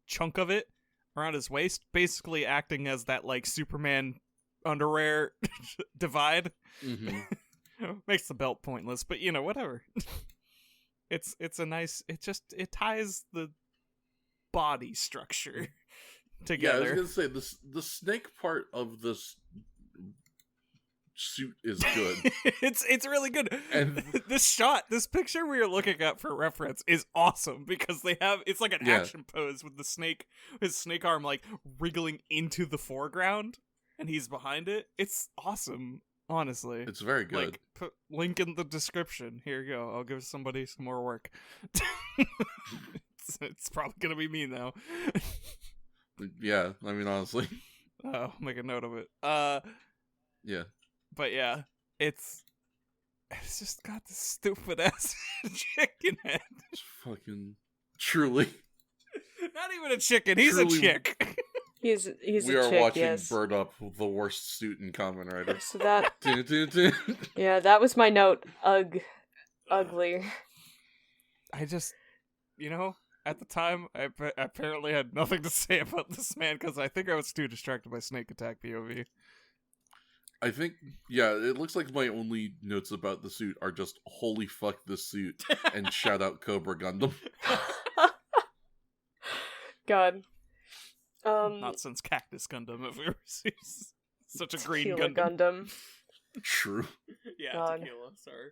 chunk of it around his waist, basically acting as that like Superman underwear divide. Mm-hmm. Makes the belt pointless, but you know, whatever. It's a nice, it ties the body structure Yeah, I was together. gonna say the snake part of this suit is good. It's really good. And- This picture we are looking at for reference is awesome because it's like an Yeah. action pose with his snake arm like wriggling into the foreground and he's behind it. It's awesome, honestly. It's very good. Like, put link in the description. Here you go. I'll give somebody some more work. it's probably gonna be me now. Yeah, I mean honestly. I'll make a note of it. Yeah. But yeah, it's just got this stupid ass chicken head. It's fucking truly. Not even a chicken. He's Truly- a chick. He's We a are chick, watching yes. Bird Up, the worst suit in Kamen Rider. So that Dun, dun, dun. yeah, that was my note. Ugly. I just, at the time, I apparently had nothing to say about this man because I think I was too distracted by Snake Attack POV. I think, yeah, it looks like my only notes about the suit are just holy fuck this suit and shout out Cobra Gundam. God. Not since Cactus Gundam have we ever seen such a green Tequila Gundam. Gundam. True. Yeah, God. tequila. Sorry,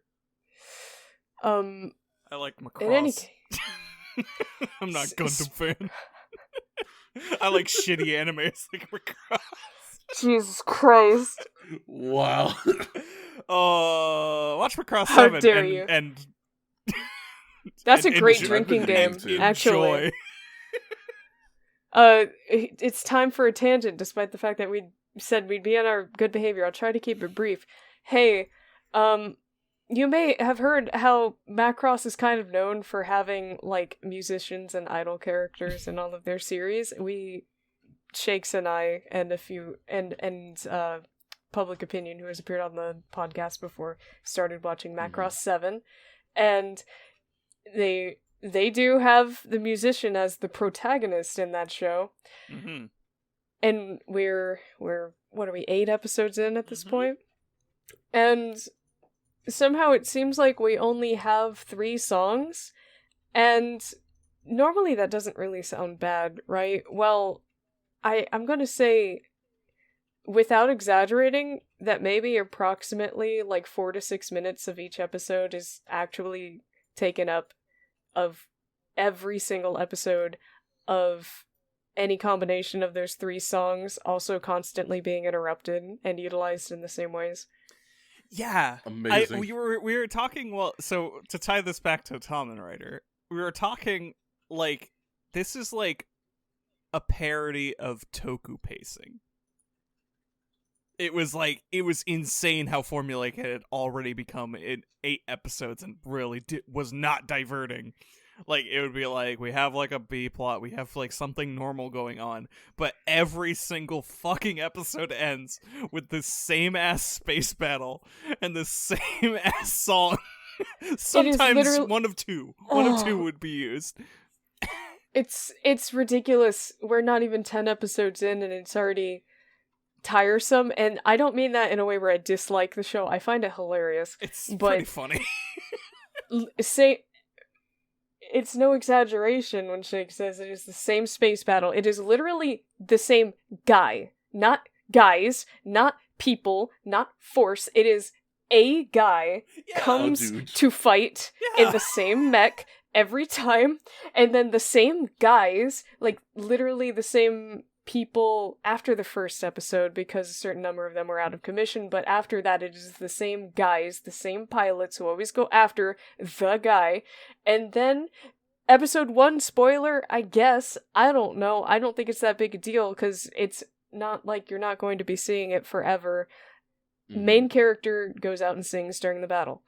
I like Macross. in any case, I'm not a Gundam fan. I like shitty animes like Macross. Jesus Christ. Wow. Watch Macross How 7 dare and, you. and That's a and great enjoy- drinking I've been game, meaning to. actually. Enjoy. It's time for a tangent, despite the fact that we said we'd be on our good behavior. I'll try to keep it brief. Hey, you may have heard how Macross is kind of known for having, like, musicians and idol characters in all of their series. Shakes and I, and a few, and Public Opinion, who has appeared on the podcast before, started watching Macross 7, and they do have the musician as the protagonist in that show. Mm-hmm. And we're what are we, 8 episodes in at this point? And somehow it seems like we only have 3 songs, and normally that doesn't really sound bad, right? Well, I'm gonna say, without exaggerating, that maybe approximately like 4 to 6 minutes of each episode is actually taken up of every single episode of any combination of those 3 songs, also constantly being interrupted and utilized in the same ways. Yeah. Amazing. We were talking, well, so to tie this back to Kamen Rider, we were talking, like, this is like a parody of Toku pacing. It was insane how formulaic it had already become in 8 episodes and really was not diverting. Like, it would be like, we have like a B plot, we have like something normal going on, but every single fucking episode ends with the same ass space battle and the same ass song. Sometimes one of two would be used. It's ridiculous. We're not even 10 episodes in and it's already tiresome, and I don't mean that in a way where I dislike the show. I find it hilarious. It's pretty funny. It's no exaggeration when Shake says it is the same space battle. It is literally the same guy. Not guys, not people, not force. It is a guy comes to fight in the same mech every time, and then the same guys, like literally the same people after the first episode, because a certain number of them were out of commission, but after that it is the same guys, the same pilots who always go after the guy. And then episode 1, spoiler, I guess, I don't know, I don't think it's that big a deal, because it's not like you're not going to be seeing it forever. Main character goes out and sings during the battle.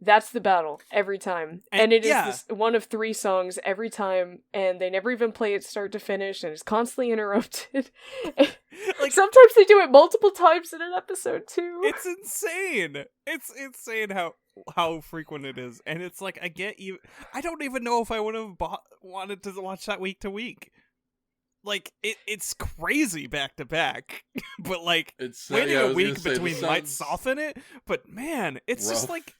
That's the battle every time. And it is one of 3 songs every time, and they never even play it start to finish, and it's constantly interrupted. Like, sometimes they do it multiple times in an episode too. It's insane. It's insane how frequent it is. And it's like, I don't even know if I would have wanted to watch that week to week. Like, it's crazy back to back. But like, waiting a week between might soften it. But man, it's rough. Just like,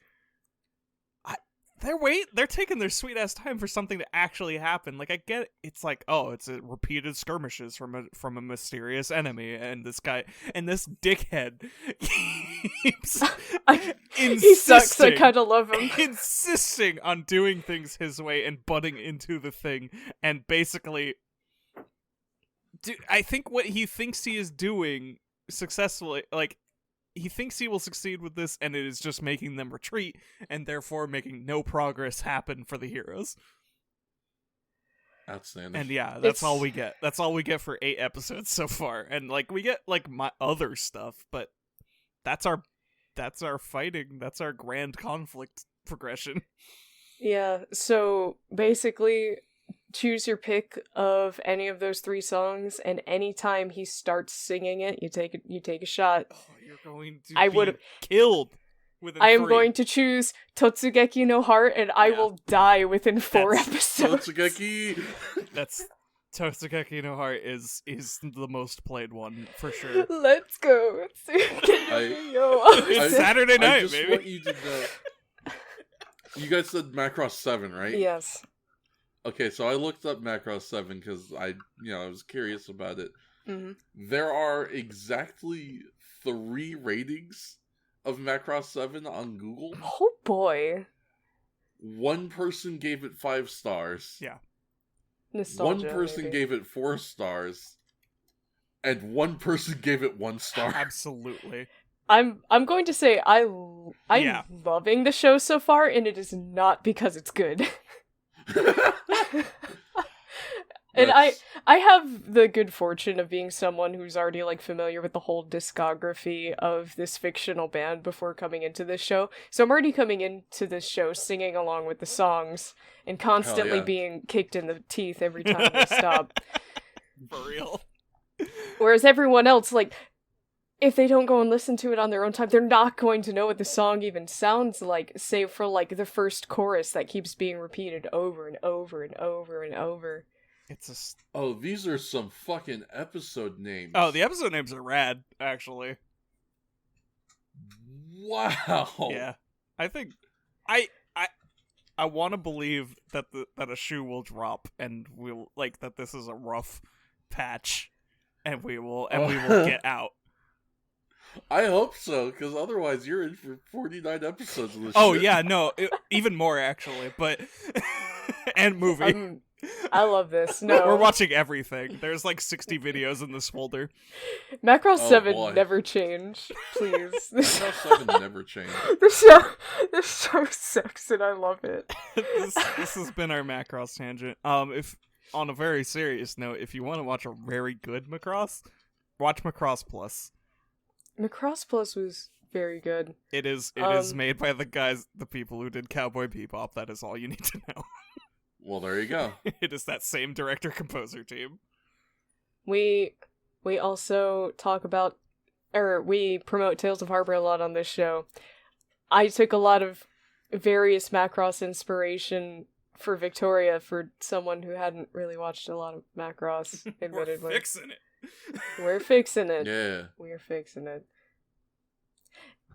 they're taking their sweet ass time for something to actually happen. Like, I get it. It's like, oh, it's a repeated skirmishes from a mysterious enemy, and this dickhead keeps he sucks. I kind of love him. Insisting on doing things his way and butting into the thing, and basically, I think what he thinks he is doing successfully, like, he thinks he will succeed with this, and it is just making them retreat, and therefore making no progress happen for the heroes. Outstanding. And yeah, that's all we get. That's all we get for 8 episodes so far. And like, we get like my other stuff, but that's our fighting. That's our grand conflict progression. Yeah. So basically, choose your pick of any of those 3 songs, and anytime he starts singing it, you take a shot. Oh, you're going to be killed within I am 3. going to choose Totsugeki no Heart, and I will die within 4 episodes. Totsugeki! That's Totsugeki no Heart is the most played one for sure. Let's go. It's Saturday night, I just baby. want you to know. You guys said Macross 7, right? Yes. Okay, so I looked up Macross 7 because I was curious about it. Mm-hmm. There are exactly 3 ratings of Macross 7 on Google. Oh boy. 1 person gave it 5 stars. Yeah. Nostalgia, 1 person maybe. gave it 4 stars. And 1 person gave it 1 star. Absolutely. I'm going to say I'm loving the show so far, and it is not because it's good. And I have the good fortune of being someone who's already like familiar with the whole discography of this fictional band before coming into this show. So I'm already coming into this show singing along with the songs and constantly being kicked in the teeth every time they stop. For real. Whereas everyone else, like, if they don't go and listen to it on their own time, they're not going to know what the song even sounds like, save for, like, the first chorus that keeps being repeated over and over and over and over. It's Oh, these are some fucking episode names. Oh, the episode names are rad, actually. Wow. Yeah. I think I want to believe that that a shoe will drop and we'll like that this is a rough patch and we will get out. I hope so, because otherwise you're in for 49 episodes of this Oh shit. yeah, no, even more actually, but and movie. I love this. No, We're watching everything. There's like 60 videos in this folder. Macross Oh, 7 boy. never change, please. Macross 7 never changed. The show sucks and I love it. This has been our Macross tangent. If on a very serious note, if you want to watch a very good Macross, watch Macross Plus. Macross Plus was very good. It is made by the people who did Cowboy Bebop. That is all you need to know. Well, there you go. It is that same director-composer team. We also talk about, or we promote Tales of Harbor a lot on this show. I took a lot of various Macross inspiration for Victoria, for someone who hadn't really watched a lot of Macross, admittedly. We're fixing it. We're fixing it. Yeah. We're fixing it.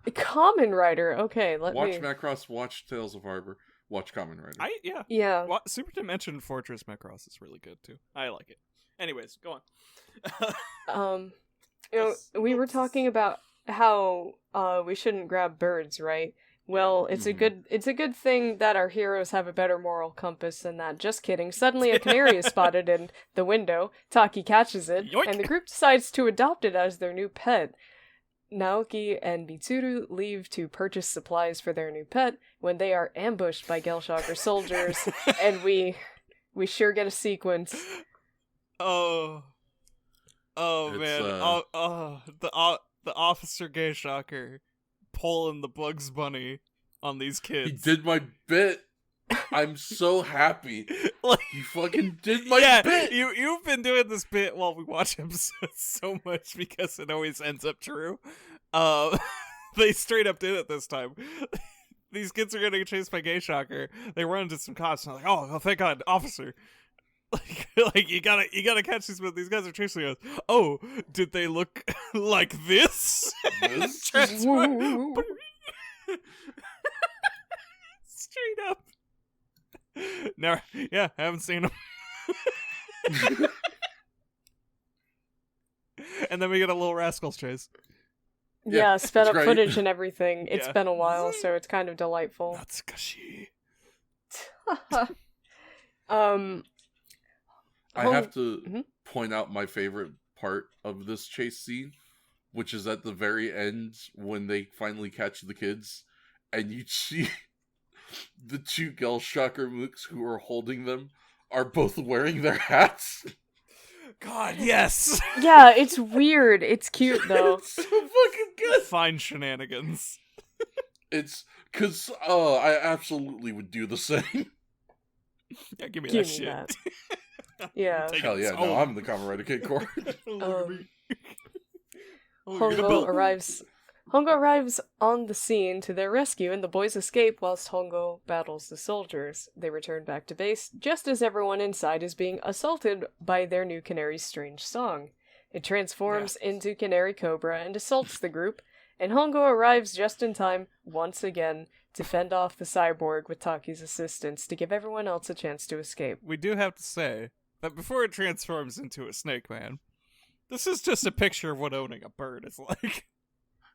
Kamen Rider. Okay, Watch me... Macross, watch Tales of Harbor, watch Kamen Rider. Yeah. Super Dimension Fortress Macross is really good too. I like it. Anyways, go on. We were talking about how we shouldn't grab birds, right? Well, it's a good thing that our heroes have a better moral compass than that. Just kidding. Suddenly a canary is spotted in the window. Taki catches it, Yoink! And the group decides to adopt it as their new pet. Naoki and Mitsuru leave to purchase supplies for their new pet when they are ambushed by Gelshocker soldiers, and we sure get a sequence. Oh It's, man! The Officer Gay Shocker pulling the Bugs Bunny on these kids. He did my bit. I'm so happy. Like, He fucking did my bit. You've been doing this bit while we watch episodes so much because it always ends up true. They straight up did it this time. These kids are getting chased by Gay Shocker. They run into some cops and they're like, oh, thank God, officer. Like you gotta catch these, but these guys are chasing us. Oh, did they look like this? This? Transform- Straight up. Never. Yeah, I haven't seen them. And then we get a little Rascals chase. Yeah, sped it's up great. footage and everything. It's Yeah. been a while, so it's kind of delightful. Natsukashi. I have to Mhm. point out my favorite part of this chase scene, which is at the very end when they finally catch the kids, and you see the two Gelshocker mooks who are holding them are both wearing their hats. God, yes. Yeah, it's weird. It's cute though. It's so fucking good. Fine shenanigans. It's because I absolutely would do the same. Yeah, give me Give that me shit. that. Yeah. Take Hell it. yeah, Oh. no, I'm the Kamen Rider Kid Core. Hongo arrives on the scene to their rescue, and the boys escape whilst Hongo battles the soldiers. They return back to base, just as everyone inside is being assaulted by their new canary's strange song. It transforms into CanaryCobra and assaults the group, and Hongo arrives just in time, once again, to fend off the cyborg with Taki's assistance to give everyone else a chance to escape. We do have to say that before it transforms into a snake man, this is just a picture of what owning a bird is like.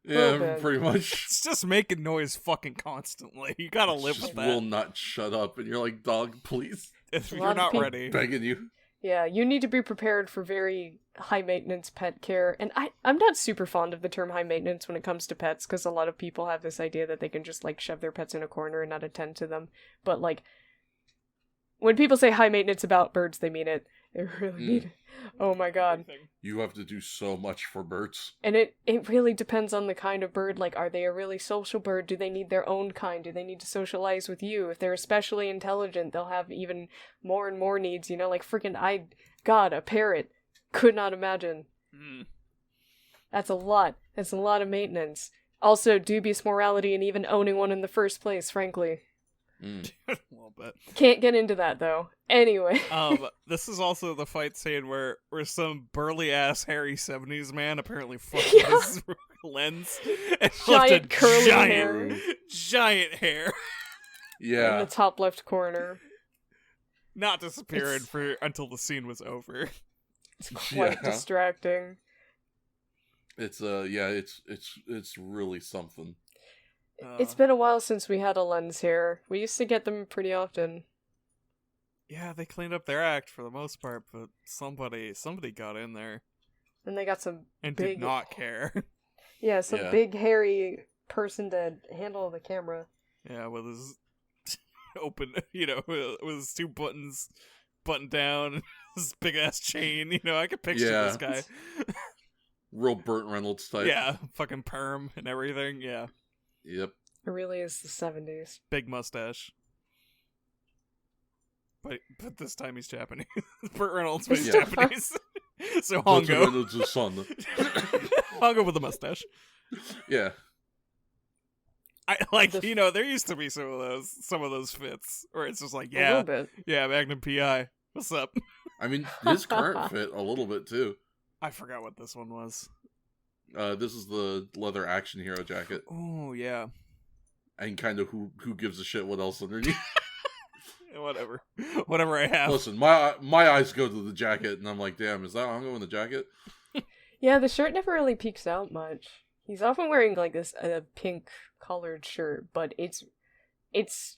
Yeah, bit. pretty much. It's just making noise fucking constantly. You gotta It live just with will that. not shut up, and you're like, dog, please, If A you're lot of not people- ready. begging you. Yeah, you need to be prepared for very high maintenance pet care. And I'm not super fond of the term high maintenance when it comes to pets, because a lot of people have this idea that they can just like shove their pets in a corner and not attend to them. But like, when people say high maintenance about birds, they mean it. They really mean it. Oh my god. You have to do so much for birds. And it really depends on the kind of bird. Like, are they a really social bird? Do they need their own kind? Do they need to socialize with you? If they're especially intelligent, they'll have even more and more needs, you know? Like, freaking, God, a parrot. Could not imagine. That's a lot. That's a lot of maintenance. Also, dubious morality and even owning one in the first place, frankly. Mm. A little bit. Can't get into that, though. Anyway. This is also the fight scene where some burly-ass hairy 70s man apparently fucked Yeah. his lens and Giant left a curly giant hair. In Yeah. the top left corner. Not disappearing It's- until the scene was over. It's quite Yeah. distracting. It's it's really something. It's been a while since we had a lens here. We used to get them pretty often. Yeah, they cleaned up their act for the most part, but somebody got in there And they got some and big... did not care. Yeah, some Yeah. big hairy person to handle the camera. Yeah, with his open, with his two buttons buttoned down, his big ass chain. I could picture Yeah. this guy. Real Burt Reynolds type. Yeah, fucking perm and everything. Yeah, Yep. It really is the 70s. big mustache. But this time he's Japanese. Burt Reynolds, but he's Yeah. Japanese. So Burt Hongo. Reynolds' son. Hongo with a mustache. Yeah. I like, The- there used to be some of those fits where it's just like, A little yeah, bit. yeah, Magnum PI. What's up? I mean, his current fit a little bit too. I forgot what this one was. This is the leather action hero jacket, Oh yeah. and kind of who gives a shit what else underneath. Whatever I have. Listen, my eyes go to the jacket, and I'm like, damn, is that Hongo in the jacket? Yeah, the shirt never really peeks out much. He's often wearing like this pink colored shirt, but it's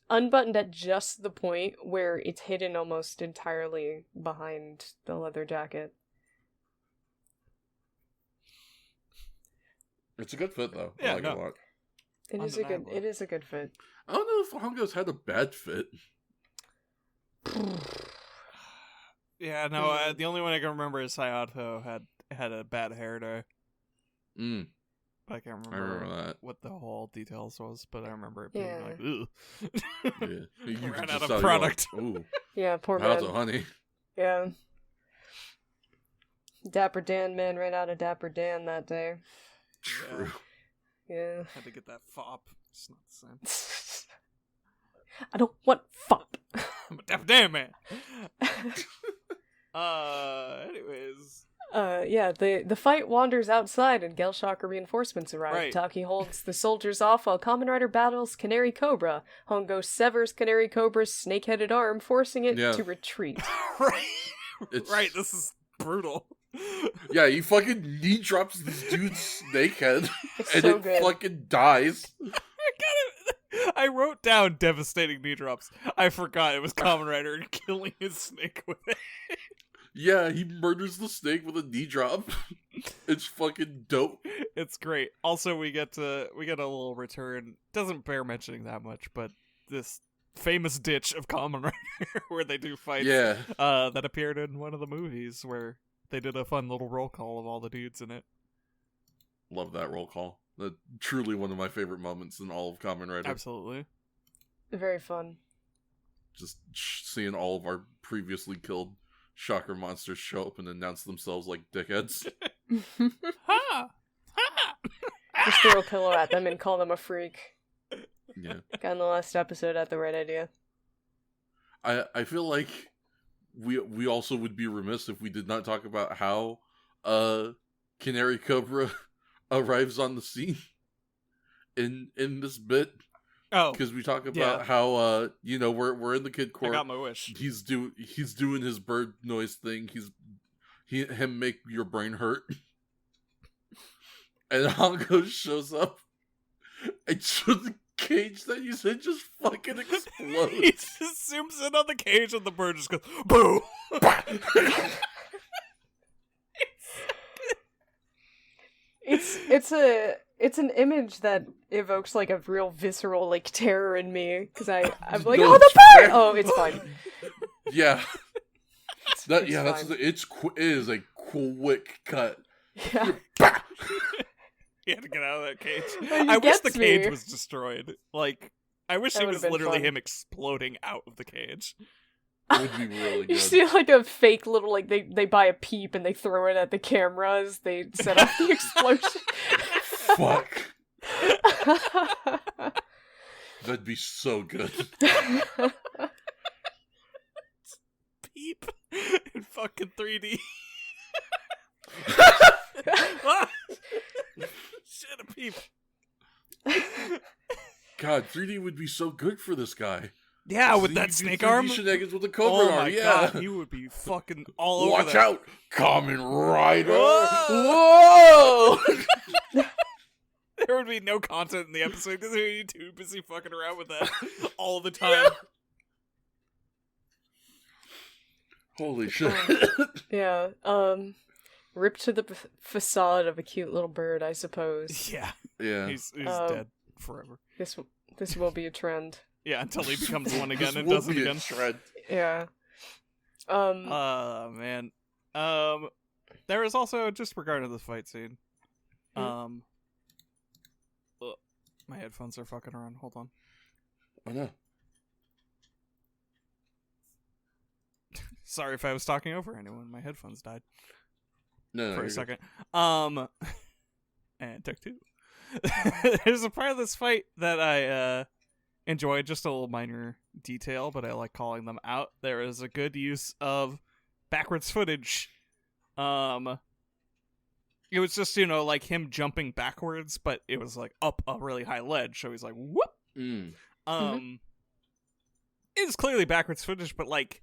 unbuttoned at just the point where it's hidden almost entirely behind the leather jacket. It's a good fit though. Yeah, I like it a lot. Undeniable. It is a good fit. I don't know if Hongo's had a bad fit. Yeah, no, the only one I can remember is Hayato had a bad hair day. Mm, I can't I remember that. what the whole details was, but I remember it being Yeah. like, ugh. Yeah. You Ran could out just of tell, product. you're like, ooh, Yeah, poor how's man. it, honey? Yeah. Dapper Dan man ran out of Dapper Dan that day. True. Yeah. Had to get that fop. It's not the same. I don't want fop. I'm a damn man. Anyways. Yeah, the fight wanders outside and Gelshocker reinforcements arrive. Right. Taki holds the soldiers off while Kamen Rider battles CanaryCobra. Hongo severs CanaryCobra's snake-headed arm, forcing it Yeah. to retreat. Right. It's- Right, this is brutal. Yeah, he fucking knee drops this dude's snake head, It's and so it good. fucking dies. I wrote down devastating knee drops. I forgot it was Kamen Rider and killing his snake with it. Yeah, he murders the snake with a knee drop. It's fucking dope. It's great. Also, we get a little return. Doesn't bear mentioning that much, but this famous ditch of Kamen Rider where they do fights. Yeah. That appeared in one of the movies where they did a fun little roll call of all the dudes in it. Love that roll call. That truly one of my favorite moments in all of Kamen Rider. Absolutely. Very fun. Just seeing all of our previously killed shocker monsters show up and announce themselves like dickheads. Ha! Ha! Just throw a pillow at them and call them a freak. Yeah. Got in the last episode had the right idea. I feel like we also would be remiss if we did not talk about how CanaryCobra arrives on the scene in this bit, Oh, because we talk about yeah. how we're in the kid I court. got my wish. He's doing his bird noise thing. Him make your brain hurt. And Hongo shows up, and so the cage that you said just fucking He explodes. just zooms in on the cage and the bird just goes boo. It's an image that evokes like a real visceral like terror in me because I'm like, No, oh, the it's bird! fair. Oh, it's fine. Yeah, It's it is a quick cut. Yeah. He had to get out of that cage. Well, he I wish the gets cage me. was destroyed. Like, I wish That it would've was been literally fun. him exploding out of the cage. It would be really good. You see like a fake little, like, they buy a peep and they throw it at the cameras. They set off the explosion. Fuck. That'd be so good. Peep in fucking 3D. Shit, a peep. God, 3D would be so good for this guy. Yeah, with So that you snake do 3D arm. shenanigans with the Cobra Oh my arm, yeah. god, he would be fucking all over Watch that. out, Kamen Rider! Whoa! Whoa! There would be no content in the episode because they're too busy fucking around with that all the time. Holy shit. Yeah, ripped to the facade of a cute little bird, I suppose. Yeah, Yeah. he's dead forever. This will be a trend. Yeah, until he becomes one again This and will does it be a again. shred. Yeah. Man. There is also, just regarding the fight scene. Ugh, my headphones are fucking around. Hold on. Oh no. Sorry if I was talking over anyone. My headphones died No, for you're a good. second. And took two. There's a part of this fight that I enjoyed, just a little minor detail, but I like calling them out. There is a good use of backwards footage. It was just, like him jumping backwards, but it was like up a really high ledge, so he's like, whoop! Mm. It is clearly backwards footage, but like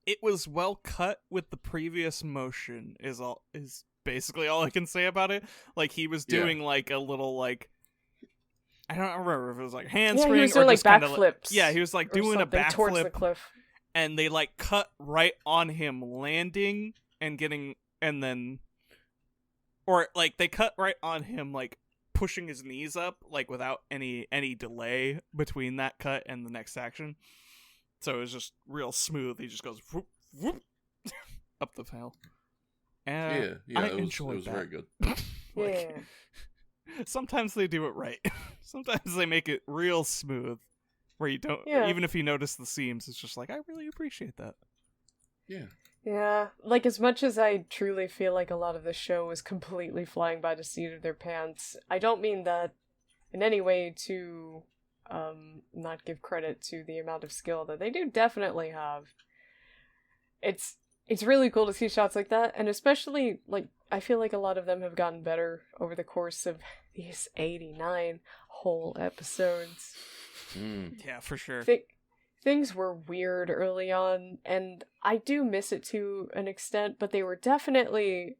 it was well cut with the previous motion is basically all I can say about it. Like he was doing like a little like, I don't remember if it was like handspring he was or doing just like kind of backflips. yeah, he was like or doing a something towards the backflip, cliff. and they like cut right on him landing and getting, and then, or like they cut right on him like pushing his knees up, like without any delay between that cut and the next action. So it was just real smooth. He just goes whoop, whoop, up the hill. And I enjoyed it was that. very good. Yeah. Sometimes they do it right. Sometimes they make it real smooth, where you don't, Yeah. even if you notice the seams, it's just like, I really appreciate that. Yeah. Yeah, like as much as I truly feel like a lot of the show was completely flying by the seat of their pants, I don't mean that in any way to not give credit to the amount of skill that they do definitely have. It's really cool to see shots like that, and especially like I feel like a lot of them have gotten better over the course of these 89 whole episodes. Mm. Yeah, for sure. Things were weird early on, and I do miss it to an extent, but they were definitely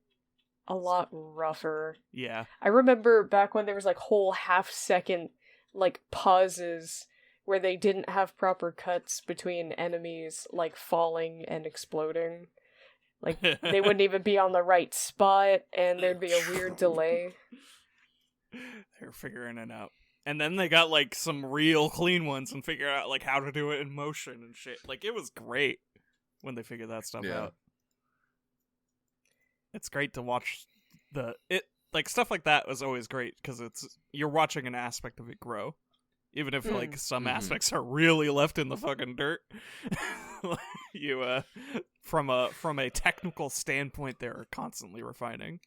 a lot rougher. Yeah. I remember back when there was like whole half-second like pauses where they didn't have proper cuts between enemies like falling and exploding. Like they wouldn't even be on the right spot, and there'd be a weird delay. They're figuring it out. And then they got like some real clean ones and figured out like how to do it in motion and shit. Like it was great when they figured that stuff out. It's great to watch like stuff like that was always great because you're watching an aspect of it grow. Even if like some aspects are really left in the fucking dirt. You from a technical standpoint they're constantly refining.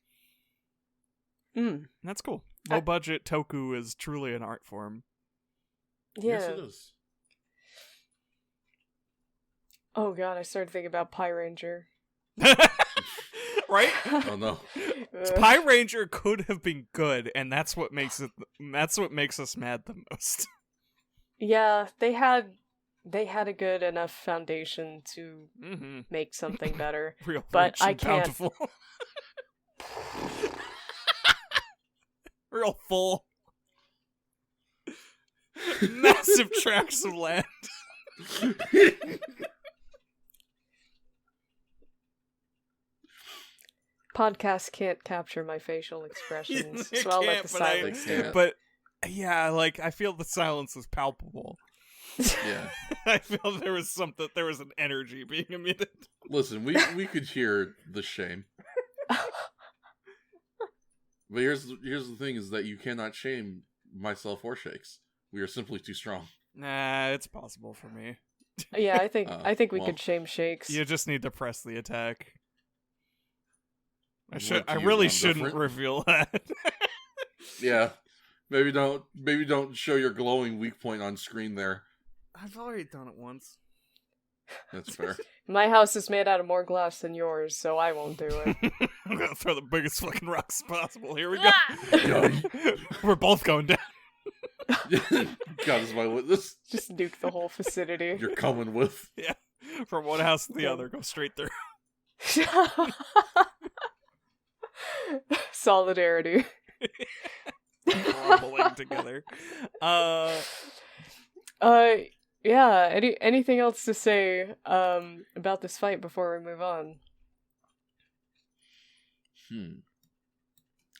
That's cool. Low budget toku is truly an art form. Yeah. Yes, it is. Oh god, I started thinking about Pie Ranger. Right? Oh no. Pie Ranger could have been good, and that's what makes us mad the most. Yeah, they had a good enough foundation to make something better. Real but rich I and can't. bountiful. Real full. Massive tracts of land. Podcasts can't capture my facial expressions, They so I'll let can't, the but I- silence do it. But yeah, like I feel the silence is palpable. Yeah. I feel there was an energy being emitted. Listen, we could hear the shame. But here's the thing is that you cannot shame myself or Shakes. We are simply too strong. Nah, it's possible for me. Yeah, I think we well, could shame Shakes. You just need to press the attack. What I to you, really I'm shouldn't different? reveal that. Yeah, maybe don't show your glowing weak point on screen there. I've already done it once. That's fair. My house is made out of more glass than yours, so I won't do it. I'm gonna throw the biggest fucking rocks possible. Here we go. Yeah. We're both going down. God is my witness. Just nuke the whole vicinity. You're coming with. Yeah. From one house to the other, go straight through. Solidarity. Rumbling together. Yeah, anything else to say about this fight before we move on?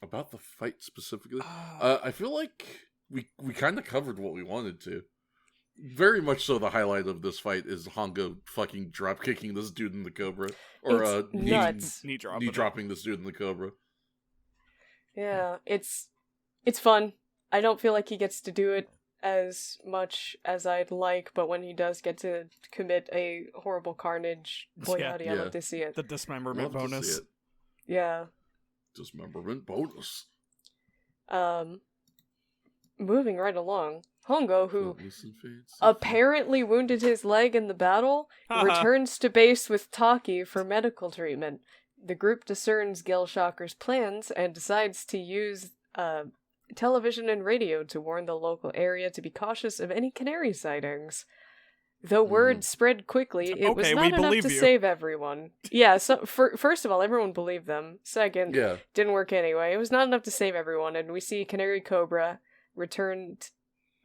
About the fight specifically, I feel like we kind of covered what we wanted to. Very much so. The highlight of this fight is Hongo fucking drop kicking this dude in the Cobra, or It's nuts. Knee dropping this dude in the Cobra. Yeah, it's fun. I don't feel like he gets to do it as much as I'd like, but when he does get to commit a horrible carnage, boy Yeah. howdy, I love to see it. The dismemberment Love to see bonus. it. Yeah. Dismemberment bonus. Moving right along, Hongo, who Listen, fades. apparently wounded his leg in the battle, returns to base with Taki for medical treatment. The group discerns Gelshockers' plans and decides to use television and radio to warn the local area to be cautious of any canary sightings. Though word spread quickly, it was Okay, not we enough believe to you. save everyone. Yeah, so first of all, everyone believed them. Second, Yeah. didn't work anyway. It was not enough to save everyone, and we see CanaryCobra returned,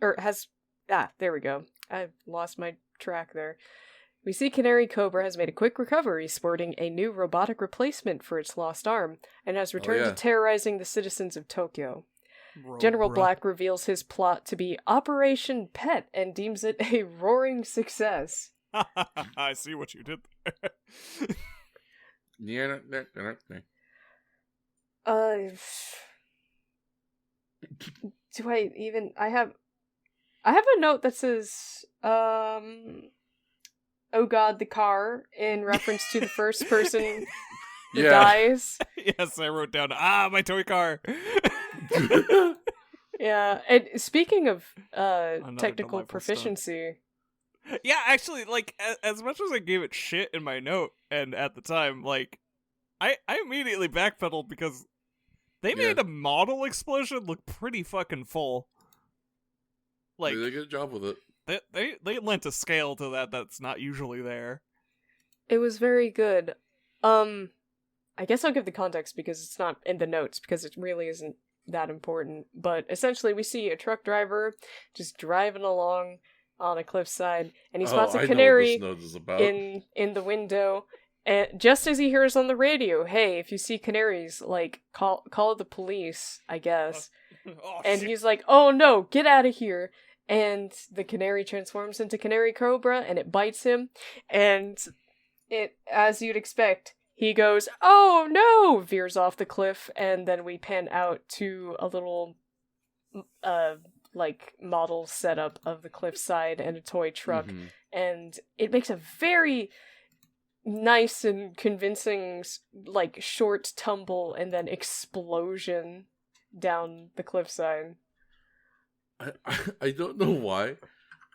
or has, there we go. I lost my track there. We see CanaryCobra has made a quick recovery, sporting a new robotic replacement for its lost arm, and has returned yeah. to terrorizing the citizens of Tokyo. General Black reveals his plot to be Operation Pet and deems it a roaring success. I see what you did Yeah. Do I even... I have a note that says, oh god, the car, in reference to the first person that dies. Yes, I wrote down, my toy car. Yeah, and speaking of technical delightful proficiency... Yeah, actually, like, as much as I gave it shit in my note, and at the time, like, I immediately backpedaled because they made a model explosion look pretty fucking full. Like, they did a good job with it. They lent a scale to that's not usually there. It was very good. I guess I'll give the context because it's not in the notes, because it really isn't that important. But essentially, we see a truck driver just driving along on a cliffside, and he spots a canary in the window. And just as he hears on the radio, "Hey, if you see canaries, like call the police," I guess. And Shit. he's like, "Oh no, get out of here!" And the canary transforms into CanaryCobra, and it bites him. And it, as you'd expect, he goes, "Oh no!" veers off the cliff, and then we pan out to a little, like, model setup of the cliffside and a toy truck, and it makes a very nice and convincing, like, short tumble and then explosion down the cliffside. I don't know why,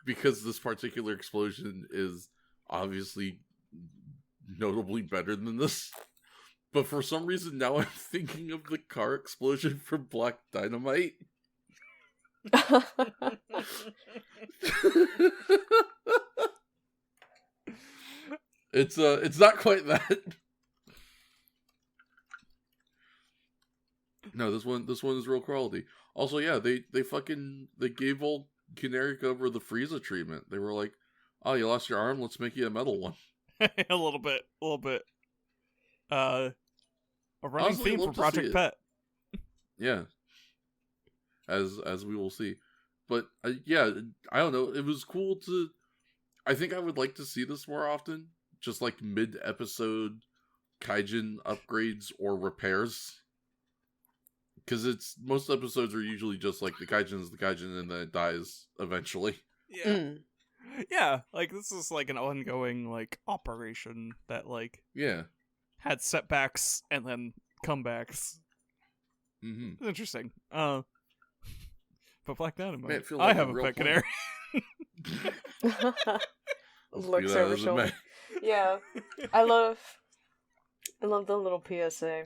because this particular explosion is obviously notably better than this, but for some reason now I'm thinking of the car explosion from Black Dynamite. It's not quite that. No, this one is real quality. Also, yeah, they gave old CanaryCobra the Frieza treatment. They were like, "Oh, you lost your arm? Let's make you a metal one." a little bit. A running Honestly, theme love for to Project see it. Pet. Yeah, as we will see. But yeah, I don't know. It was cool to. I think I would like to see this more often. Just like mid-episode Kaijin upgrades or repairs. Because most episodes are usually just like the Kaijin is the Kaijin and then it dies eventually. Yeah. Yeah, like this is like an ongoing like operation that like Yeah. had setbacks and then comebacks. Mm-hmm. It's interesting. But Black Dynamite, Man, it feels I like have a a real pet plan. canary. Looks Be that over as it shoulder. may. Yeah, I love the little PSA.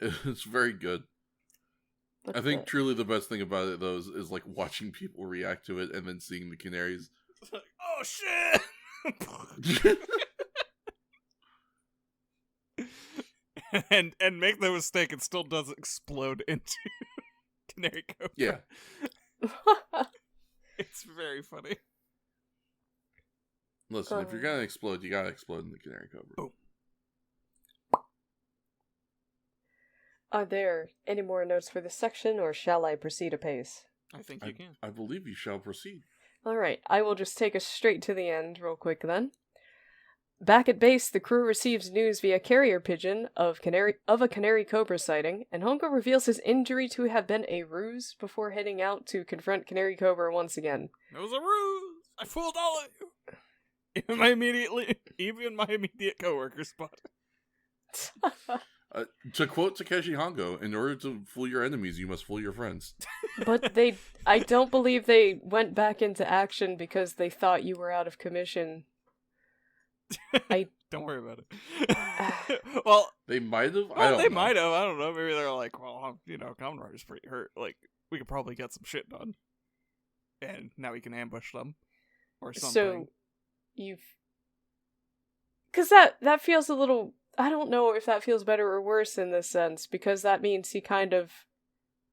It's very good. I think truly the best thing about it, though, is like watching people react to it and then seeing the canaries. Oh shit! and make the mistake, it still does explode into CanaryCobra. Yeah. It's very funny. Listen, if you're gonna explode, you gotta explode in the CanaryCobra. Boom. Are there any more notes for this section, or shall I proceed apace? I think you can. I believe you shall proceed. Alright, I will just take us straight to the end real quick then. Back at base, the crew receives news via carrier pigeon of a CanaryCobra sighting, and Hongo reveals his injury to have been a ruse before heading out to confront CanaryCobra once again. It was a ruse! I fooled all of you! Even my immediate coworkers spotted. To quote Takeshi Hongo, in order to fool your enemies, you must fool your friends. But I don't believe they went back into action because they thought you were out of commission. Don't worry about it. Well, They might have. they might have. I don't know. Maybe they're like, well, Kamen Rider's pretty hurt. Like, we could probably get some shit done, and now we can ambush them or something. So, because that feels a little. I don't know if that feels better or worse in this sense, because that means he kind of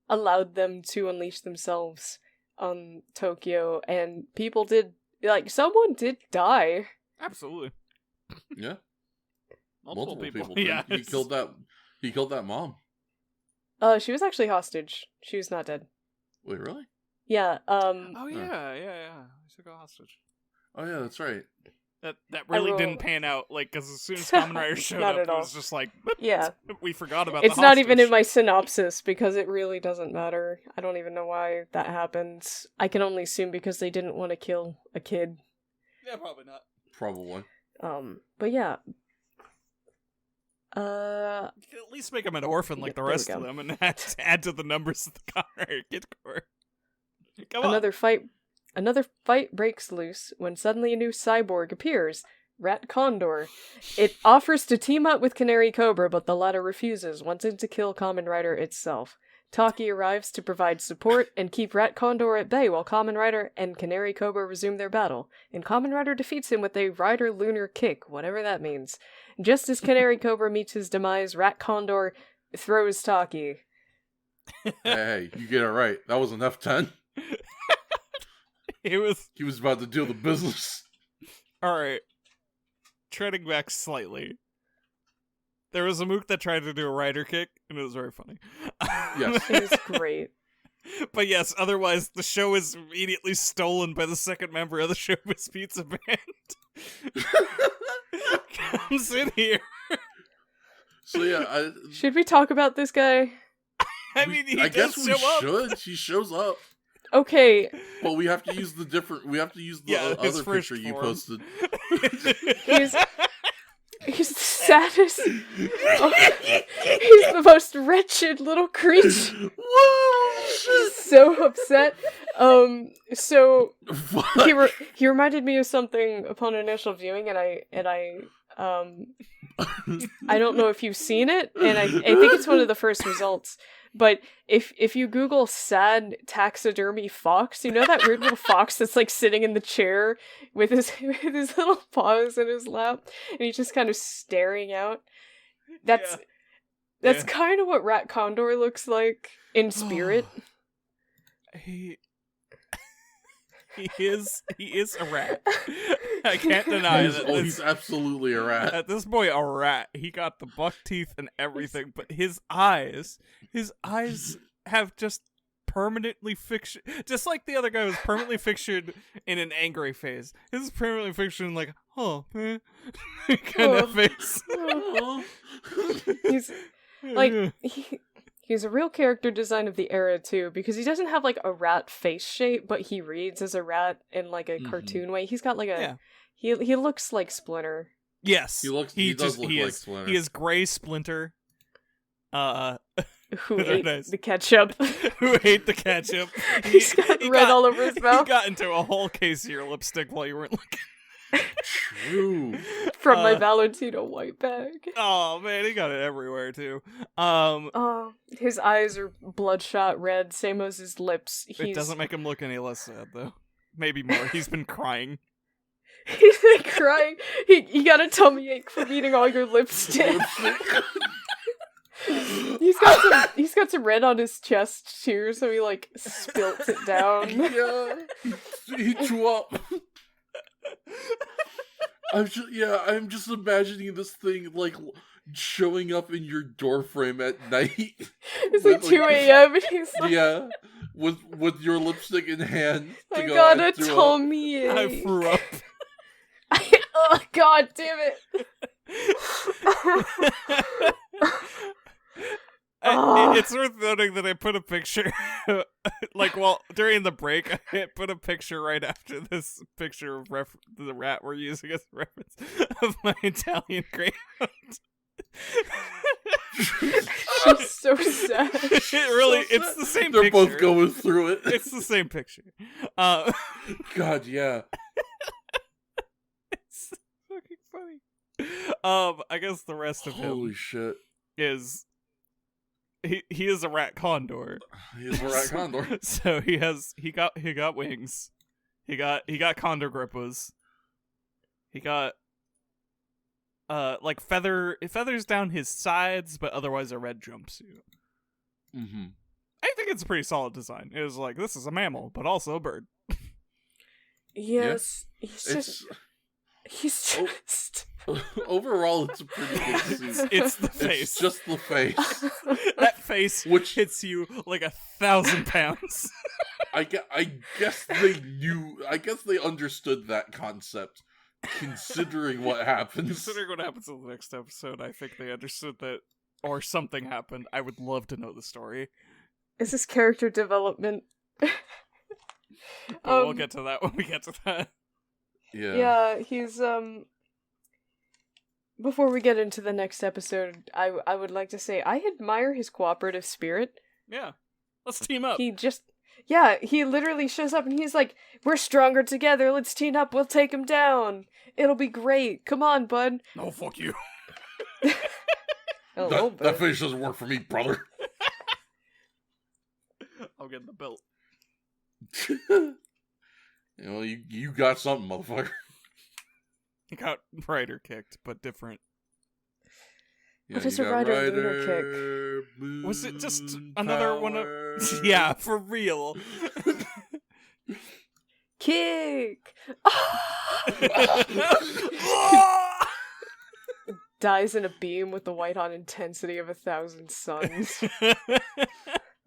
allowed them to unleash themselves on Tokyo, and people did, like, someone did die. Absolutely. Yeah. Multiple people. did. Yeah. He killed that mom. She was actually hostage. She was not dead. Wait, really? Yeah, Oh yeah. We took a hostage. Oh yeah, that's right. That really didn't pan out, like, because as soon as Kamen Rider showed Not up, at it all. was just like, yeah. we forgot about It's the not even in hostage. my synopsis, because it really doesn't matter. I don't even know why that happened. I can only assume because they didn't want to kill a kid. Yeah, probably not. Probably. But yeah. You can at least make him an orphan like the There we rest of go. them and add to the numbers of the Kamen Rider Kid Corps. Come on. Another fight breaks loose when suddenly a new cyborg appears, Rat Condor. It offers to team up with CanaryCobra, but the latter refuses, wanting to kill Kamen Rider itself. Taki arrives to provide support and keep Rat Condor at bay while Kamen Rider and CanaryCobra resume their battle, and Kamen Rider defeats him with a Rider Lunar Kick, whatever that means. Just as CanaryCobra meets his demise, Rat Condor throws Taki. Hey, you get it right. That was an F10. He was about to deal the business. Alright. Treading back slightly. There was a mook that tried to do a rider kick, and it was very funny. Yes. It was great. But yes, otherwise the show is immediately stolen by the second member of the Showbiz Pizza Band. Comes in here. So yeah, Should we talk about this guy? I mean, he I does guess we show up. should. He shows up, Okay, but we have to use the his other first picture you form. posted. he's the saddest. He's the most wretched little creature. He's so upset. So he reminded me of something upon initial viewing, and I don't know if you've seen it, and I think it's one of the first results. But if you Google sad taxidermy fox, you know that weird little fox that's like sitting in the chair with his little paws in his lap, and he's just kind of staring out. That's kind of what Rat Condor looks like in spirit. He is a rat. I can't deny that. He's absolutely a rat. At this point, a rat. He got the buck teeth and everything, but his eyes have just permanently fixtured, just like the other guy was permanently fixtured in an angry phase. His is permanently fixtured in like, man, kind of face. He's like He's a real character design of the era, too, because he doesn't have, like, a rat face shape, but he reads as a rat in, like, a cartoon way. He's got, like, a... Yeah. He looks like Splinter. Yes. He does look like Splinter. He is Gray Splinter. Who ate the ketchup. Who ate the ketchup. He's got red all over his mouth. He got into a whole case of your lipstick while you weren't looking. True. From my Valentino white bag. Oh man, he got it everywhere too. His eyes are bloodshot red, same as his lips. It doesn't make him look any less sad though. Maybe more. He's been crying. He's been crying. He got a tummy ache from eating all your lipstick. He's got some red on his chest too, so he like spilt it down. Yeah, he threw up. I'm just imagining this thing like showing up in your door frame at night. It's like 2 a.m. and he's like, with your lipstick in hand. I got a tummy ache. I threw up. Oh god damn it. It's worth noting that I put a picture, during the break, I put a picture right after this picture of the rat we're using as a reference of my Italian Greyhound. She's so sad. It's the same They're picture. both going through it. It's the same picture. God, yeah. It's fucking funny. I guess the rest of him. Holy shit. Is... He is a rat condor. He is a rat condor. So he got wings. He got condor grippers. He got feathers down his sides, but otherwise a red jumpsuit. Mm-hmm. I think it's a pretty solid design. It was like, this is a mammal, but also a bird. Yes, he's just. Overall, it's a pretty good suit. It's the face. It's just the face. That face Which hits you like 1,000 pounds. I guess they knew. I guess they understood that concept, considering what happens. Considering what happens in the next episode, I think they understood that, or something happened. I would love to know the story. Is this character development? We'll get to that when we get to that. Yeah, he's before we get into the next episode, I would like to say I admire his cooperative spirit. Yeah. Let's team up. He literally shows up and he's like, we're stronger together, let's team up, we'll take him down. It'll be great. Come on, bud. No, fuck you. That face doesn't work for me, brother. I'll get the belt. You got something, motherfucker. He got Rider kicked, but different. What is a Rider lunar kick? Was it just another one of... Yeah, for real. Kick! Dies in a beam with the white-hot intensity of 1,000 suns.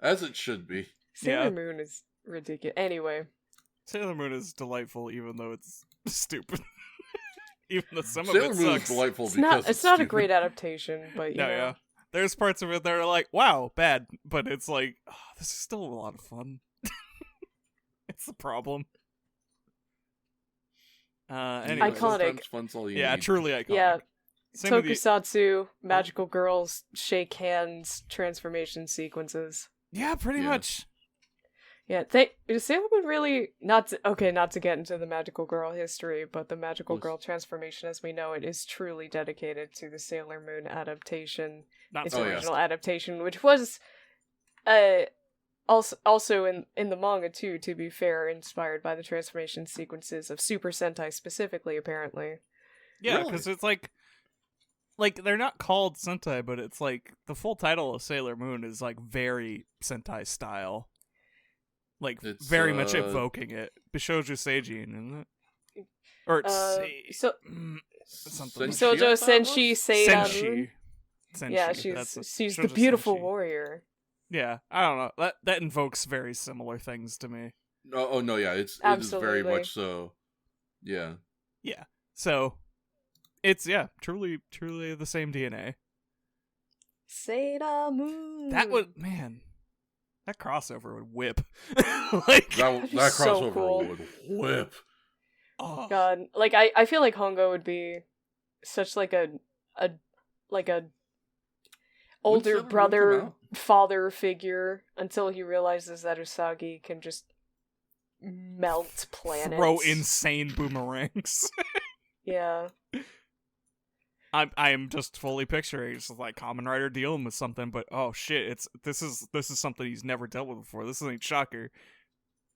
As it should be. Sailor Moon is ridiculous. Anyway. Sailor Moon is delightful, even though it's stupid. Even though some Sailor of it Moon sucks. is delightful It's not a great adaptation, but yeah. There's parts of it that are like, wow, bad, but it's like, oh, this is still a lot of fun. It's the problem. Anyway, iconic. Fun's all you yeah, need. truly iconic. Yeah. Same Tokusatsu, magical girls, shake hands, transformation sequences. Yeah, pretty much. Yeah, Sailor Moon really not to get into the magical girl history, but the magical girl transformation as we know it is truly dedicated to the Sailor Moon adaptation, original adaptation, which was also in the manga too, to be fair, inspired by the transformation sequences of Super Sentai specifically, apparently. Yeah, because it's like they're not called Sentai, but it's like the full title of Sailor Moon is like very Sentai style. Like, it's very much evoking it. Bishoujo Seijin, isn't it? Or something. Bishoujo Senshi Seiran. Senshi. Yeah, she's the beautiful Senshi. warrior. Yeah, I don't know. That invokes very similar things to me. Oh no, yeah, it is very much so. Yeah. Yeah. So, it's truly the same DNA. Sailor Moon. That would, man, that crossover would whip. Like That So crossover cool. would whip. oh. God, like I feel like Hongo would be such like a older Sailor Moon come brother out? father figure until he realizes that Usagi can just melt planets. Throw insane boomerangs. Yeah. I am just fully picturing it's like Kamen Rider dealing with something, but oh shit, this is something he's never dealt with before. This ain't Shocker.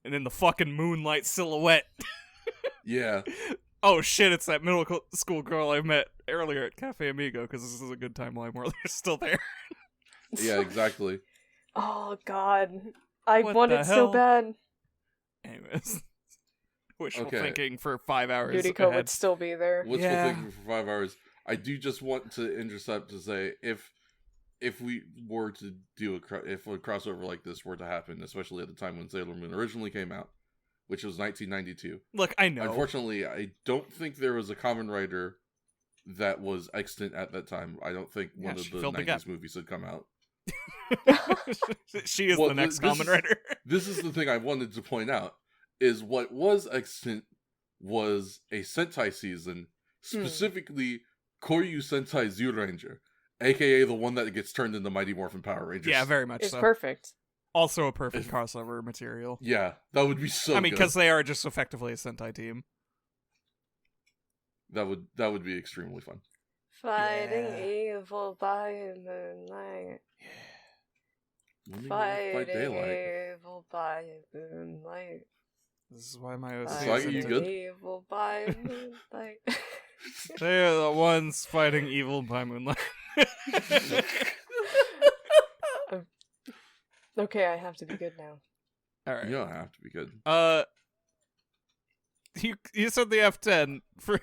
And then the fucking moonlight silhouette. Yeah. Oh shit, it's that middle school girl I met earlier at Cafe Amigo, because this is a good timeline where they're still there. Yeah, exactly. Oh God, I What want the it so hell? bad. Anyways. Wishful Okay. thinking for 5 hours Yuriko ahead. would still be there. Wishful Yeah. thinking for 5 hours. I do just want to intercept to say if we were to do if a crossover like this were to happen, especially at the time when Sailor Moon originally came out, which was 1992. Look, I know. Unfortunately, I don't think there was a Kamen Rider that was extant at that time. I don't think one Yeah, of she the filled the 90s gap. movies had come out. She is Well, the next this Kamen is- Rider. This is the thing I wanted to point out, is what was extant was a Sentai season, specifically Koryu Sentai Zyuranger, aka the one that gets turned into Mighty Morphin Power Rangers. Yeah, very much It's so. perfect. Also a perfect crossover material. Yeah, that would be so I mean, good. because they are just effectively a Sentai team. That would be extremely fun. Fighting Yeah. evil by moonlight. When they Fighting fight daylight. evil by moonlight. This is why my OC Swaggy, is you Sentai. good? Evil by moonlight. They are the ones fighting evil by moonlight. Okay, I have to be good now. Alright. You don't have to be good. You said the F10 for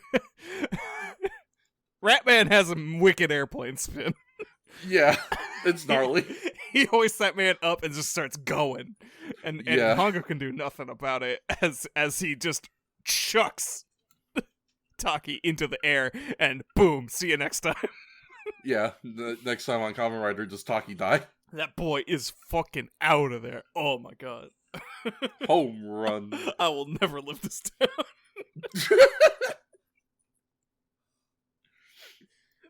Ratman has a wicked airplane spin. Yeah, it's gnarly. He hoists that man up and just starts going, and Yeah. Hongo can do nothing about it as he just chucks Taki into the air, and boom, see you next time. Yeah, next time on Kamen Rider, does Taki die? That boy is fucking out of there. Oh my god. Home run. I will never live this down.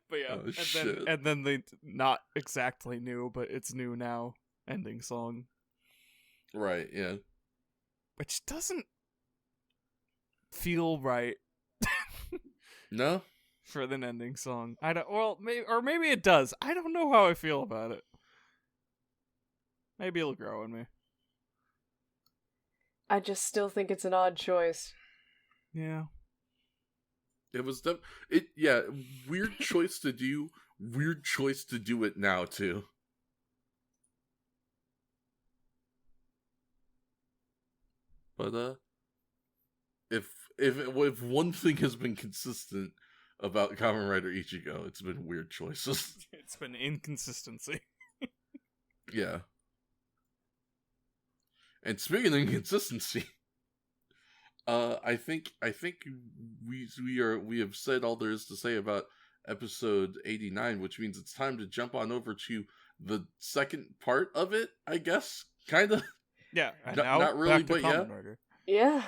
But yeah, Oh, shit. and then they not exactly new, but it's new now ending song, Right, yeah. which doesn't feel right No? for an ending song. I don't. Well, maybe it does. I don't know how I feel about it. Maybe it'll grow in me. I just still think it's an odd choice. Yeah. It was weird choice to do. Weird choice to do it now too. But if one thing has been consistent about Kamen Rider Ichigo, it's been weird choices. It's been inconsistency. Yeah. And speaking of inconsistency, I think we have said all there is to say about episode 89, which means it's time to jump on over to the second part of it, I guess. Kinda. Yeah. And Not- now not really, back to but yeah. Kamen Rider. Yeah.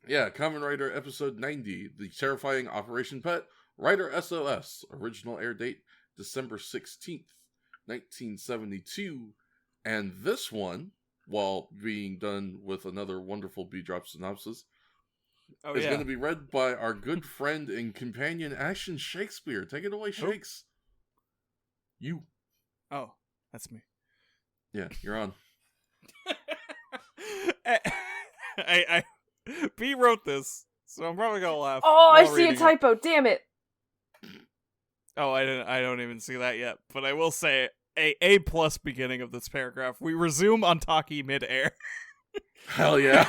Yeah, Kamen Rider episode 90, The Terrifying Operation Pet, Rider SOS, original air date December 16th, 1972. And this one, while being done with another wonderful B-drop synopsis, Oh is yeah. going to be read by our good friend and companion Action Shakespeare. Take it away, Shakes. You. Oh, that's me. Yeah, you're on. I B wrote this, so I'm probably gonna laugh. Oh, I while see a reading it. typo. Damn it. Oh, I don't even see that yet. But I will say a plus beginning of this paragraph. We resume on Taki midair. Hell yeah.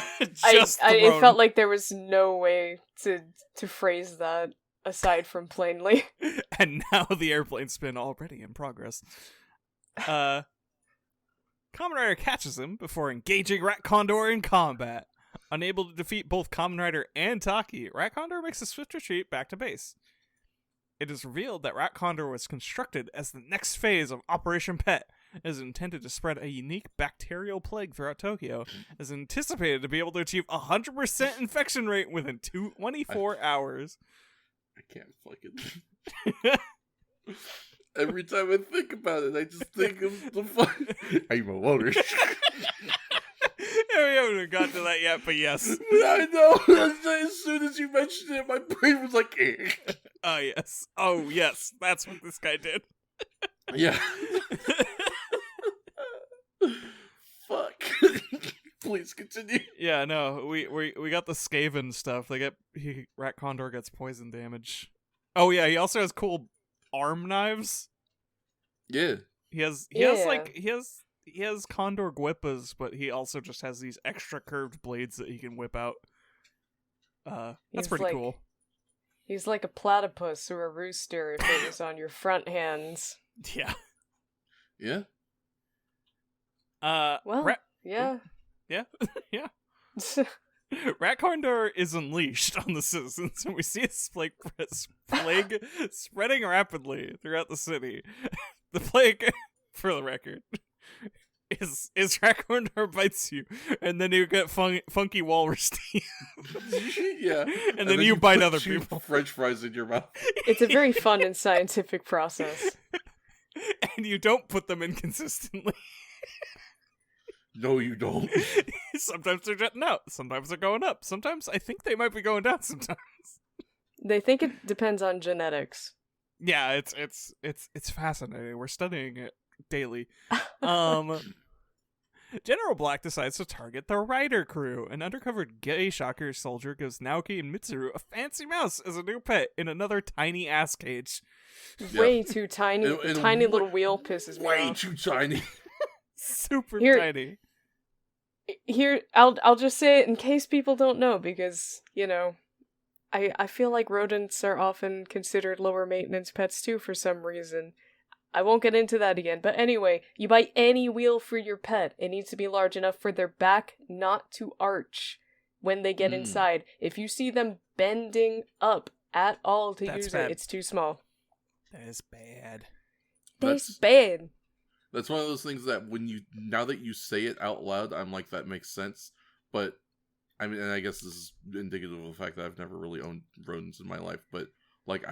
Just it thrown. felt like there was no way to phrase that aside from plainly. And now the airplane spin already in progress. Kamen Rider catches him before engaging Rat Condor in combat. Unable to defeat both Kamen Rider and Taki, Rat Condor makes a swift retreat back to base. it is revealed that Rat Condor was constructed as the next phase of Operation Pet, and is intended to spread a unique bacterial plague throughout Tokyo, is anticipated to be able to achieve 100% infection rate within 24 hours. I can't fucking... Every time I think about it, I just think of the fun. I'm a loner. We haven't gotten to that yet, but yes. I know. As soon as you mentioned it, my brain was like, eh. Oh, yes. Oh, yes. That's what this guy did. Yeah. Fuck. Please continue. Yeah, no, we got the Skaven stuff. Rat Condor gets poison damage. Oh yeah, he also has cool arm knives. Yeah. He has Condor Guipas, but he also just has these extra curved blades that he can whip out. That's pretty cool. He's like a platypus or a rooster if it was on your front hands. Yeah. Yeah. Yeah. Yeah. Yeah. Rat Condor is unleashed on the citizens, and we see its plague spreading rapidly throughout the city. The plague, for the record, is Rat Condor bites you, and then you get funky walrus teeth. Yeah. And then you bite other people. French fries in your mouth. It's a very fun and scientific process. And you don't put them in consistently. No, you don't. Sometimes they're jetting out. Sometimes they're going up. Sometimes I think they might be going down sometimes. They think it depends on genetics. Yeah, it's fascinating. We're studying it daily. General Black decides to target the Rider crew. An undercover gay shocker soldier gives Naoki and Mitsuru a fancy mouse as a new pet in another tiny ass cage. Way too tiny. The tiny little wheel pisses me off. Way too tiny. Super tiny. Here, I'll just say it in case people don't know, because, I feel like rodents are often considered lower maintenance pets too for some reason. I won't get into that again, but anyway, you buy any wheel for your pet, it needs to be large enough for their back not to arch when they get inside. If you see them bending up at all to use it, it's too small. That is bad. That's bad. That's one of those things that now that you say it out loud, I'm like, that makes sense. But, I mean, and I guess this is indicative of the fact that I've never really owned rodents in my life, but, like,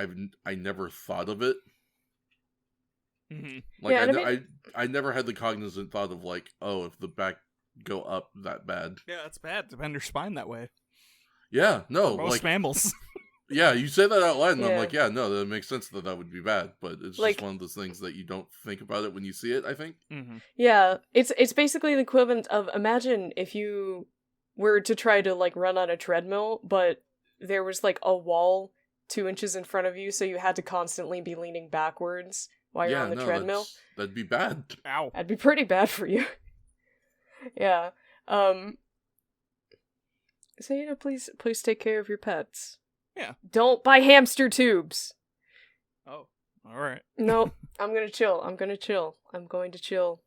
I never thought of it. Mm-hmm. Like, I never had the cognizant thought of, like, oh, if the back go up that bad. Yeah, it's bad to bend your spine that way. Yeah, no. Most mammals. Yeah, you say that out loud, and Yeah. I'm like, yeah, no, that makes sense that would be bad. But it's Like, just one of those things that you don't think about it when you see it, I think. Mm-hmm. Yeah, it's basically the equivalent of, imagine if you were to try to, like, run on a treadmill, but there was, like, a wall 2 inches in front of you, so you had to constantly be leaning backwards while you're on the treadmill. That'd be bad. Ow. That'd be pretty bad for you. Yeah. So, please take care of your pets. Yeah. Don't buy hamster tubes. Oh, all right. No, I'm gonna chill. I'm going to chill.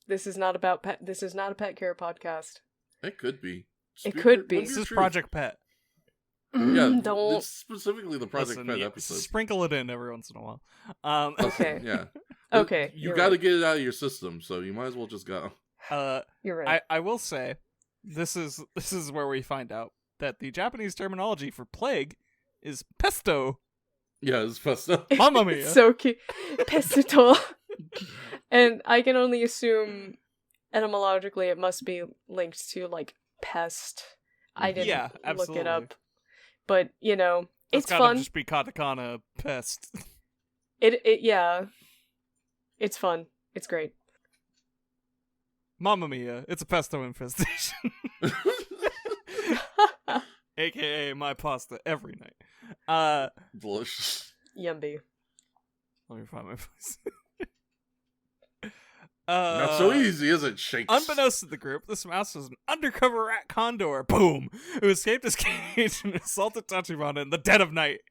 This is not about pet. This is not a pet care podcast. It could be. It could be. This is Project Pet. Yeah, Don't. it's specifically the Project Pet episode. Sprinkle it in every once in a while. Okay. Yeah. Okay. You got to get it out of your system, so you might as well just go. You're right. I will say, this is where we find out that the Japanese terminology for plague is pesto. Yeah, it's pesto. Mamma mia. It's so cute. Pesto. And I can only assume etymologically it must be linked to, like, pest. I didn't look it up. But, it's fun. Just be katakana pest. Yeah. It's fun. It's great. Mamma mia, it's a pesto infestation. AKA my pasta every night. Delicious. Yummy. Let me find my place. Not so easy, is it, Shakes? Unbeknownst to the group, this mouse was an undercover rat condor, boom, who escaped his cage and assaulted Tachibana in the dead of night.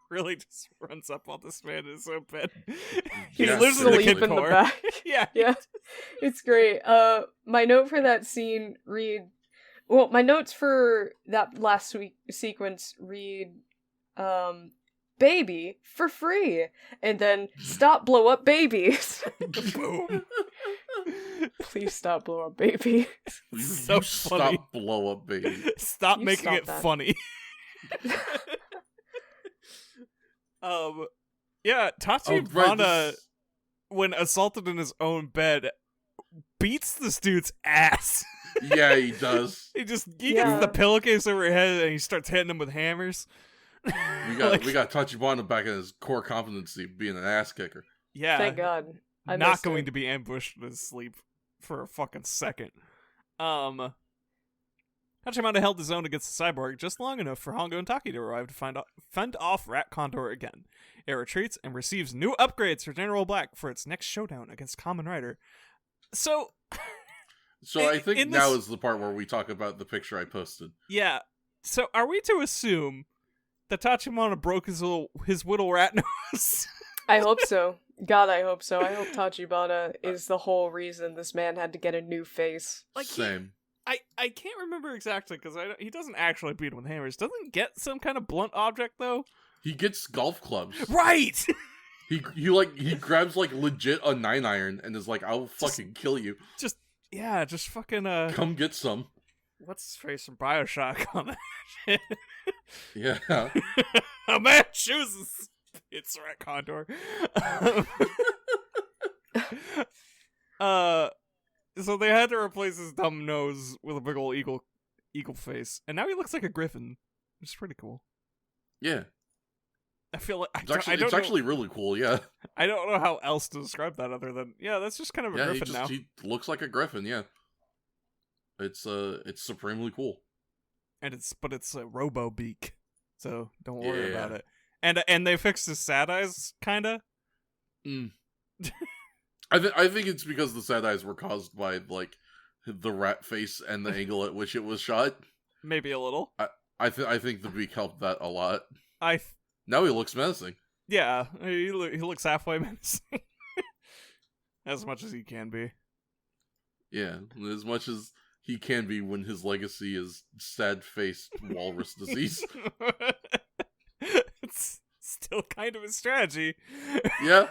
Really just runs up on this man in his own bed. He Yeah, lives in the Sleep kid in the core. back. Yeah. Yeah. It's great. My note for that scene read... Well, my notes for that last week sequence read... baby for free. And then stop blow up babies. Boom. Please stop blow up babies. So You funny. stop blow up, baby. Stop You making stop it that. funny. Yeah, Tachibana, when assaulted in his own bed, beats this dude's ass. Yeah, he does. He Yeah. gets the pillowcase over his head and he starts hitting him with hammers. We got Tachibana back in his core competency of being an ass kicker. Yeah. Thank God. I Not missed going it. to be ambushed in his sleep for a fucking second. Tachibana held his own against the cyborg just long enough for Hongo and Taki to arrive to fend off Rat Condor again. It retreats and receives new upgrades for General Black for its next showdown against Kamen Rider. So I think in now this- is the part where we talk about the picture I posted. yeah. So are we to assume that Tachibana broke his whittle rat nose? I hope so. God, I hope so. I hope Tachibana is the whole reason this man had to get a new face. Like Same. I can't remember exactly because he doesn't actually beat him with hammers. Doesn't he get some kind of blunt object though? He gets golf clubs. Right. He grabs like legit a 9-iron and is like, "I'll fucking kill you. just fucking Come get some." what's his face from BioShock on that shit? Yeah. A man chooses. It's Rat Condor. So they had to replace his dumb nose with a big old eagle face, and now he looks like a griffin, which is pretty cool. Yeah. I feel like It's actually really cool. Yeah. I don't know how else to describe that other than that's just kind of a Yeah. griffin now. He looks like a griffin. Yeah. It's supremely cool. And it's a robo beak, so don't worry Yeah. about it. And they fixed his sad eyes, kinda. I think it's because the sad eyes were caused by like the rat face and the angle at which it was shot. Maybe a little. I think the beak helped that a lot. I Now he looks menacing. Yeah, he looks halfway menacing. As much as he can be. Yeah, as much as he can be when his legacy is sad-faced walrus disease. It's still kind of a strategy. Yeah.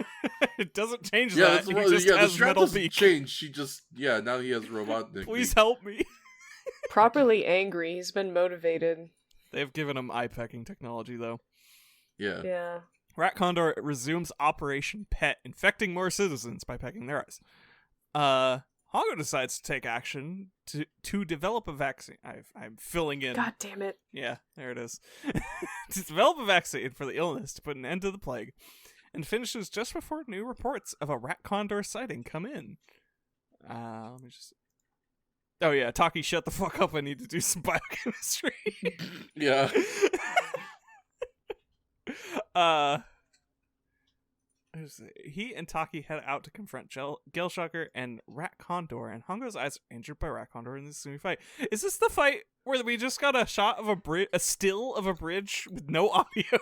It doesn't change Yeah, that. that's He what, just yeah. The has strap metal doesn't beak. change. She just now he has robot. Please beak. help me. Properly angry, he's been motivated. They've given him eye-pecking technology, though. Yeah. Yeah. Rat Condor resumes Operation Pet, infecting more citizens by pecking their eyes. Hongo decides to take action to develop a vaccine. I'm filling in. God damn it. Yeah, there it is. To develop a vaccine for the illness to put an end to the plague, and finishes just before new reports of a rat condor sighting come in. Let me just. Oh yeah, Taki, shut the fuck up! I need to do some biochemistry. Yeah. He and Taki head out to confront Gelshocker and Rat Condor, and Hongo's eyes are injured by Rat Condor in this semi fight. Is this the fight where we just got a shot of a still of a bridge with no audio?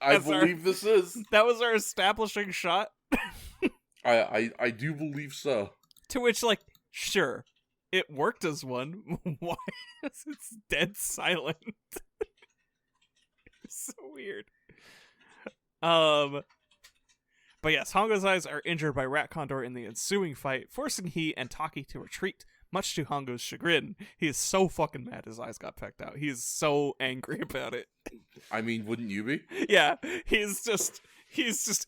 I That's believe this is. That was our establishing shot. I do believe so. To which, like, sure, it worked as one. Why is it dead silent? It's so weird. But yes, Hongo's eyes are injured by Rat Condor in the ensuing fight, forcing he and Taki to retreat, much to Hongo's chagrin. He is so fucking mad his eyes got pecked out. He is so angry about it. I mean, wouldn't you be? Yeah, he's just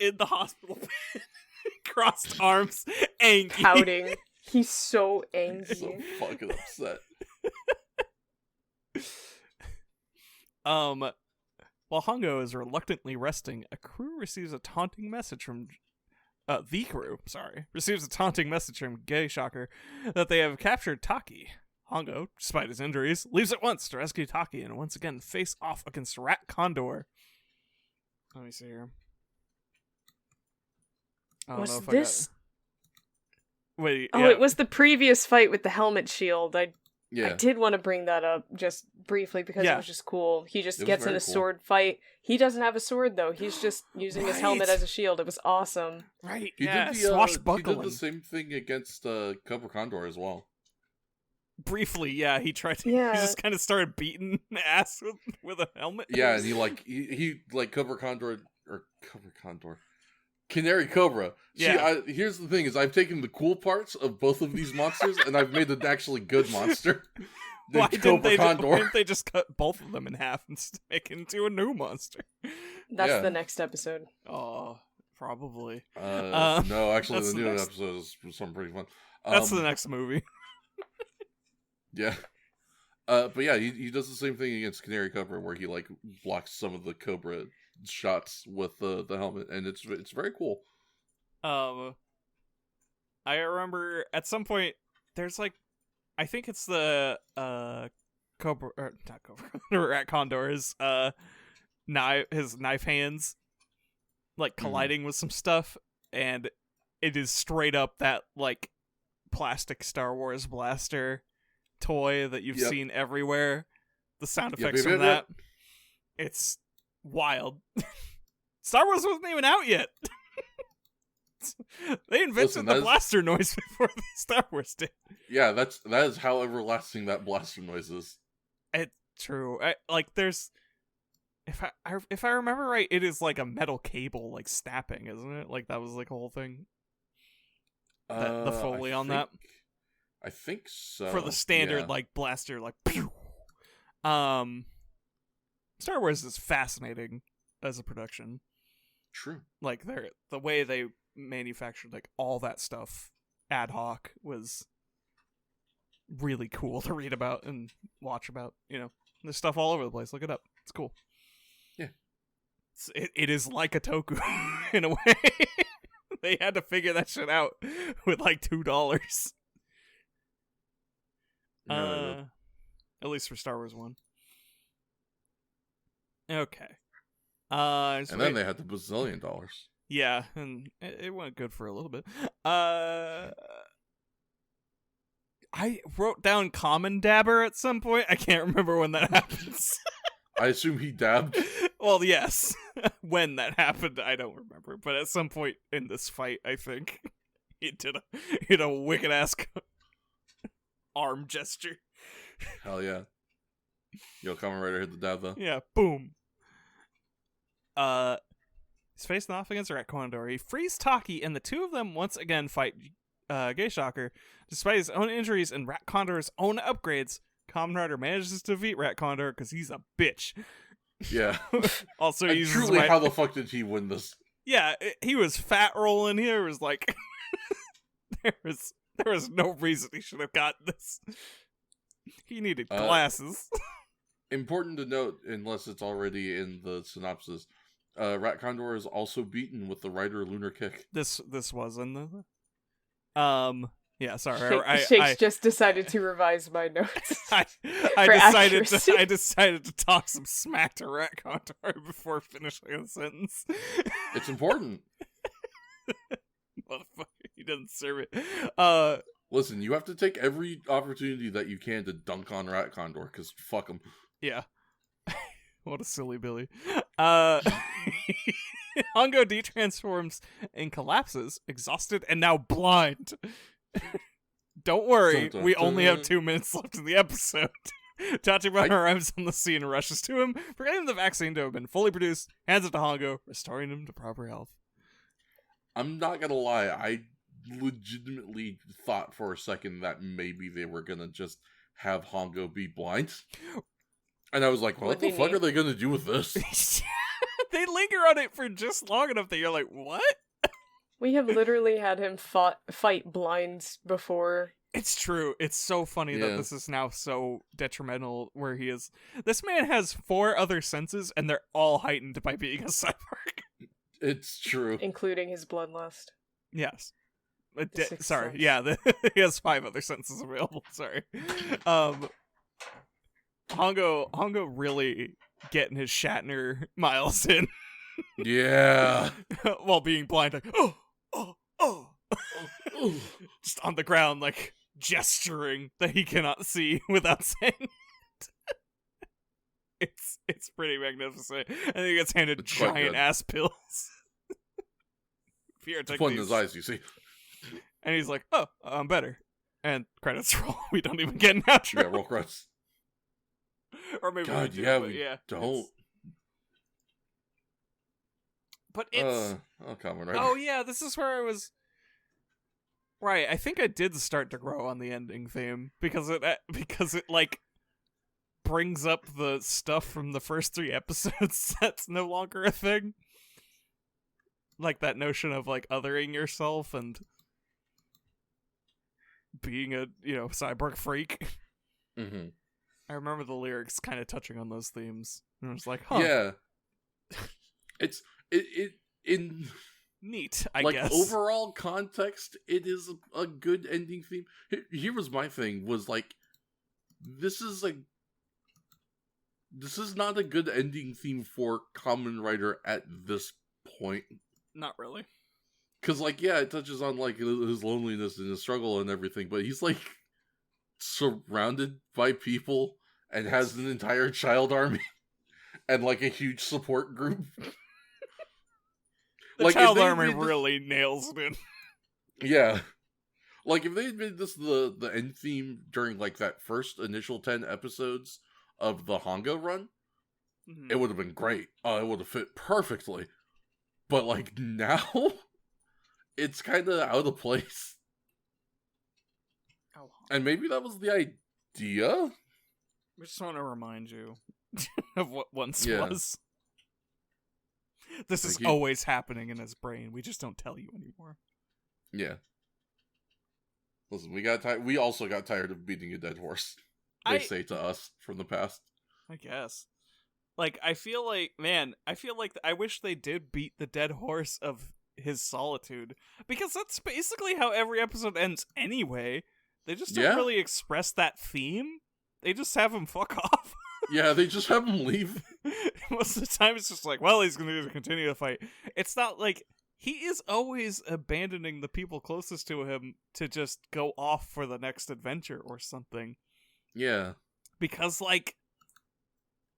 in the hospital bed, crossed arms, angry. Pouting. He's so He's so angry. fucking upset. While Hongo is reluctantly resting, a crew receives a taunting message from receives a taunting message from Gay Shocker that they have captured Taki. Hongo, despite his injuries, leaves at once to rescue Taki and once again face off against Rat Condor. Let me see here. I don't know Was if this? Wait, Oh, yeah. it was the previous fight with the helmet shield. I Yeah. did want to bring that up just briefly because Yeah. it was just cool. He just It was gets in very a cool. sword fight. He doesn't have a sword though. He's just using his helmet Right. as a shield. It was awesome. Right, He yeah, did the swashbuckling. he did the same thing against Cobra Condor as well. Briefly, yeah, he tried to. Yeah. He just kind of started beating ass with a helmet. Yeah, and he Cobra Condor or Cobra Condor, Canary Cobra. Yeah. See, here's the thing: is I've taken the cool parts of both of these monsters and I've made an actually good monster. Why Cobra didn't they just cut both of them in half and make it into a new monster? That's the next episode. Oh, probably. No, actually, that's the the new next- episode is something pretty fun. That's the next movie. Yeah. But yeah, he does the same thing against Canary Cobra, where he like blocks some of the Cobra shots with the helmet, and it's very cool. I remember at some point there's like, I think it's the Cobra, or not Cobra, Rat Condor's his knife hands like colliding with some stuff, and it is straight up that like plastic Star Wars blaster toy that you've seen everywhere. The sound effects from that, it's wild. Star Wars wasn't even out yet. They invented the blaster noise before the Star Wars did. Yeah, that is how everlasting that blaster noise is. It's true. There's, if I remember right, it is like a metal cable like snapping, isn't it? Like that was like a whole thing. The Foley on that. I think so. For the standard like blaster, like pew. Star Wars is fascinating as a production. True. Like the way they manufactured like all that stuff ad hoc was really cool to read about and watch about. You know, there's stuff all over the place. Look it up. It's cool. Yeah. It is like a toku in a way. They had to figure that shit out with like $2. At least for Star Wars 1. Okay. And then they had the bazillion dollars. Yeah, and it went good for a little bit. I wrote down Common Dabber at some point. I can't remember when that happens. I assume he dabbed. Well, yes. When that happened, I don't remember. But at some point in this fight, I think he did a wicked ass arm gesture. Hell yeah. Yo, Kamen Rider hit the dab though. Yeah, boom. He's facing off against Rat Condor. He frees Taki, and the two of them once again fight Gay Shocker. Despite his own injuries and Rat Condor's own upgrades, Kamen Rider manages to defeat Rat Condor because he's a bitch. Yeah. Also, he's truly, how the fuck did he win this? Yeah, he was fat rolling here. It was like there was no reason he should have gotten this. He needed glasses. Important to note, unless it's already in the synopsis, Rat Condor is also beaten with the Rider Lunar Kick. This was in the yeah, sorry. Shakes just decided to revise my notes. I decided to talk some smack to Rat Condor before finishing the sentence. It's important. Motherfucker, he doesn't serve it. Listen, you have to take every opportunity that you can to dunk on Rat Condor, because fuck him. Yeah. What a silly Billy. Hongo detransforms and collapses, exhausted and now blind. Don't worry, we only have 2 minutes left in the episode. Tachibana arrives on the scene and rushes to him, forgetting the vaccine to have been fully produced, hands it to Hongo, restoring him to proper health. I'm not gonna lie, I legitimately thought for a second that maybe they were gonna just have Hongo be blind. And I was like, what the fuck are they gonna do with this? They linger on it for just long enough that you're like, what? We have literally had him fight blinds before. It's true. It's so funny that this is now so detrimental where he is. This man has 4 other senses, and they're all heightened by being a cyborg. It's true. Including his bloodlust. Yes. Sorry, yeah, he has 5 other senses available. Sorry. Hongo really getting his Shatner miles in. Yeah. While being blind, like, just on the ground, like, gesturing that he cannot see without saying it. It's pretty magnificent. And he gets handed giant ass pills. Here, take One in these. his eyes, you see. And he's like, oh, I'm better. And credits roll. We don't even get an outro. Yeah, roll credits. Or maybe God, we do, yeah, but we yeah, don't. But it's... Kamen Rider. Oh yeah, this is where I was... Right, I think I did start to grow on the ending theme, because it like, brings up the stuff from the first 3 episodes that's no longer a thing. Like that notion of, like, othering yourself and being a, cyborg freak. Mm-hmm. I remember the lyrics kind of touching on those themes. And I was like, huh. Yeah. It's in Neat, I like guess. overall context, it is a good ending theme. Here was my thing, was like, this is not a good ending theme for Kamen Rider at this point. Not really. Because, like, yeah, it touches on, like, his loneliness and his struggle and everything, but he's, like, surrounded by people and has an entire child army and, like, a huge support group. The like, child army really nails it in. Yeah. Like, if they had made this the end theme during, like, that first initial 10 episodes of the Hongo run, it would have been great. It would have fit perfectly. But, like, now, it's kind of out of place. Oh. And maybe that was the idea? We just want to remind you of what once Yeah. was. This is Like always happening in his brain. We just don't tell you anymore. Yeah. Listen, we also got tired of beating a dead horse. They say to us from the past. I guess. Like, I feel like I wish they did beat the dead horse of his solitude. Because that's basically how every episode ends anyway. They just don't really express that theme. They just have him fuck off. Yeah, they just have him leave. Most of the time it's just like, well, he's going to continue to fight. It's not like... He is always abandoning the people closest to him to just go off for the next adventure or something. Yeah. Because, like...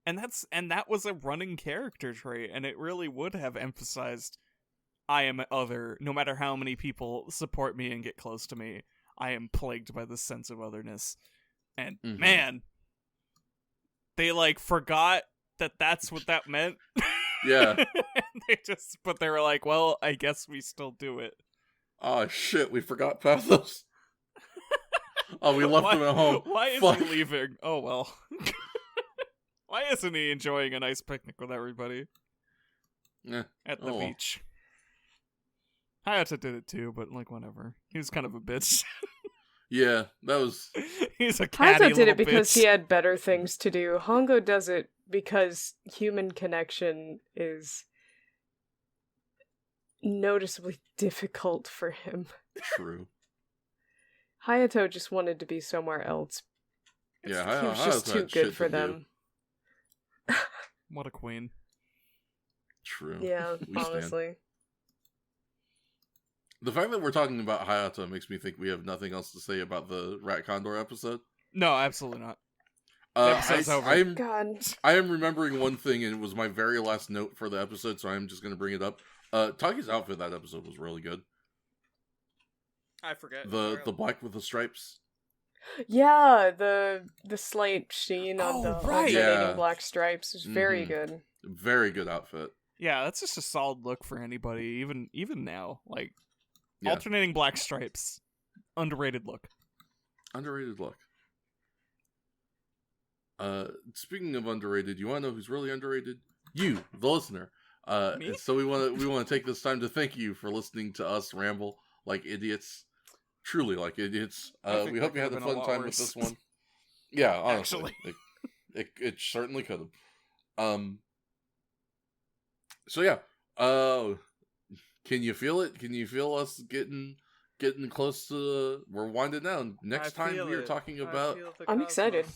And that was a running character trait, and it really would have emphasized, I am other, no matter how many people support me and get close to me, I am plagued by this sense of otherness. And, man, they, like, forgot that that's what that meant. Yeah. But they were like, well, I guess we still do it. Oh, shit, we forgot Pathos. Oh, we left him at home. Why is Fuck. he leaving? Oh, well. Why isn't he enjoying a nice picnic with everybody? At the beach. Hayata did it too, but, like, whatever. He was kind of a bitch. Yeah, that was... He's a catty Hayata did it because bitch. he had better things to do. Hongo does it because human connection is noticeably difficult for him. True. Hayato just wanted to be somewhere else. Yeah, He was just too good for them. What a queen. True. Yeah, We stand. honestly. The fact that we're talking about Hayato makes me think we have nothing else to say about the Rat Condor episode. No, absolutely not. The episode's over. God. I am remembering one thing, and it was my very last note for the episode, so I'm just going to bring it up. Taki's outfit that episode was really good. I forget. The black with the stripes. Yeah, the slight sheen on Oh, the right. alternating Yeah. black stripes is very good. Very good outfit. Yeah, that's just a solid look for anybody, even now. Like, Yeah. alternating black stripes. Underrated look. Underrated look. Speaking of underrated, you want to know who's really underrated? You, the listener. Me? And so we want to take this time to thank you for listening to us ramble like idiots. Truly like idiots. I think We that hope you had could've a been a fun lot time with worse. this one. Yeah, honestly. Actually. It certainly could have. So yeah. Can you feel it? Can you feel us getting close to we're winding down. Next time we are talking about I'm excited.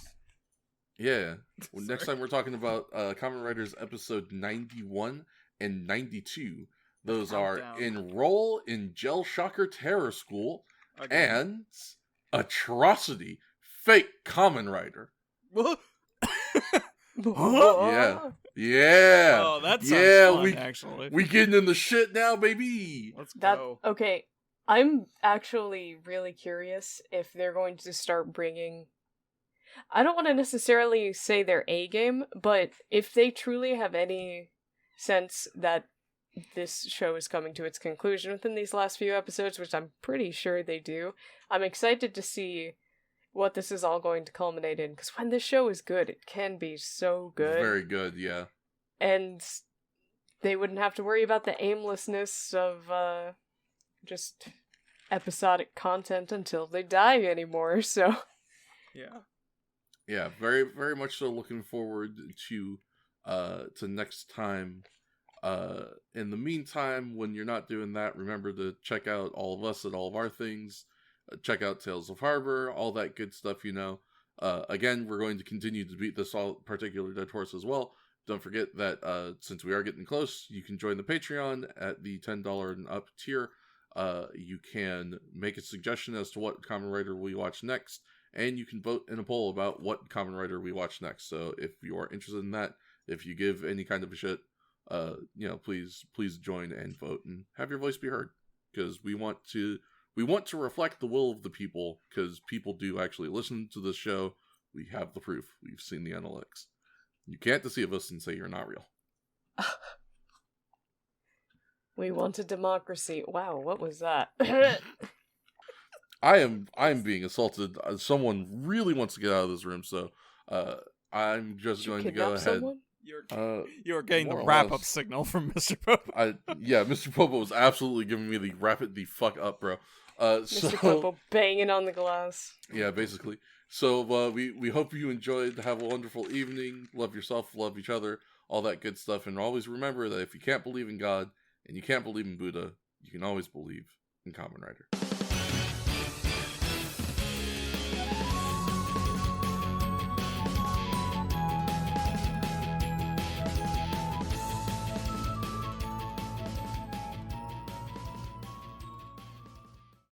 Yeah. Well, next time we're talking about Kamen Riders episode 91 and 92. Those are Countdown. Enroll in Gel Shocker Terror School Again. and Atrocity Fake Kamen Rider. Yeah. Yeah. Oh, that sounds yeah, fun, we actually. we getting in the shit now, baby. Let's That go. okay. I'm actually really curious if they're going to start bringing... I don't want to necessarily say their A game, but if they truly have any sense that this show is coming to its conclusion within these last few episodes, which I'm pretty sure they do, I'm excited to see what this is all going to culminate in, because when this show is good, it can be so good. Very good, yeah. And they wouldn't have to worry about the aimlessness of just episodic content until they die anymore, so... Yeah. Yeah, very, very much so looking forward to next time. In the meantime, when you're not doing that, remember to check out all of us at all of our things. Check out Tales of Harbor, all that good stuff, you know. Again, we're going to continue to beat this all particular dead horse as well. Don't forget that since we are getting close, you can join the Patreon at the $10 and up tier. You can make a suggestion as to what Kamen Rider we watch next, and you can vote in a poll about what Kamen Rider we watch next. So if you are interested in that, if you give any kind of a shit, please join and vote and have your voice be heard, because we want to reflect the will of the people, because people do actually listen to this show. We have the proof. We've seen the analytics. You can't deceive us and say you're not real. We want a democracy. Wow, what was that? I am being assaulted. Someone really wants to get out of this room, so I'm just going to go ahead. Someone? You're getting the more or wrap-up less. signal from Mr. Popo. Mr. Popo was absolutely giving me the wrap it the fuck up, bro. Mr. Popo banging on the glass. Yeah, basically. So we hope you enjoyed. Have a wonderful evening. Love yourself, love each other, all that good stuff. And always remember that if you can't believe in God and you can't believe in Buddha, you can always believe in Kamen Rider.